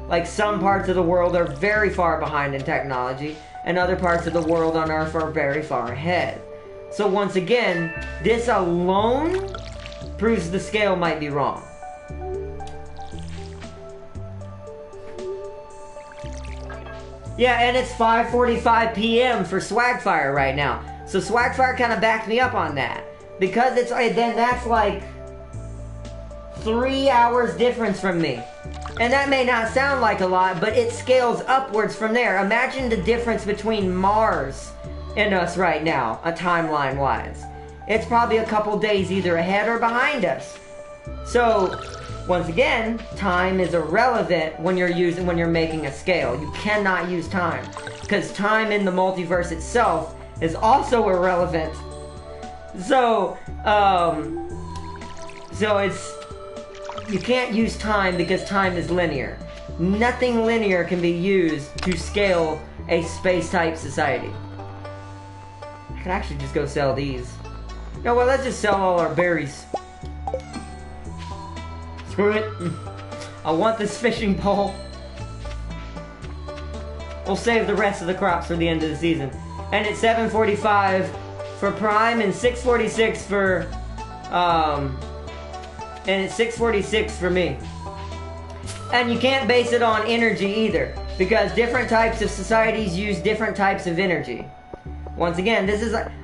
Like some parts of the world are very far behind in technology, and other parts of the world on Earth are very far ahead. So once again, this alone proves the scale might be wrong. Yeah, and it's 5:45 p.m. for Swagfire right now. So Swagfire kind of backed me up on that. Because then that's like 3 hours difference from me. And that may not sound like a lot, but it scales upwards from there. Imagine the difference between Mars and us right now, timeline-wise. It's probably a couple days either ahead or behind us. So, once again, time is irrelevant when you're making a scale. You cannot use time. Because time in the multiverse itself is also irrelevant. So you can't use time because time is linear. Nothing linear can be used to scale a space-type society. I could actually just go sell these. No, well, let's just sell all our berries. Screw it. I want this fishing pole. We'll save the rest of the crops for the end of the season. And it's 7:45 for Prime and 6:46 for, and it's 6:46 for me. And you can't base it on energy either, because different types of societies use different types of energy. Once again,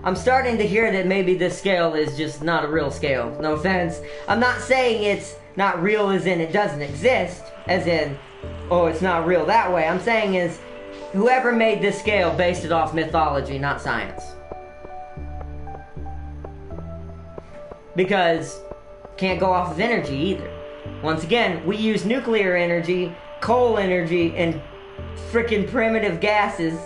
I'm starting to hear that maybe this scale is just not a real scale. No offense. I'm not saying it's not real as in it doesn't exist, as in, oh, it's not real that way. I'm saying is, whoever made this scale based it off mythology, not science. Because can't go off of energy either. Once again, we use nuclear energy, coal energy, and freaking primitive gases.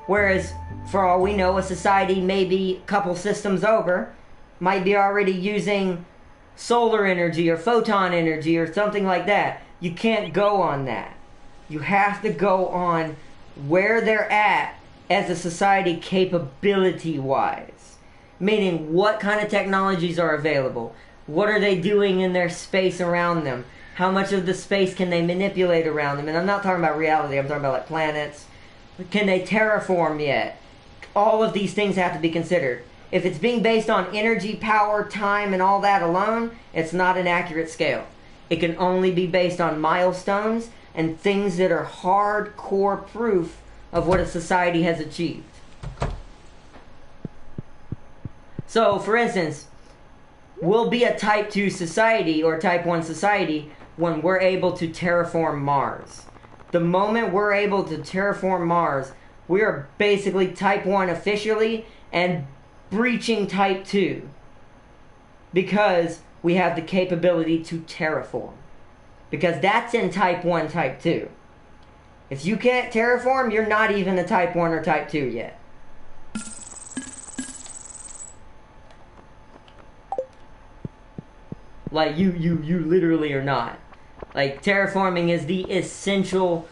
Whereas, for all we know, a society maybe a couple systems over might be already using solar energy or photon energy or something like that. You can't go on that. You have to go on where they're at as a society capability-wise. Meaning, what kind of technologies are available? What are they doing in their space around them? How much of the space can they manipulate around them? And I'm not talking about reality, I'm talking about like planets. Can they terraform yet? All of these things have to be considered. If it's being based on energy, power, time, and all that alone, it's not an accurate scale. It can only be based on milestones and things that are hardcore proof of what a society has achieved. So, for instance, we'll be a Type 2 society or Type 1 society when we're able to terraform Mars. The moment we're able to terraform Mars, we are basically Type 1 officially and breaching Type 2 because we have the capability to terraform. Because that's in Type 1, Type 2. If you can't terraform, you're not even a Type 1 or Type 2 yet. Like, you literally are not. Like, terraforming is the essential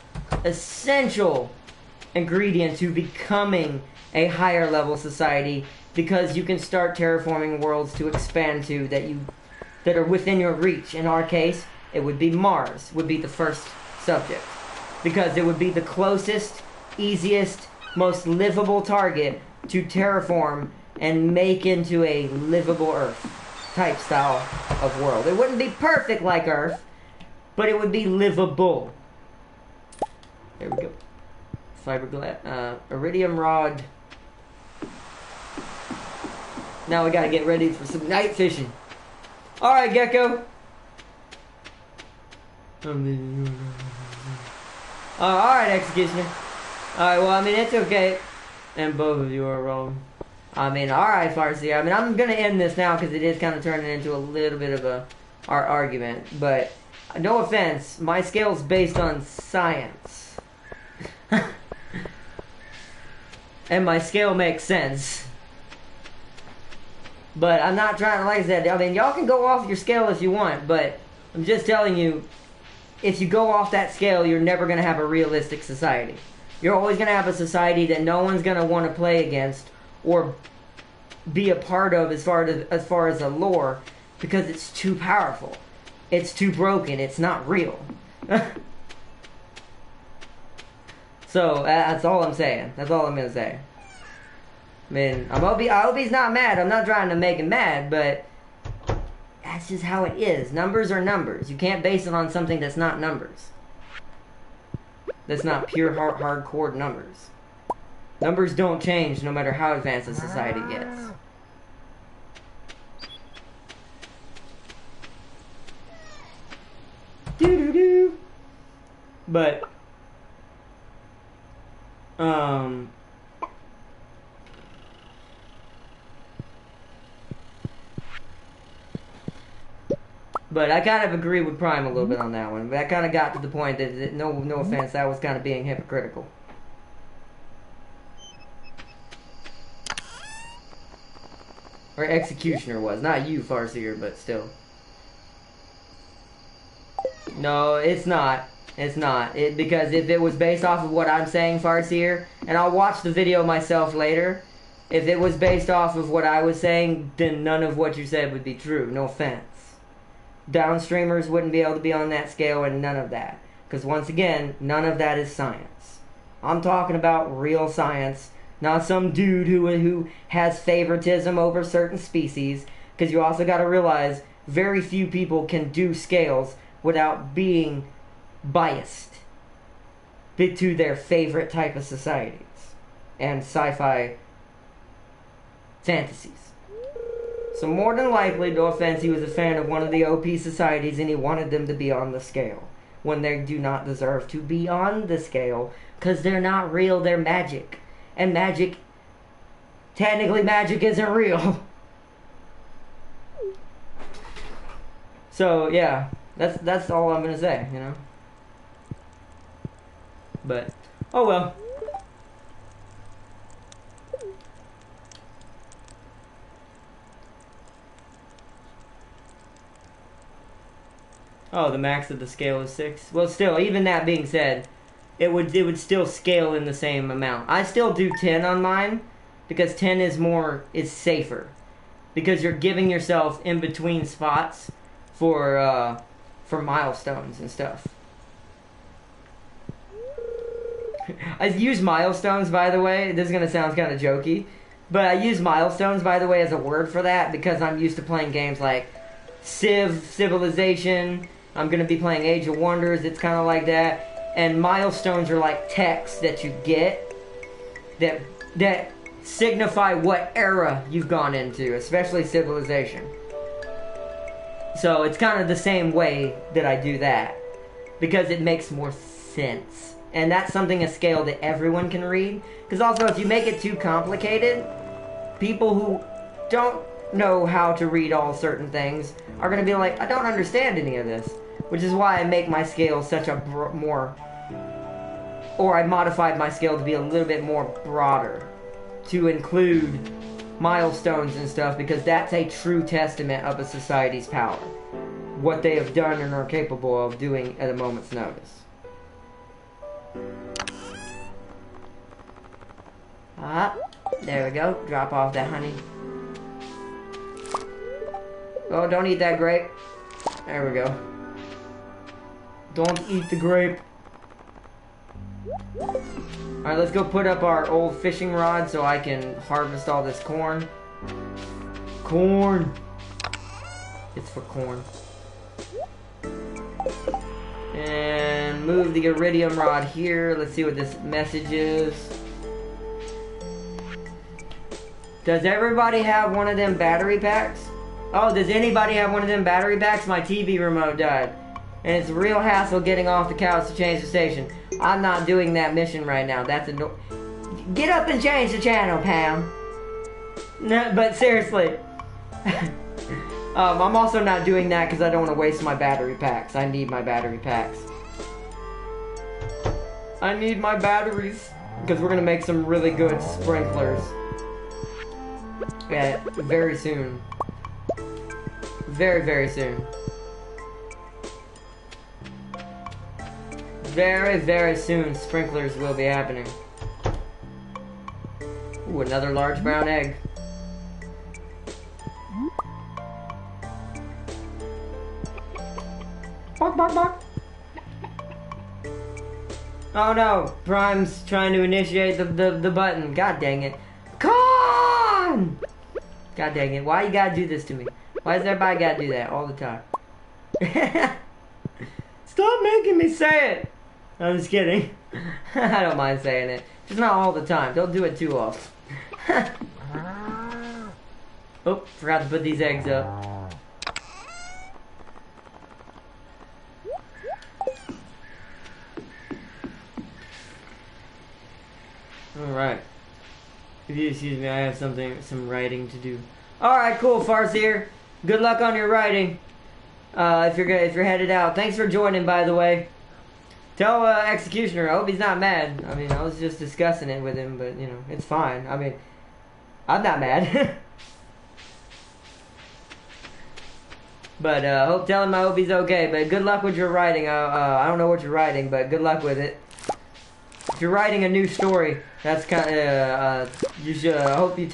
ingredient to becoming a higher level society, because you can start terraforming worlds to expand to that are within your reach. In our case, it would be Mars, would be the first subject. Because it would be the closest, easiest, most livable target to terraform and make into a livable Earth type style of world. It wouldn't be perfect like Earth, but it would be livable. There we go. Fiberglass, iridium rod. Now we gotta get ready for some night fishing. Alright, Gecko. Alright, Executioner. Alright, well, I mean, it's okay. And both of you are wrong. I mean, alright, Farseer. I mean, I'm gonna end this now because it is kind of turning into a little bit of a argument. But, no offense, my scale's based on science. And my scale makes sense. But I'm not trying to, like I said, I mean, y'all can go off your scale if you want, but I'm just telling you, if you go off that scale, you're never going to have a realistic society. You're always going to have a society that no one's going to want to play against or be a part of as far as the lore, because it's too powerful. It's too broken. It's not real. So, that's all I'm saying. That's all I'm going to say. I mean, I hope he's not mad. I'm not trying to make him mad, but that's just how it is. Numbers are numbers. You can't base it on something that's not numbers. That's not pure hardcore numbers. Numbers don't change no matter how advanced a society gets. Doo-doo-doo. But, but I kind of agree with Prime a little bit on that one. But I kind of got to the point that no offense, that was kind of being hypocritical. Or Executioner was. Not you, Farseer, but still. No, it's not. It's not. Because if it was based off of what I'm saying, Farseer, and I'll watch the video myself later, if it was based off of what I was saying, then none of what you said would be true. No offense. Downstreamers wouldn't be able to be on that scale, and none of that. Because once again, none of that is science. I'm talking about real science, not some dude who has favoritism over certain species. Because you also got to realize, very few people can do scales without being biased to their favorite type of societies and sci-fi fantasies. So more than likely, no offense, he was a fan of one of the OP societies and he wanted them to be on the scale, when they do not deserve to be on the scale, because they're not real, they're magic. And technically magic isn't real. So yeah, that's all I'm gonna say, you know. But oh well. Oh, the max of the scale is 6. Well, still, even that being said, it would still scale in the same amount. I still do 10 on mine because 10 is safer because you're giving yourself in between spots for milestones and stuff. I use milestones, by the way. This is gonna sound kind of jokey, but I use milestones, by the way, as a word for that because I'm used to playing games like Civilization. I'm gonna be playing Age of Wonders. It's kind of like that. And milestones are like text that you get that signify what era you've gone into, especially Civilization. So it's kind of the same way that I do that because it makes more sense. And that's something, a scale that everyone can read. Because also, if you make it too complicated, people who don't know how to read all certain things are going to be like, I don't understand any of this. Which is why I make my scale such a I modified my scale to be a little bit more broader. To include milestones and stuff, because that's a true testament of a society's power. What they have done and are capable of doing at a moment's notice. Ah, there we go. Drop off that honey. Oh, don't eat that grape. There we go. Don't eat the grape. Alright, let's go put up our old fishing rod so I can harvest all this corn. Corn! It's for corn. And move the iridium rod here. Let's see what this message is. Does everybody have one of them battery packs? Oh, does anybody have one of them battery packs? My TV remote died. And it's a real hassle getting off the couch to change the station. I'm not doing that mission right now. That's a get up and change the channel, Pam. No, but seriously. I'm also not doing that because I don't want to waste my battery packs. I need my battery packs. I need my batteries because we're going to make some really good sprinklers. Yeah, very soon. Very, very soon. Very, very soon, sprinklers will be happening. Ooh, another large brown egg. Bark, bark, bark. Oh no, Prime's trying to initiate the button. God dang it. Come on! God dang it, why you gotta do this to me? Why does everybody gotta do that all the time? Stop making me say it! I'm just kidding. I don't mind saying it. Just not all the time. Don't do it too often. Oh, forgot to put these eggs up. Alright. If you excuse me, I have some writing to do. Alright, cool, Farseer. Good luck on your writing. If you're headed out. Thanks for joining, by the way. Tell Executioner, I hope he's not mad. I mean, I was just discussing it with him, but, you know, it's fine. I mean, I'm not mad. But, tell him I hope he's okay. But good luck with your writing. I don't know what you're writing, but good luck with it. If you're writing a new story, that's kind of, you should, I hope you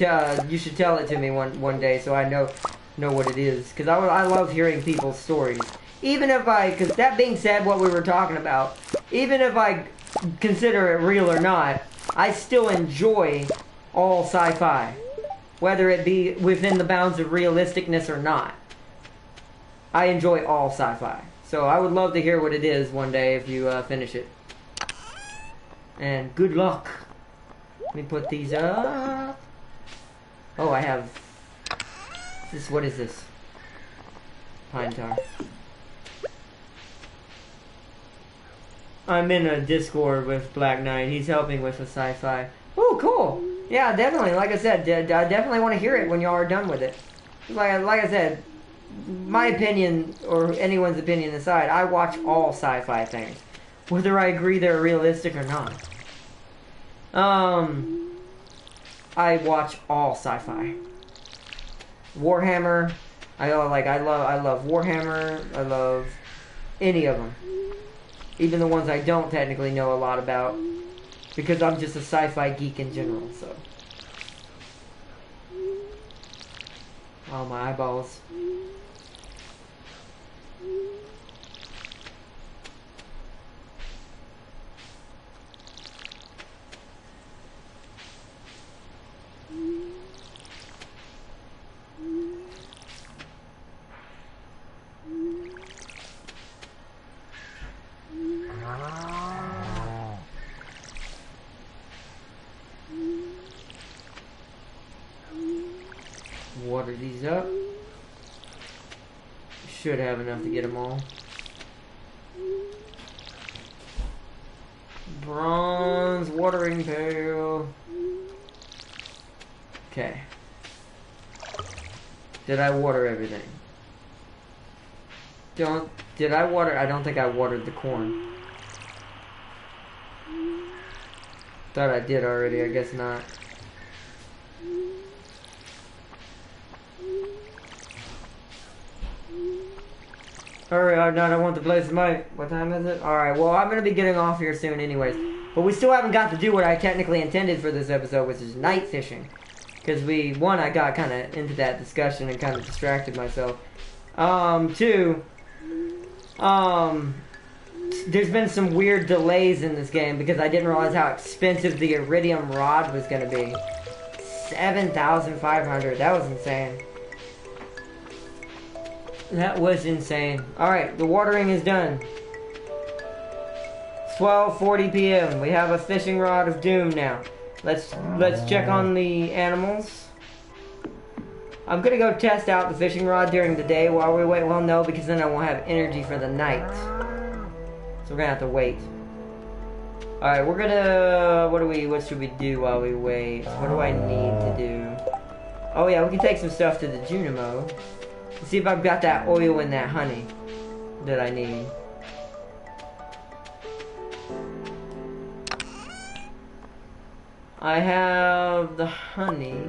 should tell it to me one day so I know what it is. Because I love hearing people's stories. Even if because that being said, what we were talking about, even if I consider it real or not, I still enjoy all sci-fi. Whether it be within the bounds of realisticness or not. I enjoy all sci-fi. So I would love to hear what it is one day if you finish it. And good luck. Let me put these up. Oh, I have... What is this? Pine tar. I'm in a Discord with Black Knight. He's helping with the sci-fi. Oh, cool. Yeah, definitely. Like I said, I definitely want to hear it when y'all are done with it. Like I said, my opinion, or anyone's opinion aside, I watch all sci-fi things. Whether I agree they're realistic or not. I watch all sci-fi. Warhammer. I love Warhammer. I love any of them. Even the ones I don't technically know a lot about. Because I'm just a sci-fi geek in general, so. Oh, my eyeballs. Water these up. Should have enough to get them all. Bronze watering pail. Okay. Did I water everything? Did I water? I don't think I watered the corn. Thought I did already, I guess not. Hurry, I don't want the place to make. What time is it? Alright, well, I'm going to be getting off here soon anyways. But we still haven't got to do what I technically intended for this episode, which is night fishing. Because I got kind of into that discussion and kind of distracted myself. Two, there's been some weird delays in this game because I didn't realize how expensive the iridium rod was going to be. 7,500, that was insane. That was insane. Alright, the watering is done. It's 12:40 p.m. We have a fishing rod of doom now. Let's check on the animals. I'm gonna go test out the fishing rod during the day while we wait. Well, no, because then I won't have energy for the night. So we're gonna have to wait. Alright, we're gonna... What should we do while we wait? What do I need to do? Oh yeah, we can take some stuff to the Junimo. See if I've got that oil and that honey that I need. I have the honey,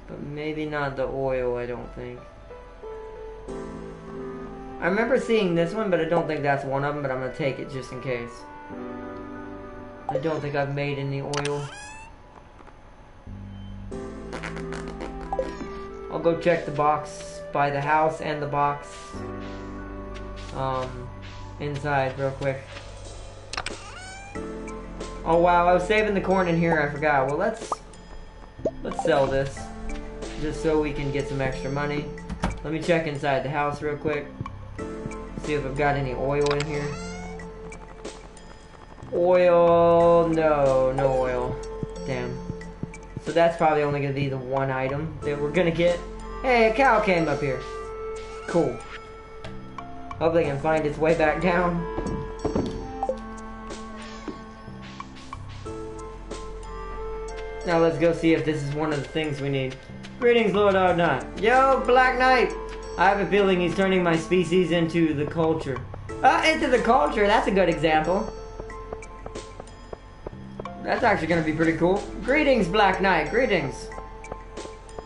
but maybe not the oil, I don't think. I remember seeing this one, but I don't think that's one of them, but I'm going to take it just in case. I don't think I've made any oil. I'll go check the box by the house and the box inside real quick. Oh wow, I was saving the corn in here, I forgot. Well, let's sell this just so we can get some extra money. Let me check inside the house real quick. See if I've got any oil in here. Oil, no oil. Damn. So that's probably only going to be the one item that we're going to get. Hey, a cow came up here. Cool. Hopefully it can find its way back down. Now let's go see if this is one of the things we need. Greetings, Lord Ardnot. Yo, Black Knight! I have a feeling he's turning my species into the culture. Into the culture? That's a good example. That's actually going to be pretty cool. Greetings, Black Knight. Greetings.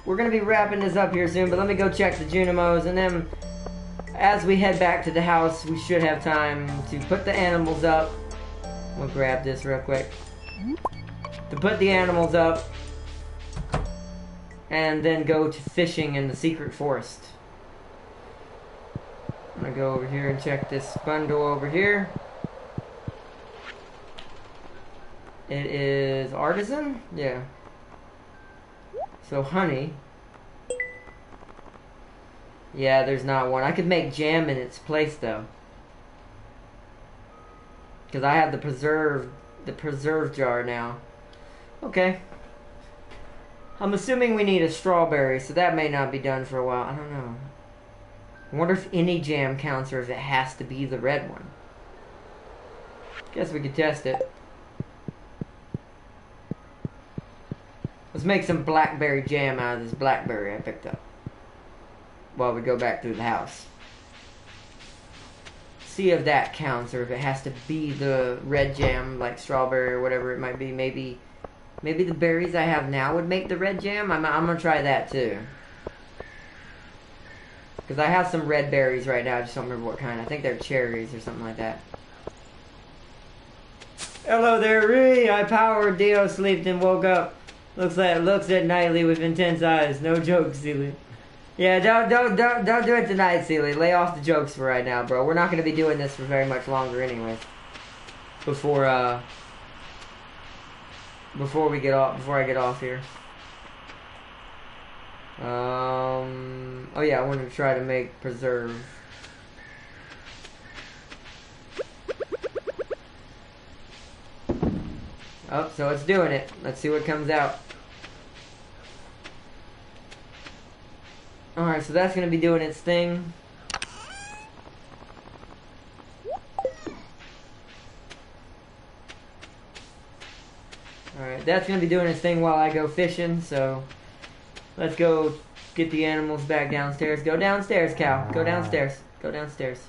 We're going to be wrapping this up here soon, but let me go check the Junimos, and then as we head back to the house, we should have time to put the animals up. We'll grab this real quick. To put the animals up, and then go to fishing in the secret forest. I'm going to go over here and check this bundle over here. It is artisan? Yeah. So honey. Yeah, there's not one. I could make jam in its place though. Because I have the preserve jar now. Okay. I'm assuming we need a strawberry, so that may not be done for a while. I don't know. I wonder if any jam counts or if it has to be the red one. Guess we could test it. Let's make some blackberry jam out of this blackberry I picked up while we go back through the house. See if that counts or if it has to be the red jam like strawberry or whatever it might be. Maybe the berries I have now would make the red jam. I'm gonna try that too. Because I have some red berries right now. I just don't remember what kind. I think they're cherries or something like that. Hello there, Ree. I powered Dio slept and woke up. Looks at Nightly with intense eyes. No jokes, Sealy. Yeah, don't do it tonight, Sealy. Lay off the jokes for right now, bro. We're not gonna be doing this for very much longer anyways. Before I get off here. Oh yeah, I wanted to try to make preserve. Oh, so it's doing it. Let's see what comes out. Alright, so that's gonna be doing its thing. Alright, that's gonna be doing its thing while I go fishing, so let's go get the animals back downstairs. Go downstairs, cow. Go downstairs. Go downstairs.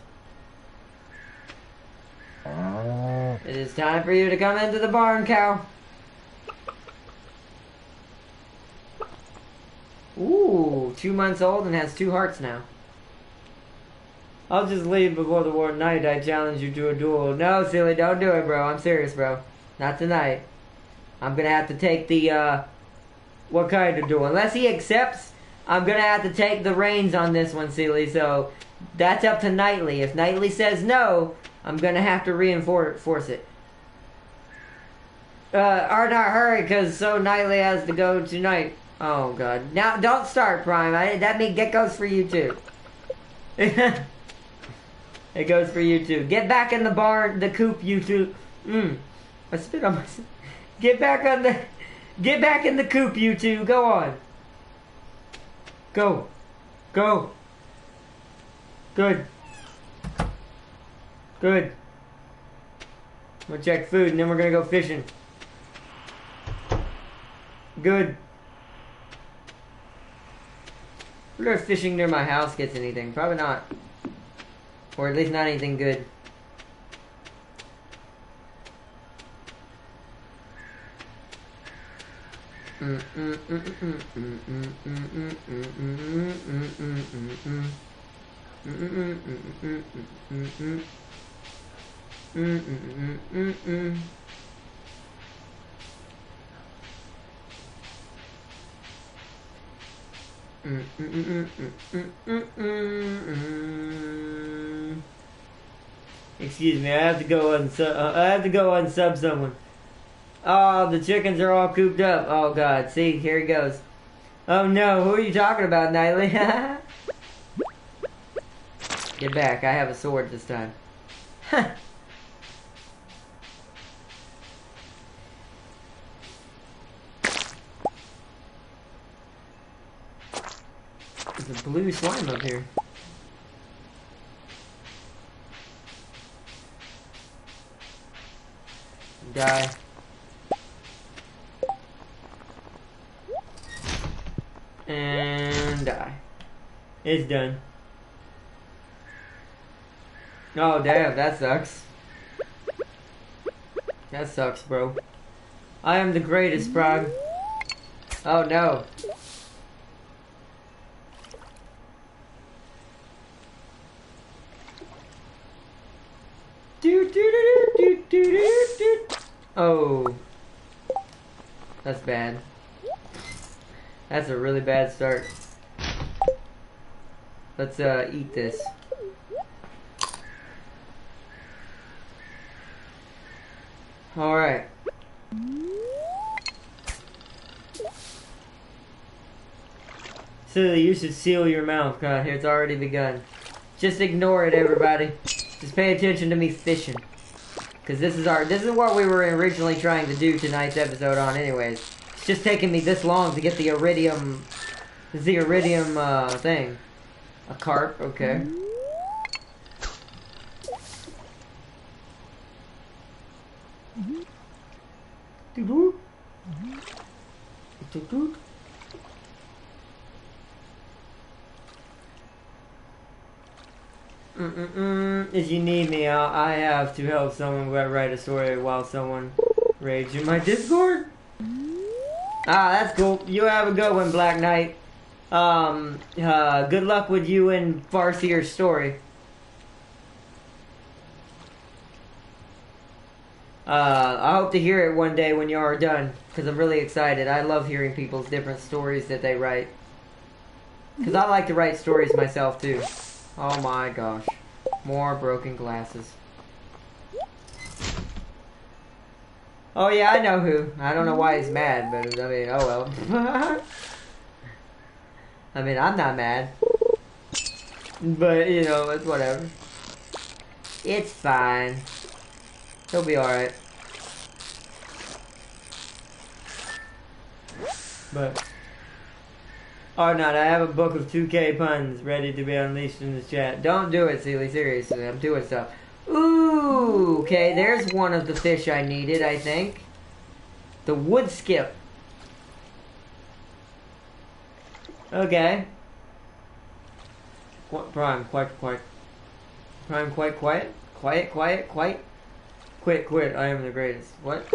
It is time for you to come into the barn, cow. Ooh, 2 months old and has 2 hearts now. I'll just leave before the war night. I challenge you to a duel. No, silly, don't do it, bro. I'm serious, bro. Not tonight. I'm gonna have to take the, what kind of duel? Unless he accepts, I'm gonna have to take the reins on this one, silly. So, that's up to Nightly. If Nightly says no, I'm gonna have to reinforce it. Or not hurry, because so Nightly has to go tonight. Oh god. Now don't start, Prime. That means it goes for you too. It goes for you too. Get back in the barn, the coop, you two. I spit on myself. Get back in the coop, you two. Go on. Go. Go. Good. Good. We'll check food and then we're gonna go fishing. Good. I wonder if fishing near my house gets anything. Probably not. Or at least not anything good. Excuse me, I have to go unsub someone. Oh, the chickens are all cooped up. Oh god, see, here he goes. Oh no, who are you talking about, Nightly? Get back, I have a sword this time. There's a blue slime up here. Die. And die. It's done. Oh damn, that sucks. That sucks, bro. I am the greatest, Prime. Oh no. Oh. That's bad. That's a really bad start. Let's eat this. Alright. Silly, you should seal your mouth. God, it's already begun. Just ignore it, everybody. Just pay attention to me fishing. Because this is what we were originally trying to do tonight's episode on anyways. It's just taking me this long to get the iridium thing. A carp, okay. If you need me, I have to help someone write a story while someone raids in my Discord. Ah, that's cool. You have a good one, Black Knight. Good luck with you and Farseer's story. I hope to hear it one day when you are done, because I'm really excited. I love hearing people's different stories that they write. Because I like to write stories myself, too. Oh my gosh. More broken glasses. Oh yeah, I know who. I don't know why he's mad, but I mean, oh well. I mean, I'm not mad. But, you know, it's whatever. It's fine. He'll be alright. But... Oh no, I have a book of 2K puns ready to be unleashed in the chat. Don't do it, Sealy. Seriously, I'm doing stuff. Ooh, okay, there's one of the fish I needed, I think. The wood skip. Okay. Prime, quite. Prime, quite quiet. Quiet. Quit. I am the greatest. What?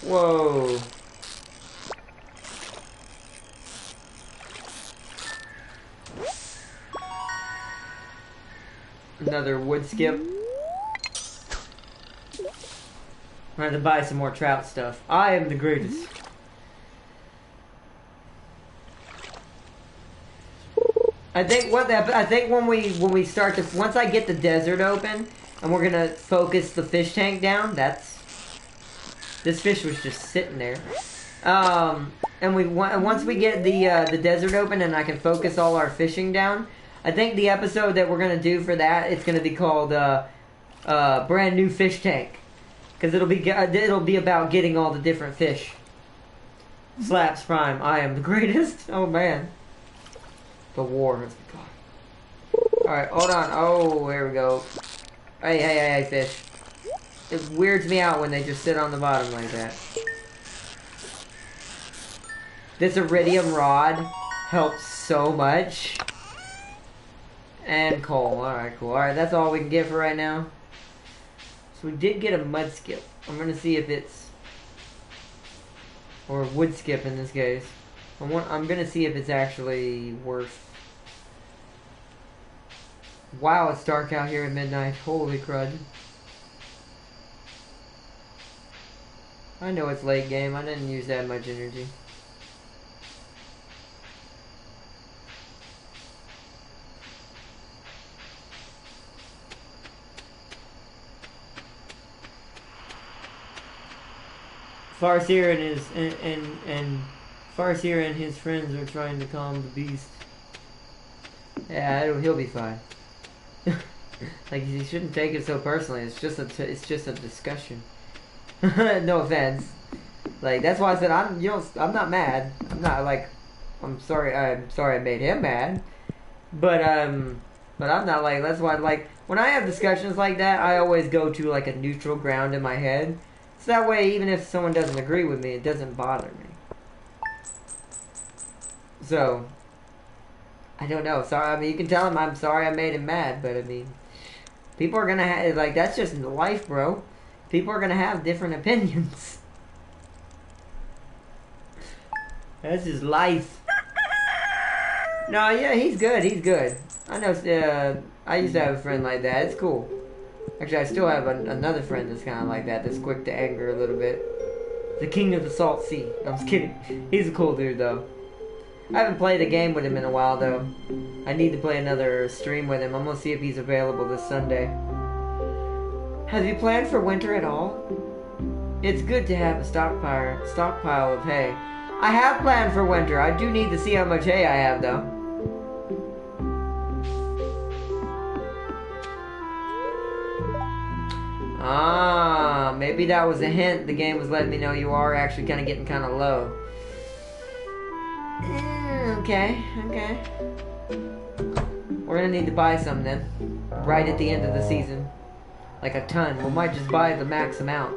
Whoa. Another wood skip. I have to buy some more trout stuff. I am the greatest. I think when we start to, once I get the desert open and we're gonna focus the fish tank down, this fish was just sitting there. And once we get the desert open and I can focus all our fishing down, I think the episode that we're gonna do for that, it's gonna be called brand new fish tank, because it'll be about getting all the different fish. Slaps Prime, I am the greatest. Oh man, the war has begun. All right, hold on. Oh, here we go. Hey, fish. It weirds me out when they just sit on the bottom like that. This iridium rod helps so much. And coal. Alright, cool. Alright, that's all we can get for right now. So we did get a mud skip. I'm gonna see if it's... or a wood skip in this case. I'm gonna see if it's actually worth... Wow, it's dark out here at midnight. Holy crud. I know it's late game. I didn't use that much energy. Farseer and his friends are trying to calm the beast. Yeah, he'll be fine. Like, you shouldn't take it so personally. It's just a discussion. No offense. Like, that's why I said I'm not mad. I'm not like, I'm sorry I made him mad. But I'm not like, that's why, like, when I have discussions like that, I always go to like a neutral ground in my head. So that way, even if someone doesn't agree with me, it doesn't bother me. So, I don't know. Sorry, I mean, you can tell him I'm sorry I made him mad, but I mean, people are gonna have, like, that's just life, bro. People are gonna have different opinions. That's just life. No, yeah, he's good. I know, I used to have a friend like that. It's cool. Actually, I still have another friend that's kind of like that, that's quick to anger a little bit. The king of the salt sea. I'm just kidding. He's a cool dude, though. I haven't played a game with him in a while, though. I need to play another stream with him. I'm gonna see if he's available this Sunday. Have you planned for winter at all? It's good to have a stockpile of hay. I have planned for winter. I do need to see how much hay I have, though. Ah, maybe that was a hint. The game was letting me know you are actually getting kind of low. Okay. We're gonna need to buy some then. Right at the end of the season. Like a ton. We might just buy the max amount.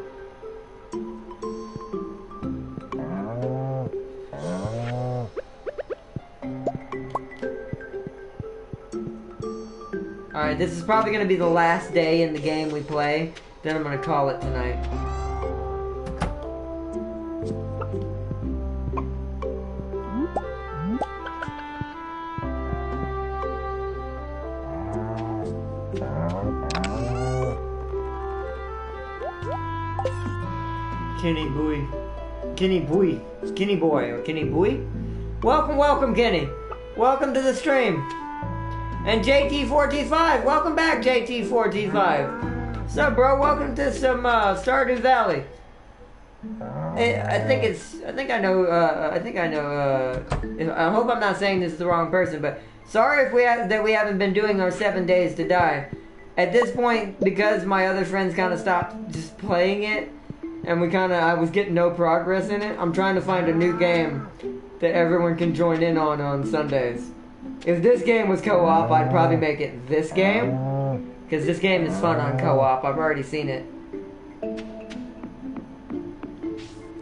Alright, this is probably gonna be the last day in the game we play. Then I'm gonna call it tonight. Kenny Boy. Kenny Boy. Kenny Boy or Kenny Boy? Welcome, welcome, Kenny. Welcome to the stream. And JT4T5. Welcome back, JT4T5. What's up, bro? Welcome to some Stardew Valley. I think I know. I hope I'm not saying this to the wrong person, but sorry if we haven't been doing our 7 days to die. At this point, because my other friends kind of stopped just playing it, and I was getting no progress in it. I'm trying to find a new game that everyone can join in on Sundays. If this game was co-op, I'd probably make it this game, because this game is fun on co-op. I've already seen it.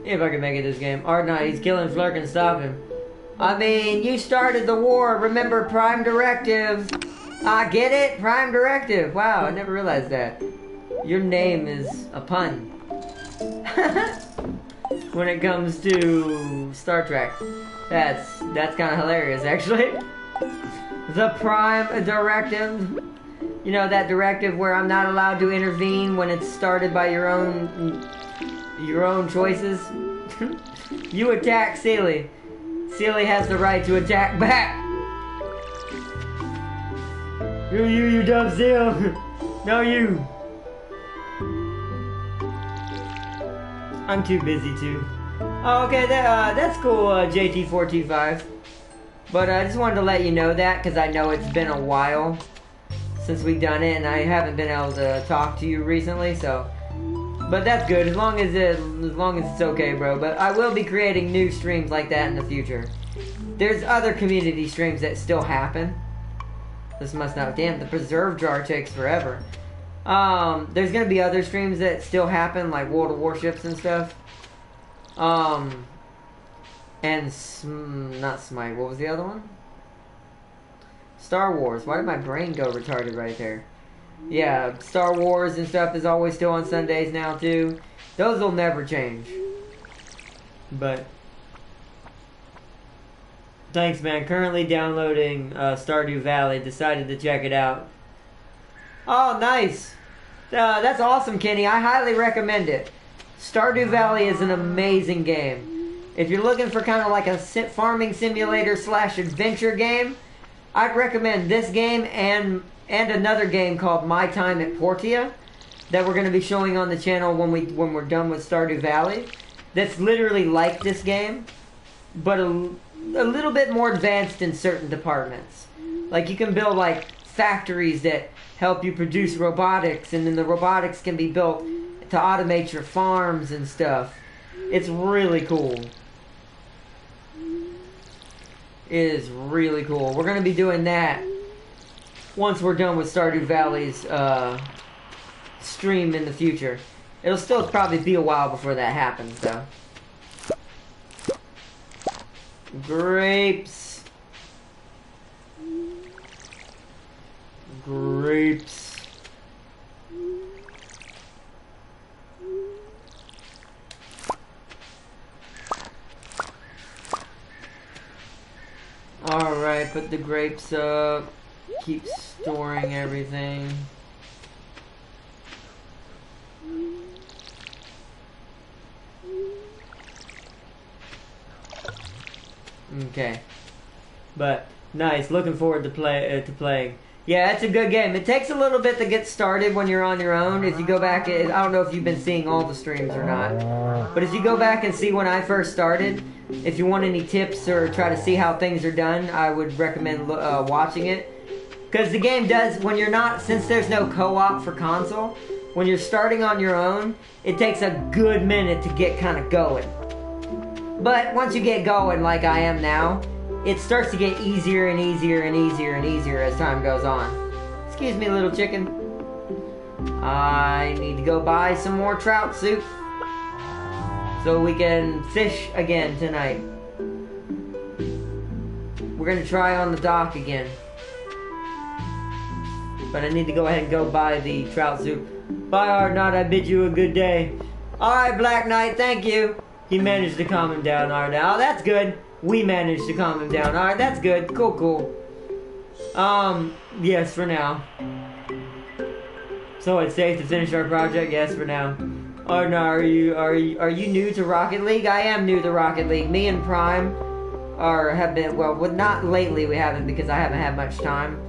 If I can make it this game. Art9, he's killing Flurk and stop him. I mean, you started the war. Remember Prime Directive. I get it? Prime Directive. Wow, I never realized that. Your name is a pun. When it comes to Star Trek. That's kind of hilarious, actually. The Prime Directive. You know, that directive where I'm not allowed to intervene when it's started by your own choices. You attack Sealy. Sealy has the right to attack back. You dumb seal. No, you. I'm too busy too. Oh, okay, that's cool, JT4T5. But I just wanted to let you know that, because I know it's been a while since we've done it, and I haven't been able to talk to you recently, so... But that's good, as long as it's okay, bro. But I will be creating new streams like that in the future. There's other community streams that still happen. This must not... Damn, the preserve jar takes forever. There's gonna be other streams that still happen, like World of Warships and stuff. And not Smite. What was the other one? Star Wars. Why did my brain go retarded right there? Yeah, Star Wars and stuff is always still on Sundays now too. Those will never change. But thanks, man. Currently downloading Stardew Valley. Decided to check it out. Oh, nice. That's awesome, Kenny. I highly recommend it. Stardew Valley is an amazing game. If you're looking for kind of like a farming simulator / adventure game, I'd recommend this game and another game called My Time at Portia that we're going to be showing on the channel when we're done with Stardew Valley. That's literally like this game, but a little bit more advanced in certain departments. Like you can build like factories that help you produce robotics, and then the robotics can be built to automate your farms and stuff. It's really cool. It is really cool. We're going to be doing that once we're done with Stardew Valley's stream in the future. It'll still probably be a while before that happens, though. Grapes. Grapes. Alright, put the grapes up. Keep storing everything. Okay. But, nice. Looking forward to playing. Yeah, it's a good game. It takes a little bit to get started when you're on your own. If you go back, I don't know if you've been seeing all the streams or not. But if you go back and see when I first started, if you want any tips or try to see how things are done, I would recommend watching it. Because the game does, when you're not, since there's no co-op for console, when you're starting on your own, it takes a good minute to get kind of going. But once you get going, like I am now, it starts to get easier and easier and easier and easier as time goes on. Excuse me, little chicken. I need to go buy some more trout soup so we can fish again tonight. We're gonna try on the dock again. But I need to go ahead and go buy the trout soup. Bye, Art9, I bid you a good day. Alright, Black Knight, thank you. He managed to calm him down. Alright, now that's good. We managed to calm him down. Alright, that's good. Cool, cool. Yes, for now. So it's safe to finish our project? Yes, for now. Oh no, are you new to Rocket League? I am new to Rocket League. Me and Prime have been, well, not lately we haven't because I haven't had much time.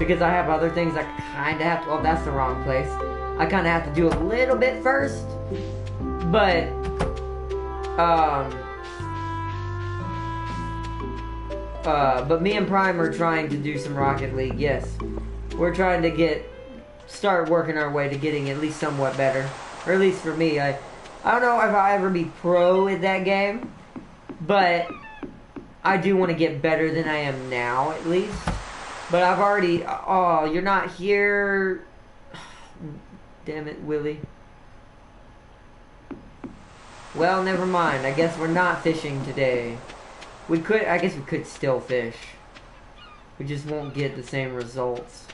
Because I have other things I kinda have to, oh, that's the wrong place. I kinda have to do a little bit first. But me and Prime are trying to do some Rocket League, yes. We're trying to start working our way to getting at least somewhat better. Or at least for me, I don't know if I'll ever be pro at that game, but I do want to get better than I am now, at least. But I've already, oh, you're not here. Damn it, Willie. Well, never mind. I guess we're not fishing today. I guess we could still fish. We just won't get the same results.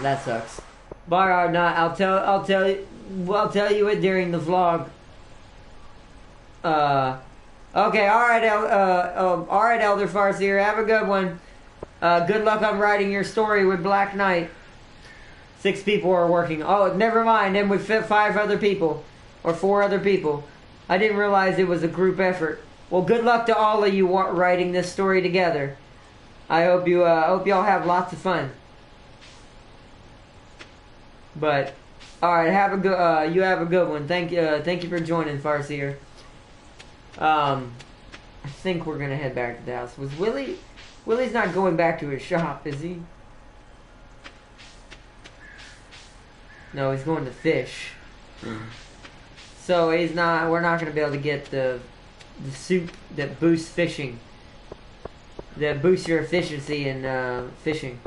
That sucks. But I'll tell you it during the vlog. Okay, alright, Elder Farseer, have a good one. Good luck on writing your story with Black Knight. 6 people are working. Oh, never mind, then we fit 5 other people. Or 4 other people. I didn't realize it was a group effort. Well, good luck to all of you writing this story together. I hope you all have lots of fun. But all right, you have a good one. Thank you for joining, Farseer. I think we're gonna head back to the house. Willie's not going back to his shop, is he? No, he's going to fish. So we're not gonna be able to get the soup that boosts fishing. That boosts your efficiency in fishing.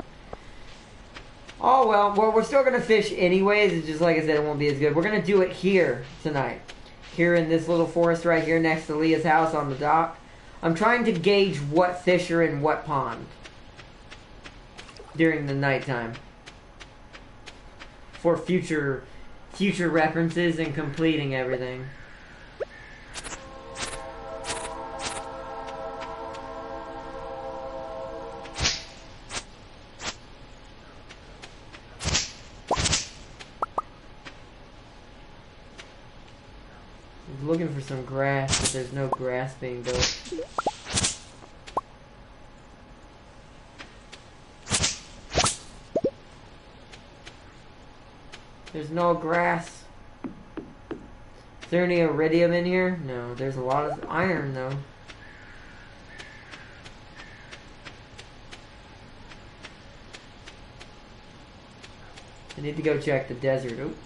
Oh well, we're still gonna fish anyways. It's just like I said, it won't be as good. We're gonna do it here tonight. Here in this little forest right here next to Leah's house on the dock. I'm trying to gauge what fish are in what pond during the nighttime. For future references and completing everything. Looking for some grass, but there's no grass being built. There's no grass. Is there any iridium in here? No, there's a lot of iron though. I need to go check the desert. Oop.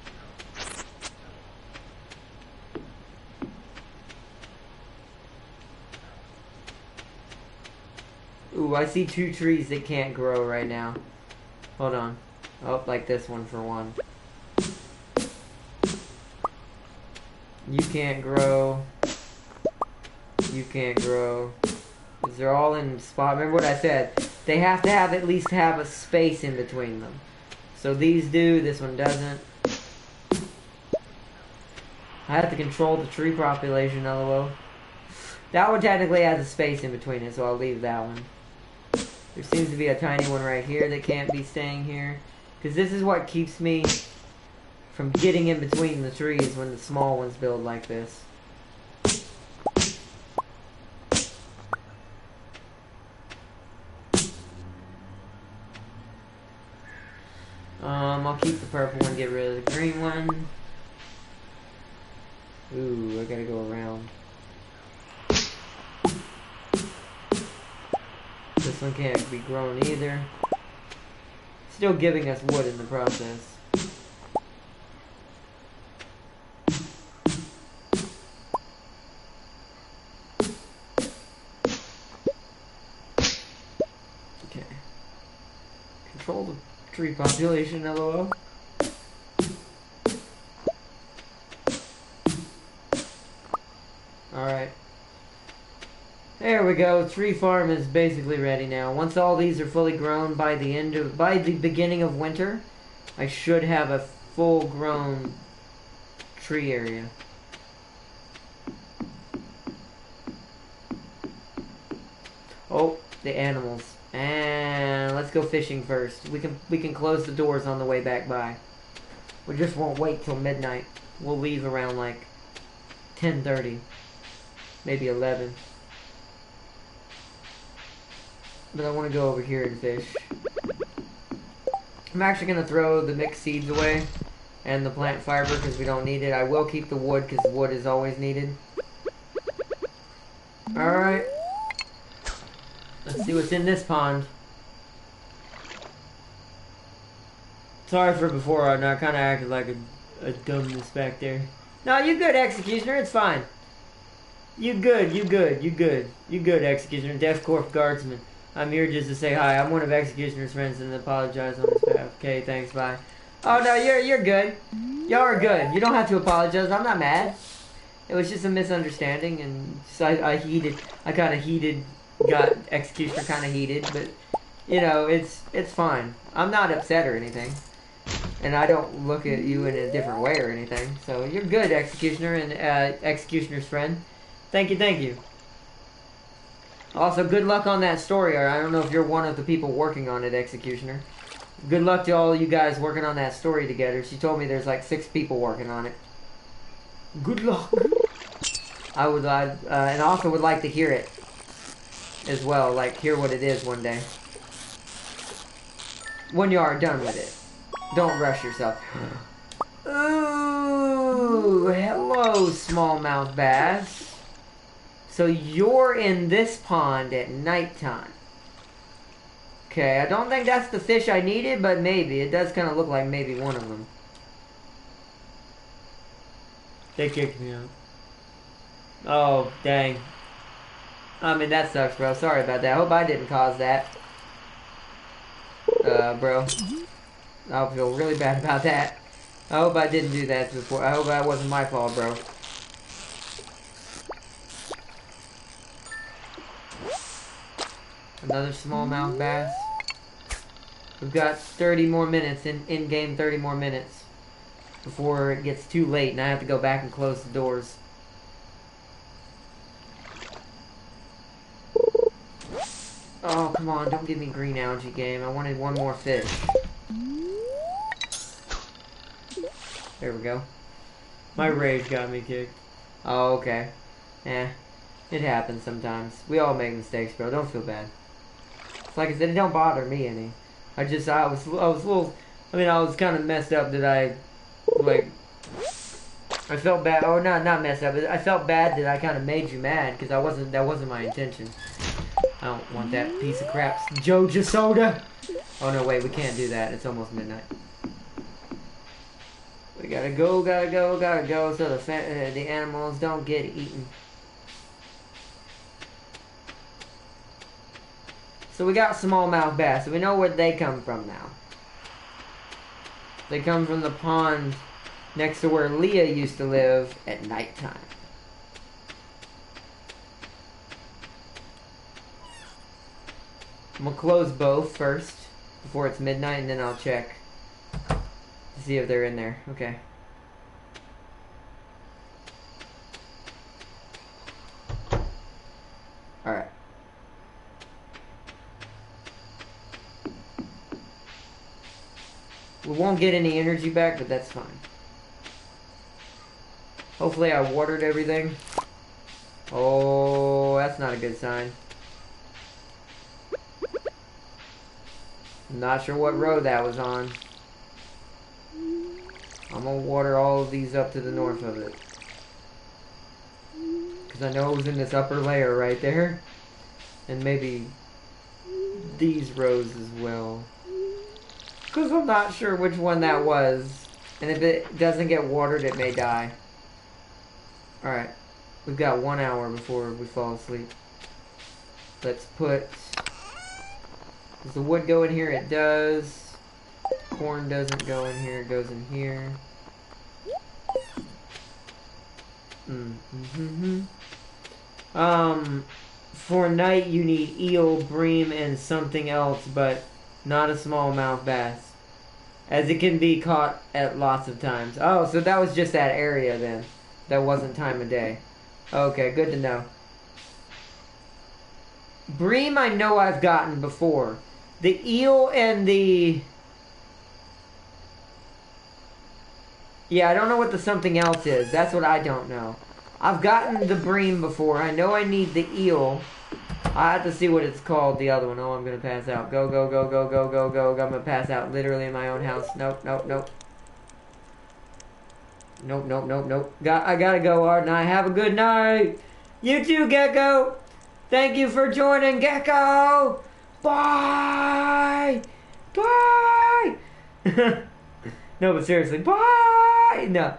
Ooh, I see 2 trees that can't grow right now. Hold on. Oh, like this one for one. You can't grow. You can't grow. Because they're all in spot. Remember what I said. They have to at least have a space in between them. So these do, this one doesn't. I have to control the tree population, lol. That one technically has a space in between it, so I'll leave that one. There seems to be a tiny one right here that can't be staying here. Because this is what keeps me from getting in between the trees when the small ones build like this. I'll keep the purple one, get rid of the green one. Ooh, I gotta go around. This one can't be grown either. Still giving us wood in the process. Okay. Control the tree population, lol. Alright. There we go. Tree farm is basically ready now. Once all these are fully grown by the beginning of winter, I should have a full grown tree area. Oh, the animals. And let's go fishing first. We can close the doors on the way back by. We just won't wait till midnight. We'll leave around like 10:30, maybe 11. But I want to go over here and fish. I'm actually going to throw the mixed seeds away and the plant fiber because we don't need it. I will keep the wood because wood is always needed. Alright. Let's see what's in this pond. Sorry for before, I kind of acted like a dumbness back there. No, you good, Executioner, it's fine. You good, Executioner. Death Corp Guardsman. I'm here just to say hi. I'm one of Executioner's friends and apologize on his behalf. Okay, thanks, bye. Oh, no, you're good. Y'all are good. You don't have to apologize. I'm not mad. It was just a misunderstanding, and so I kind of heated, got Executioner kind of heated, but, you know, it's fine. I'm not upset or anything. And I don't look at you in a different way or anything. So you're good, Executioner and Executioner's friend. Thank you. Also, good luck on that story. Or I don't know if you're one of the people working on it, Executioner. Good luck to all you guys working on that story together. She told me there's like 6 people working on it. Good luck. I would, and also would like to hear it as well. Like, hear what it is one day. When you are done with it. Don't rush yourself. Ooh, hello, smallmouth bass. So you're in this pond at nighttime. Okay, I don't think that's the fish I needed, but maybe. It does kind of look like maybe one of them. They kicked me out. Oh, dang. I mean, that sucks, bro. Sorry about that. I hope I didn't cause that. Bro. I'll feel really bad about that. I hope I didn't do that before. I hope that wasn't my fault, bro. Another smallmouth bass. We've got 30 more minutes, in-game 30 more minutes. Before it gets too late and I have to go back and close the doors. Oh, come on, don't give me green algae, game. I wanted one more fish. There we go. My rage got me kicked. Oh, okay. Eh. It happens sometimes. We all make mistakes, bro. Don't feel bad. Like I said, it don't bother me any. I was a little, I mean, I was kind of messed up that I felt bad. Oh, not messed up. I felt bad that I kind of made you mad because that wasn't my intention. I don't want that piece of crap Joja soda. Oh, no, wait, we can't do that. It's almost midnight. We gotta go, so the animals don't get eaten. So we got smallmouth bass, so we know where they come from now. They come from the pond next to where Leah used to live at nighttime. I'm gonna close both first, before it's midnight, and then I'll check to see if they're in there. Okay. Alright. We won't get any energy back, but that's fine. Hopefully I watered everything. Oh, that's not a good sign. I'm not sure what road that was on. I'm gonna water all of these up to the north of it. Because I know it was in this upper layer right there. And maybe these rows as well. Because I'm not sure which one that was. And if it doesn't get watered, it may die. Alright. We've got 1 hour before we fall asleep. Let's put... Does the wood go in here? It does. Corn doesn't go in here. It goes in here. For night you need eel, bream, and something else, but not a smallmouth bass. As it can be caught at lots of times. Oh, so that was just that area then. That wasn't time of day. Okay, good to know. Bream I know I've gotten before. The eel and the... Yeah, I don't know what the something else is. That's what I don't know. I've gotten the bream before. I know I need the eel. I have to see what it's called, the other one. Oh, I'm going to pass out. Go, go, go, go, go, go, go. I'm going to pass out literally in my own house. Nope, nope, nope. Nope, nope, nope, nope. I gotta go, Art, and I have a good night. You too, Gecko. Thank you for joining, Gecko. Bye. Bye. No, but seriously, bye. No.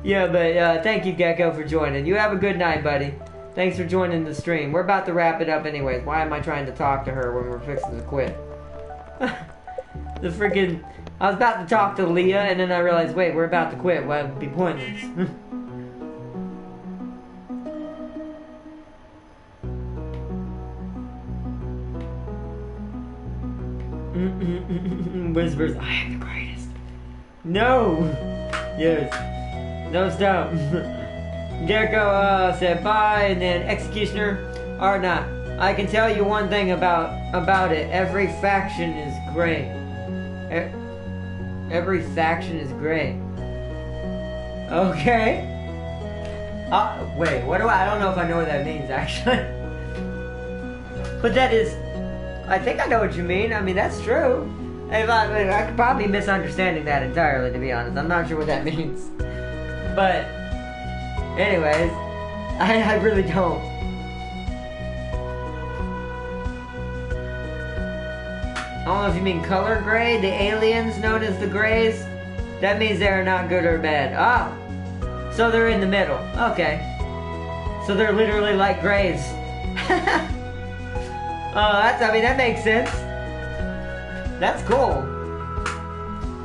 Yeah, but thank you, Gecko, for joining. You have a good night, buddy. Thanks for joining the stream. We're about to wrap it up anyways. Why am I trying to talk to her when we're fixing to quit? The freaking... I was about to talk to Leah, and then I realized, wait, we're about to quit. Well, it'd be pointless. Whispers, I am the greatest. No! Yes. No, stop. Gecko said bye, and then Executioner, or not. I can tell you one thing about it. Every faction is great. Every faction is great. Okay. Wait, what do I don't know if I know what that means, actually. But that is... I think I know what you mean. I mean, that's true. I could probably be misunderstanding that entirely, to be honest. I'm not sure what that means. But... anyways, I really don't. I don't know if you mean color gray, the aliens known as the Greys. That means they're not good or bad. Ah! So they're in the middle. Okay. So they're literally like Greys. I mean, that makes sense. That's cool.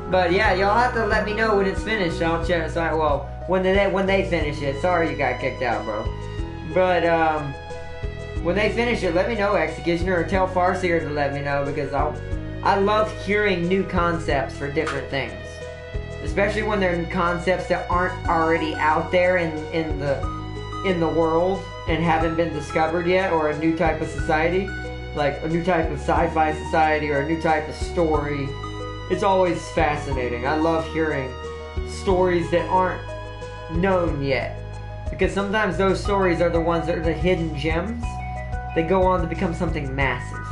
But yeah, y'all have to let me know when it's finished. I'll check. Sorry, well, when they finish it. Sorry you got kicked out, bro. But, when they finish it, let me know, Executioner, or tell Farseer to let me know, because I love hearing new concepts for different things. Especially when they're concepts that aren't already out there in the world and haven't been discovered yet, or a new type of society, like a new type of sci-fi society or a new type of story. It's always fascinating. I love hearing stories that aren't known yet, because sometimes those stories are the ones that are the hidden gems. They go on to become something massive.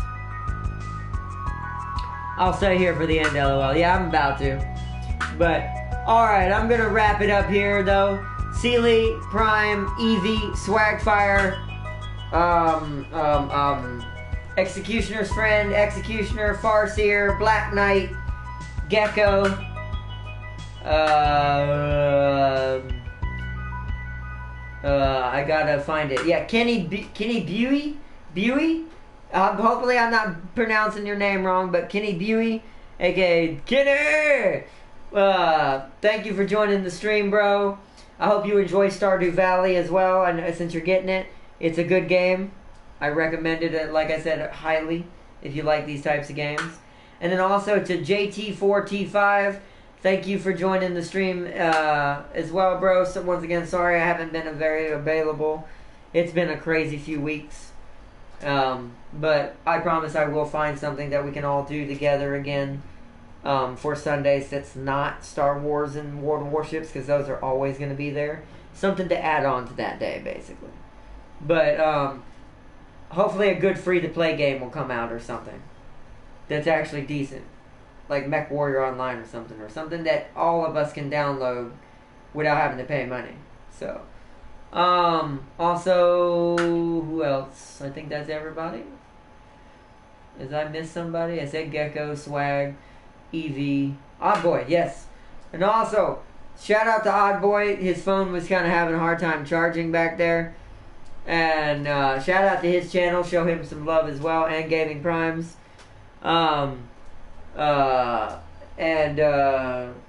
I'll stay here for the end, LOL. Yeah, I'm about to. But, alright, I'm gonna wrap it up here, though. Sealy, Prime, Eevee, Swagfire, Executioner's Friend, Executioner, Farseer, Black Knight, Gecko, I gotta find it. Yeah, Kenny Buey? Hopefully I'm not pronouncing your name wrong, but Kenny Buey, aka Kenny! Thank you for joining the stream, bro. I hope you enjoy Stardew Valley as well, and since you're getting it, it's a good game. I recommend it, like I said, highly, if you like these types of games. And then also to JT4T5, thank you for joining the stream as well, bro. So once again, sorry I haven't been very available. It's been a crazy few weeks. But I promise I will find something that we can all do together again for Sundays that's not Star Wars and World of Warships, because those are always going to be there. Something to add on to that day, basically. But hopefully a good free-to-play game will come out or something that's actually decent. Like Mech Warrior Online or something that all of us can download without having to pay money. So, also, who else? I think that's everybody. Did I miss somebody? I said Gecko, Swag, Eevee, Oddboy, yes. And also, shout out to Oddboy. His phone was kind of having a hard time charging back there. And shout out to his channel. Show him some love as well. And Gaming Primes.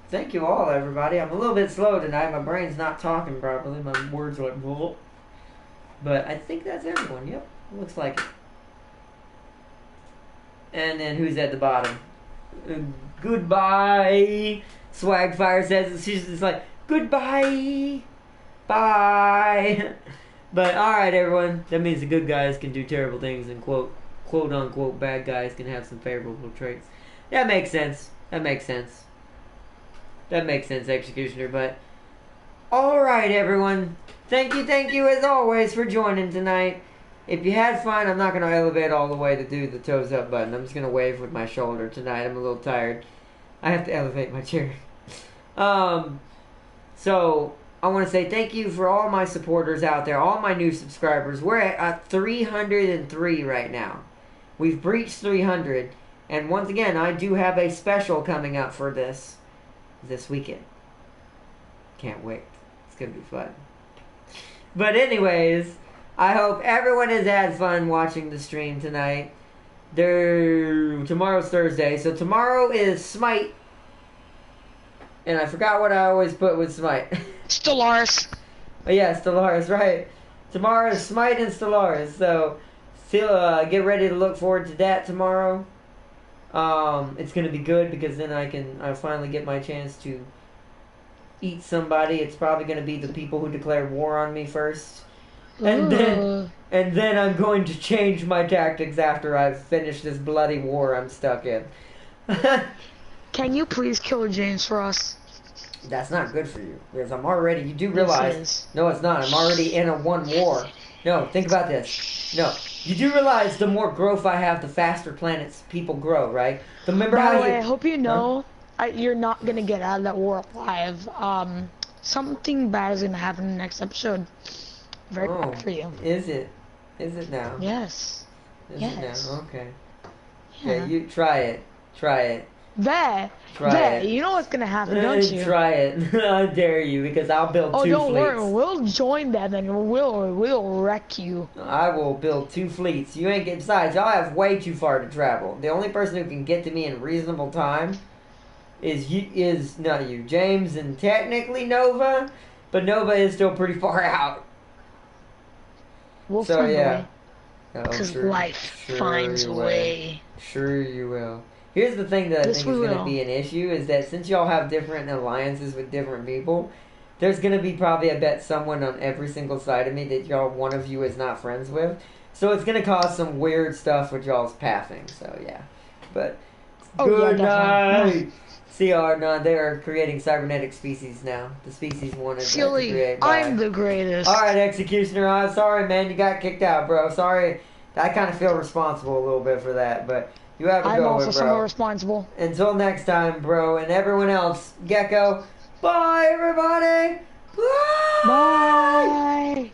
Thank you all, everybody. I'm a little bit slow tonight. My brain's not talking properly. My words are like, bleh. But I think that's everyone. Yep, looks like it. And then who's at the bottom? Goodbye. Swagfire says, she's just like, goodbye. Bye. But alright, everyone. That means the good guys can do terrible things and quote unquote bad guys can have some favorable traits. That makes sense. That makes sense. That makes sense, Executioner. But alright, everyone. Thank you as always for joining tonight. If you had fun, I'm not going to elevate all the way to do the toes up button. I'm just going to wave with my shoulder tonight. I'm a little tired. I have to elevate my chair. So, I want to say thank you for all my supporters out there, all my new subscribers. We're at 303 right now. We've breached 300. And once again, I do have a special coming up for this weekend. Can't wait. It's going to be fun. But anyways, I hope everyone has had fun watching the stream tonight. Tomorrow's Thursday, so tomorrow is Smite. And I forgot what I always put with Smite.
Stellaris.
Oh yeah, Stellaris, right. Tomorrow is Smite and Stellaris, so get ready to look forward to that tomorrow. It's gonna be good because then I'll finally get my chance to eat somebody. It's probably gonna be the people who declared war on me first. And then I'm going to change my tactics after I've finished this bloody war I'm stuck in.
Can you please kill James for us?
That's not good for you. Because you do realize...
Yes,
no, it's not. I'm already in a one war. No, think about this. No, you do realize the more growth I have, the faster planets people grow, right? Remember
By
how
the way, I hope you know, you're not going to get out of that war alive. Something bad is going to happen in the next episode. Very bad for you.
Is it? Is it now?
Yes.
Is it now? Okay.
Yeah.
Okay, you try it. Try it.
Try it. You know what's gonna happen, don't you?
Try it. How dare you? Because I'll build 2 fleets.
Oh, don't worry. We'll join them and we'll wreck you.
I will build 2 fleets. You ain't getting. Besides, y'all have way too far to travel. The only person who can get to me in reasonable time is not you, James, and technically Nova, but Nova is still pretty far out.
We'll find a way.
Because
life finds a way.
Sure you will. Here's the thing that I think is going to be an issue, is that since y'all have different alliances with different people, there's going to be probably, I bet, someone on every single side of me that one of you is not friends with. So it's going to cause some weird stuff with y'all's pathing, so yeah. But, good night! CR, no, they are creating cybernetic species now. The species wanted to create by...
I'm the greatest.
Alright, Executioner, I'm sorry, man, you got kicked out, bro. Sorry, I kind of feel responsible a little bit for that, but... You have to go with, bro. I'm also somewhat
responsible.
Until next time, bro, and everyone else, Gecko. Bye, everybody. Bye.
Bye.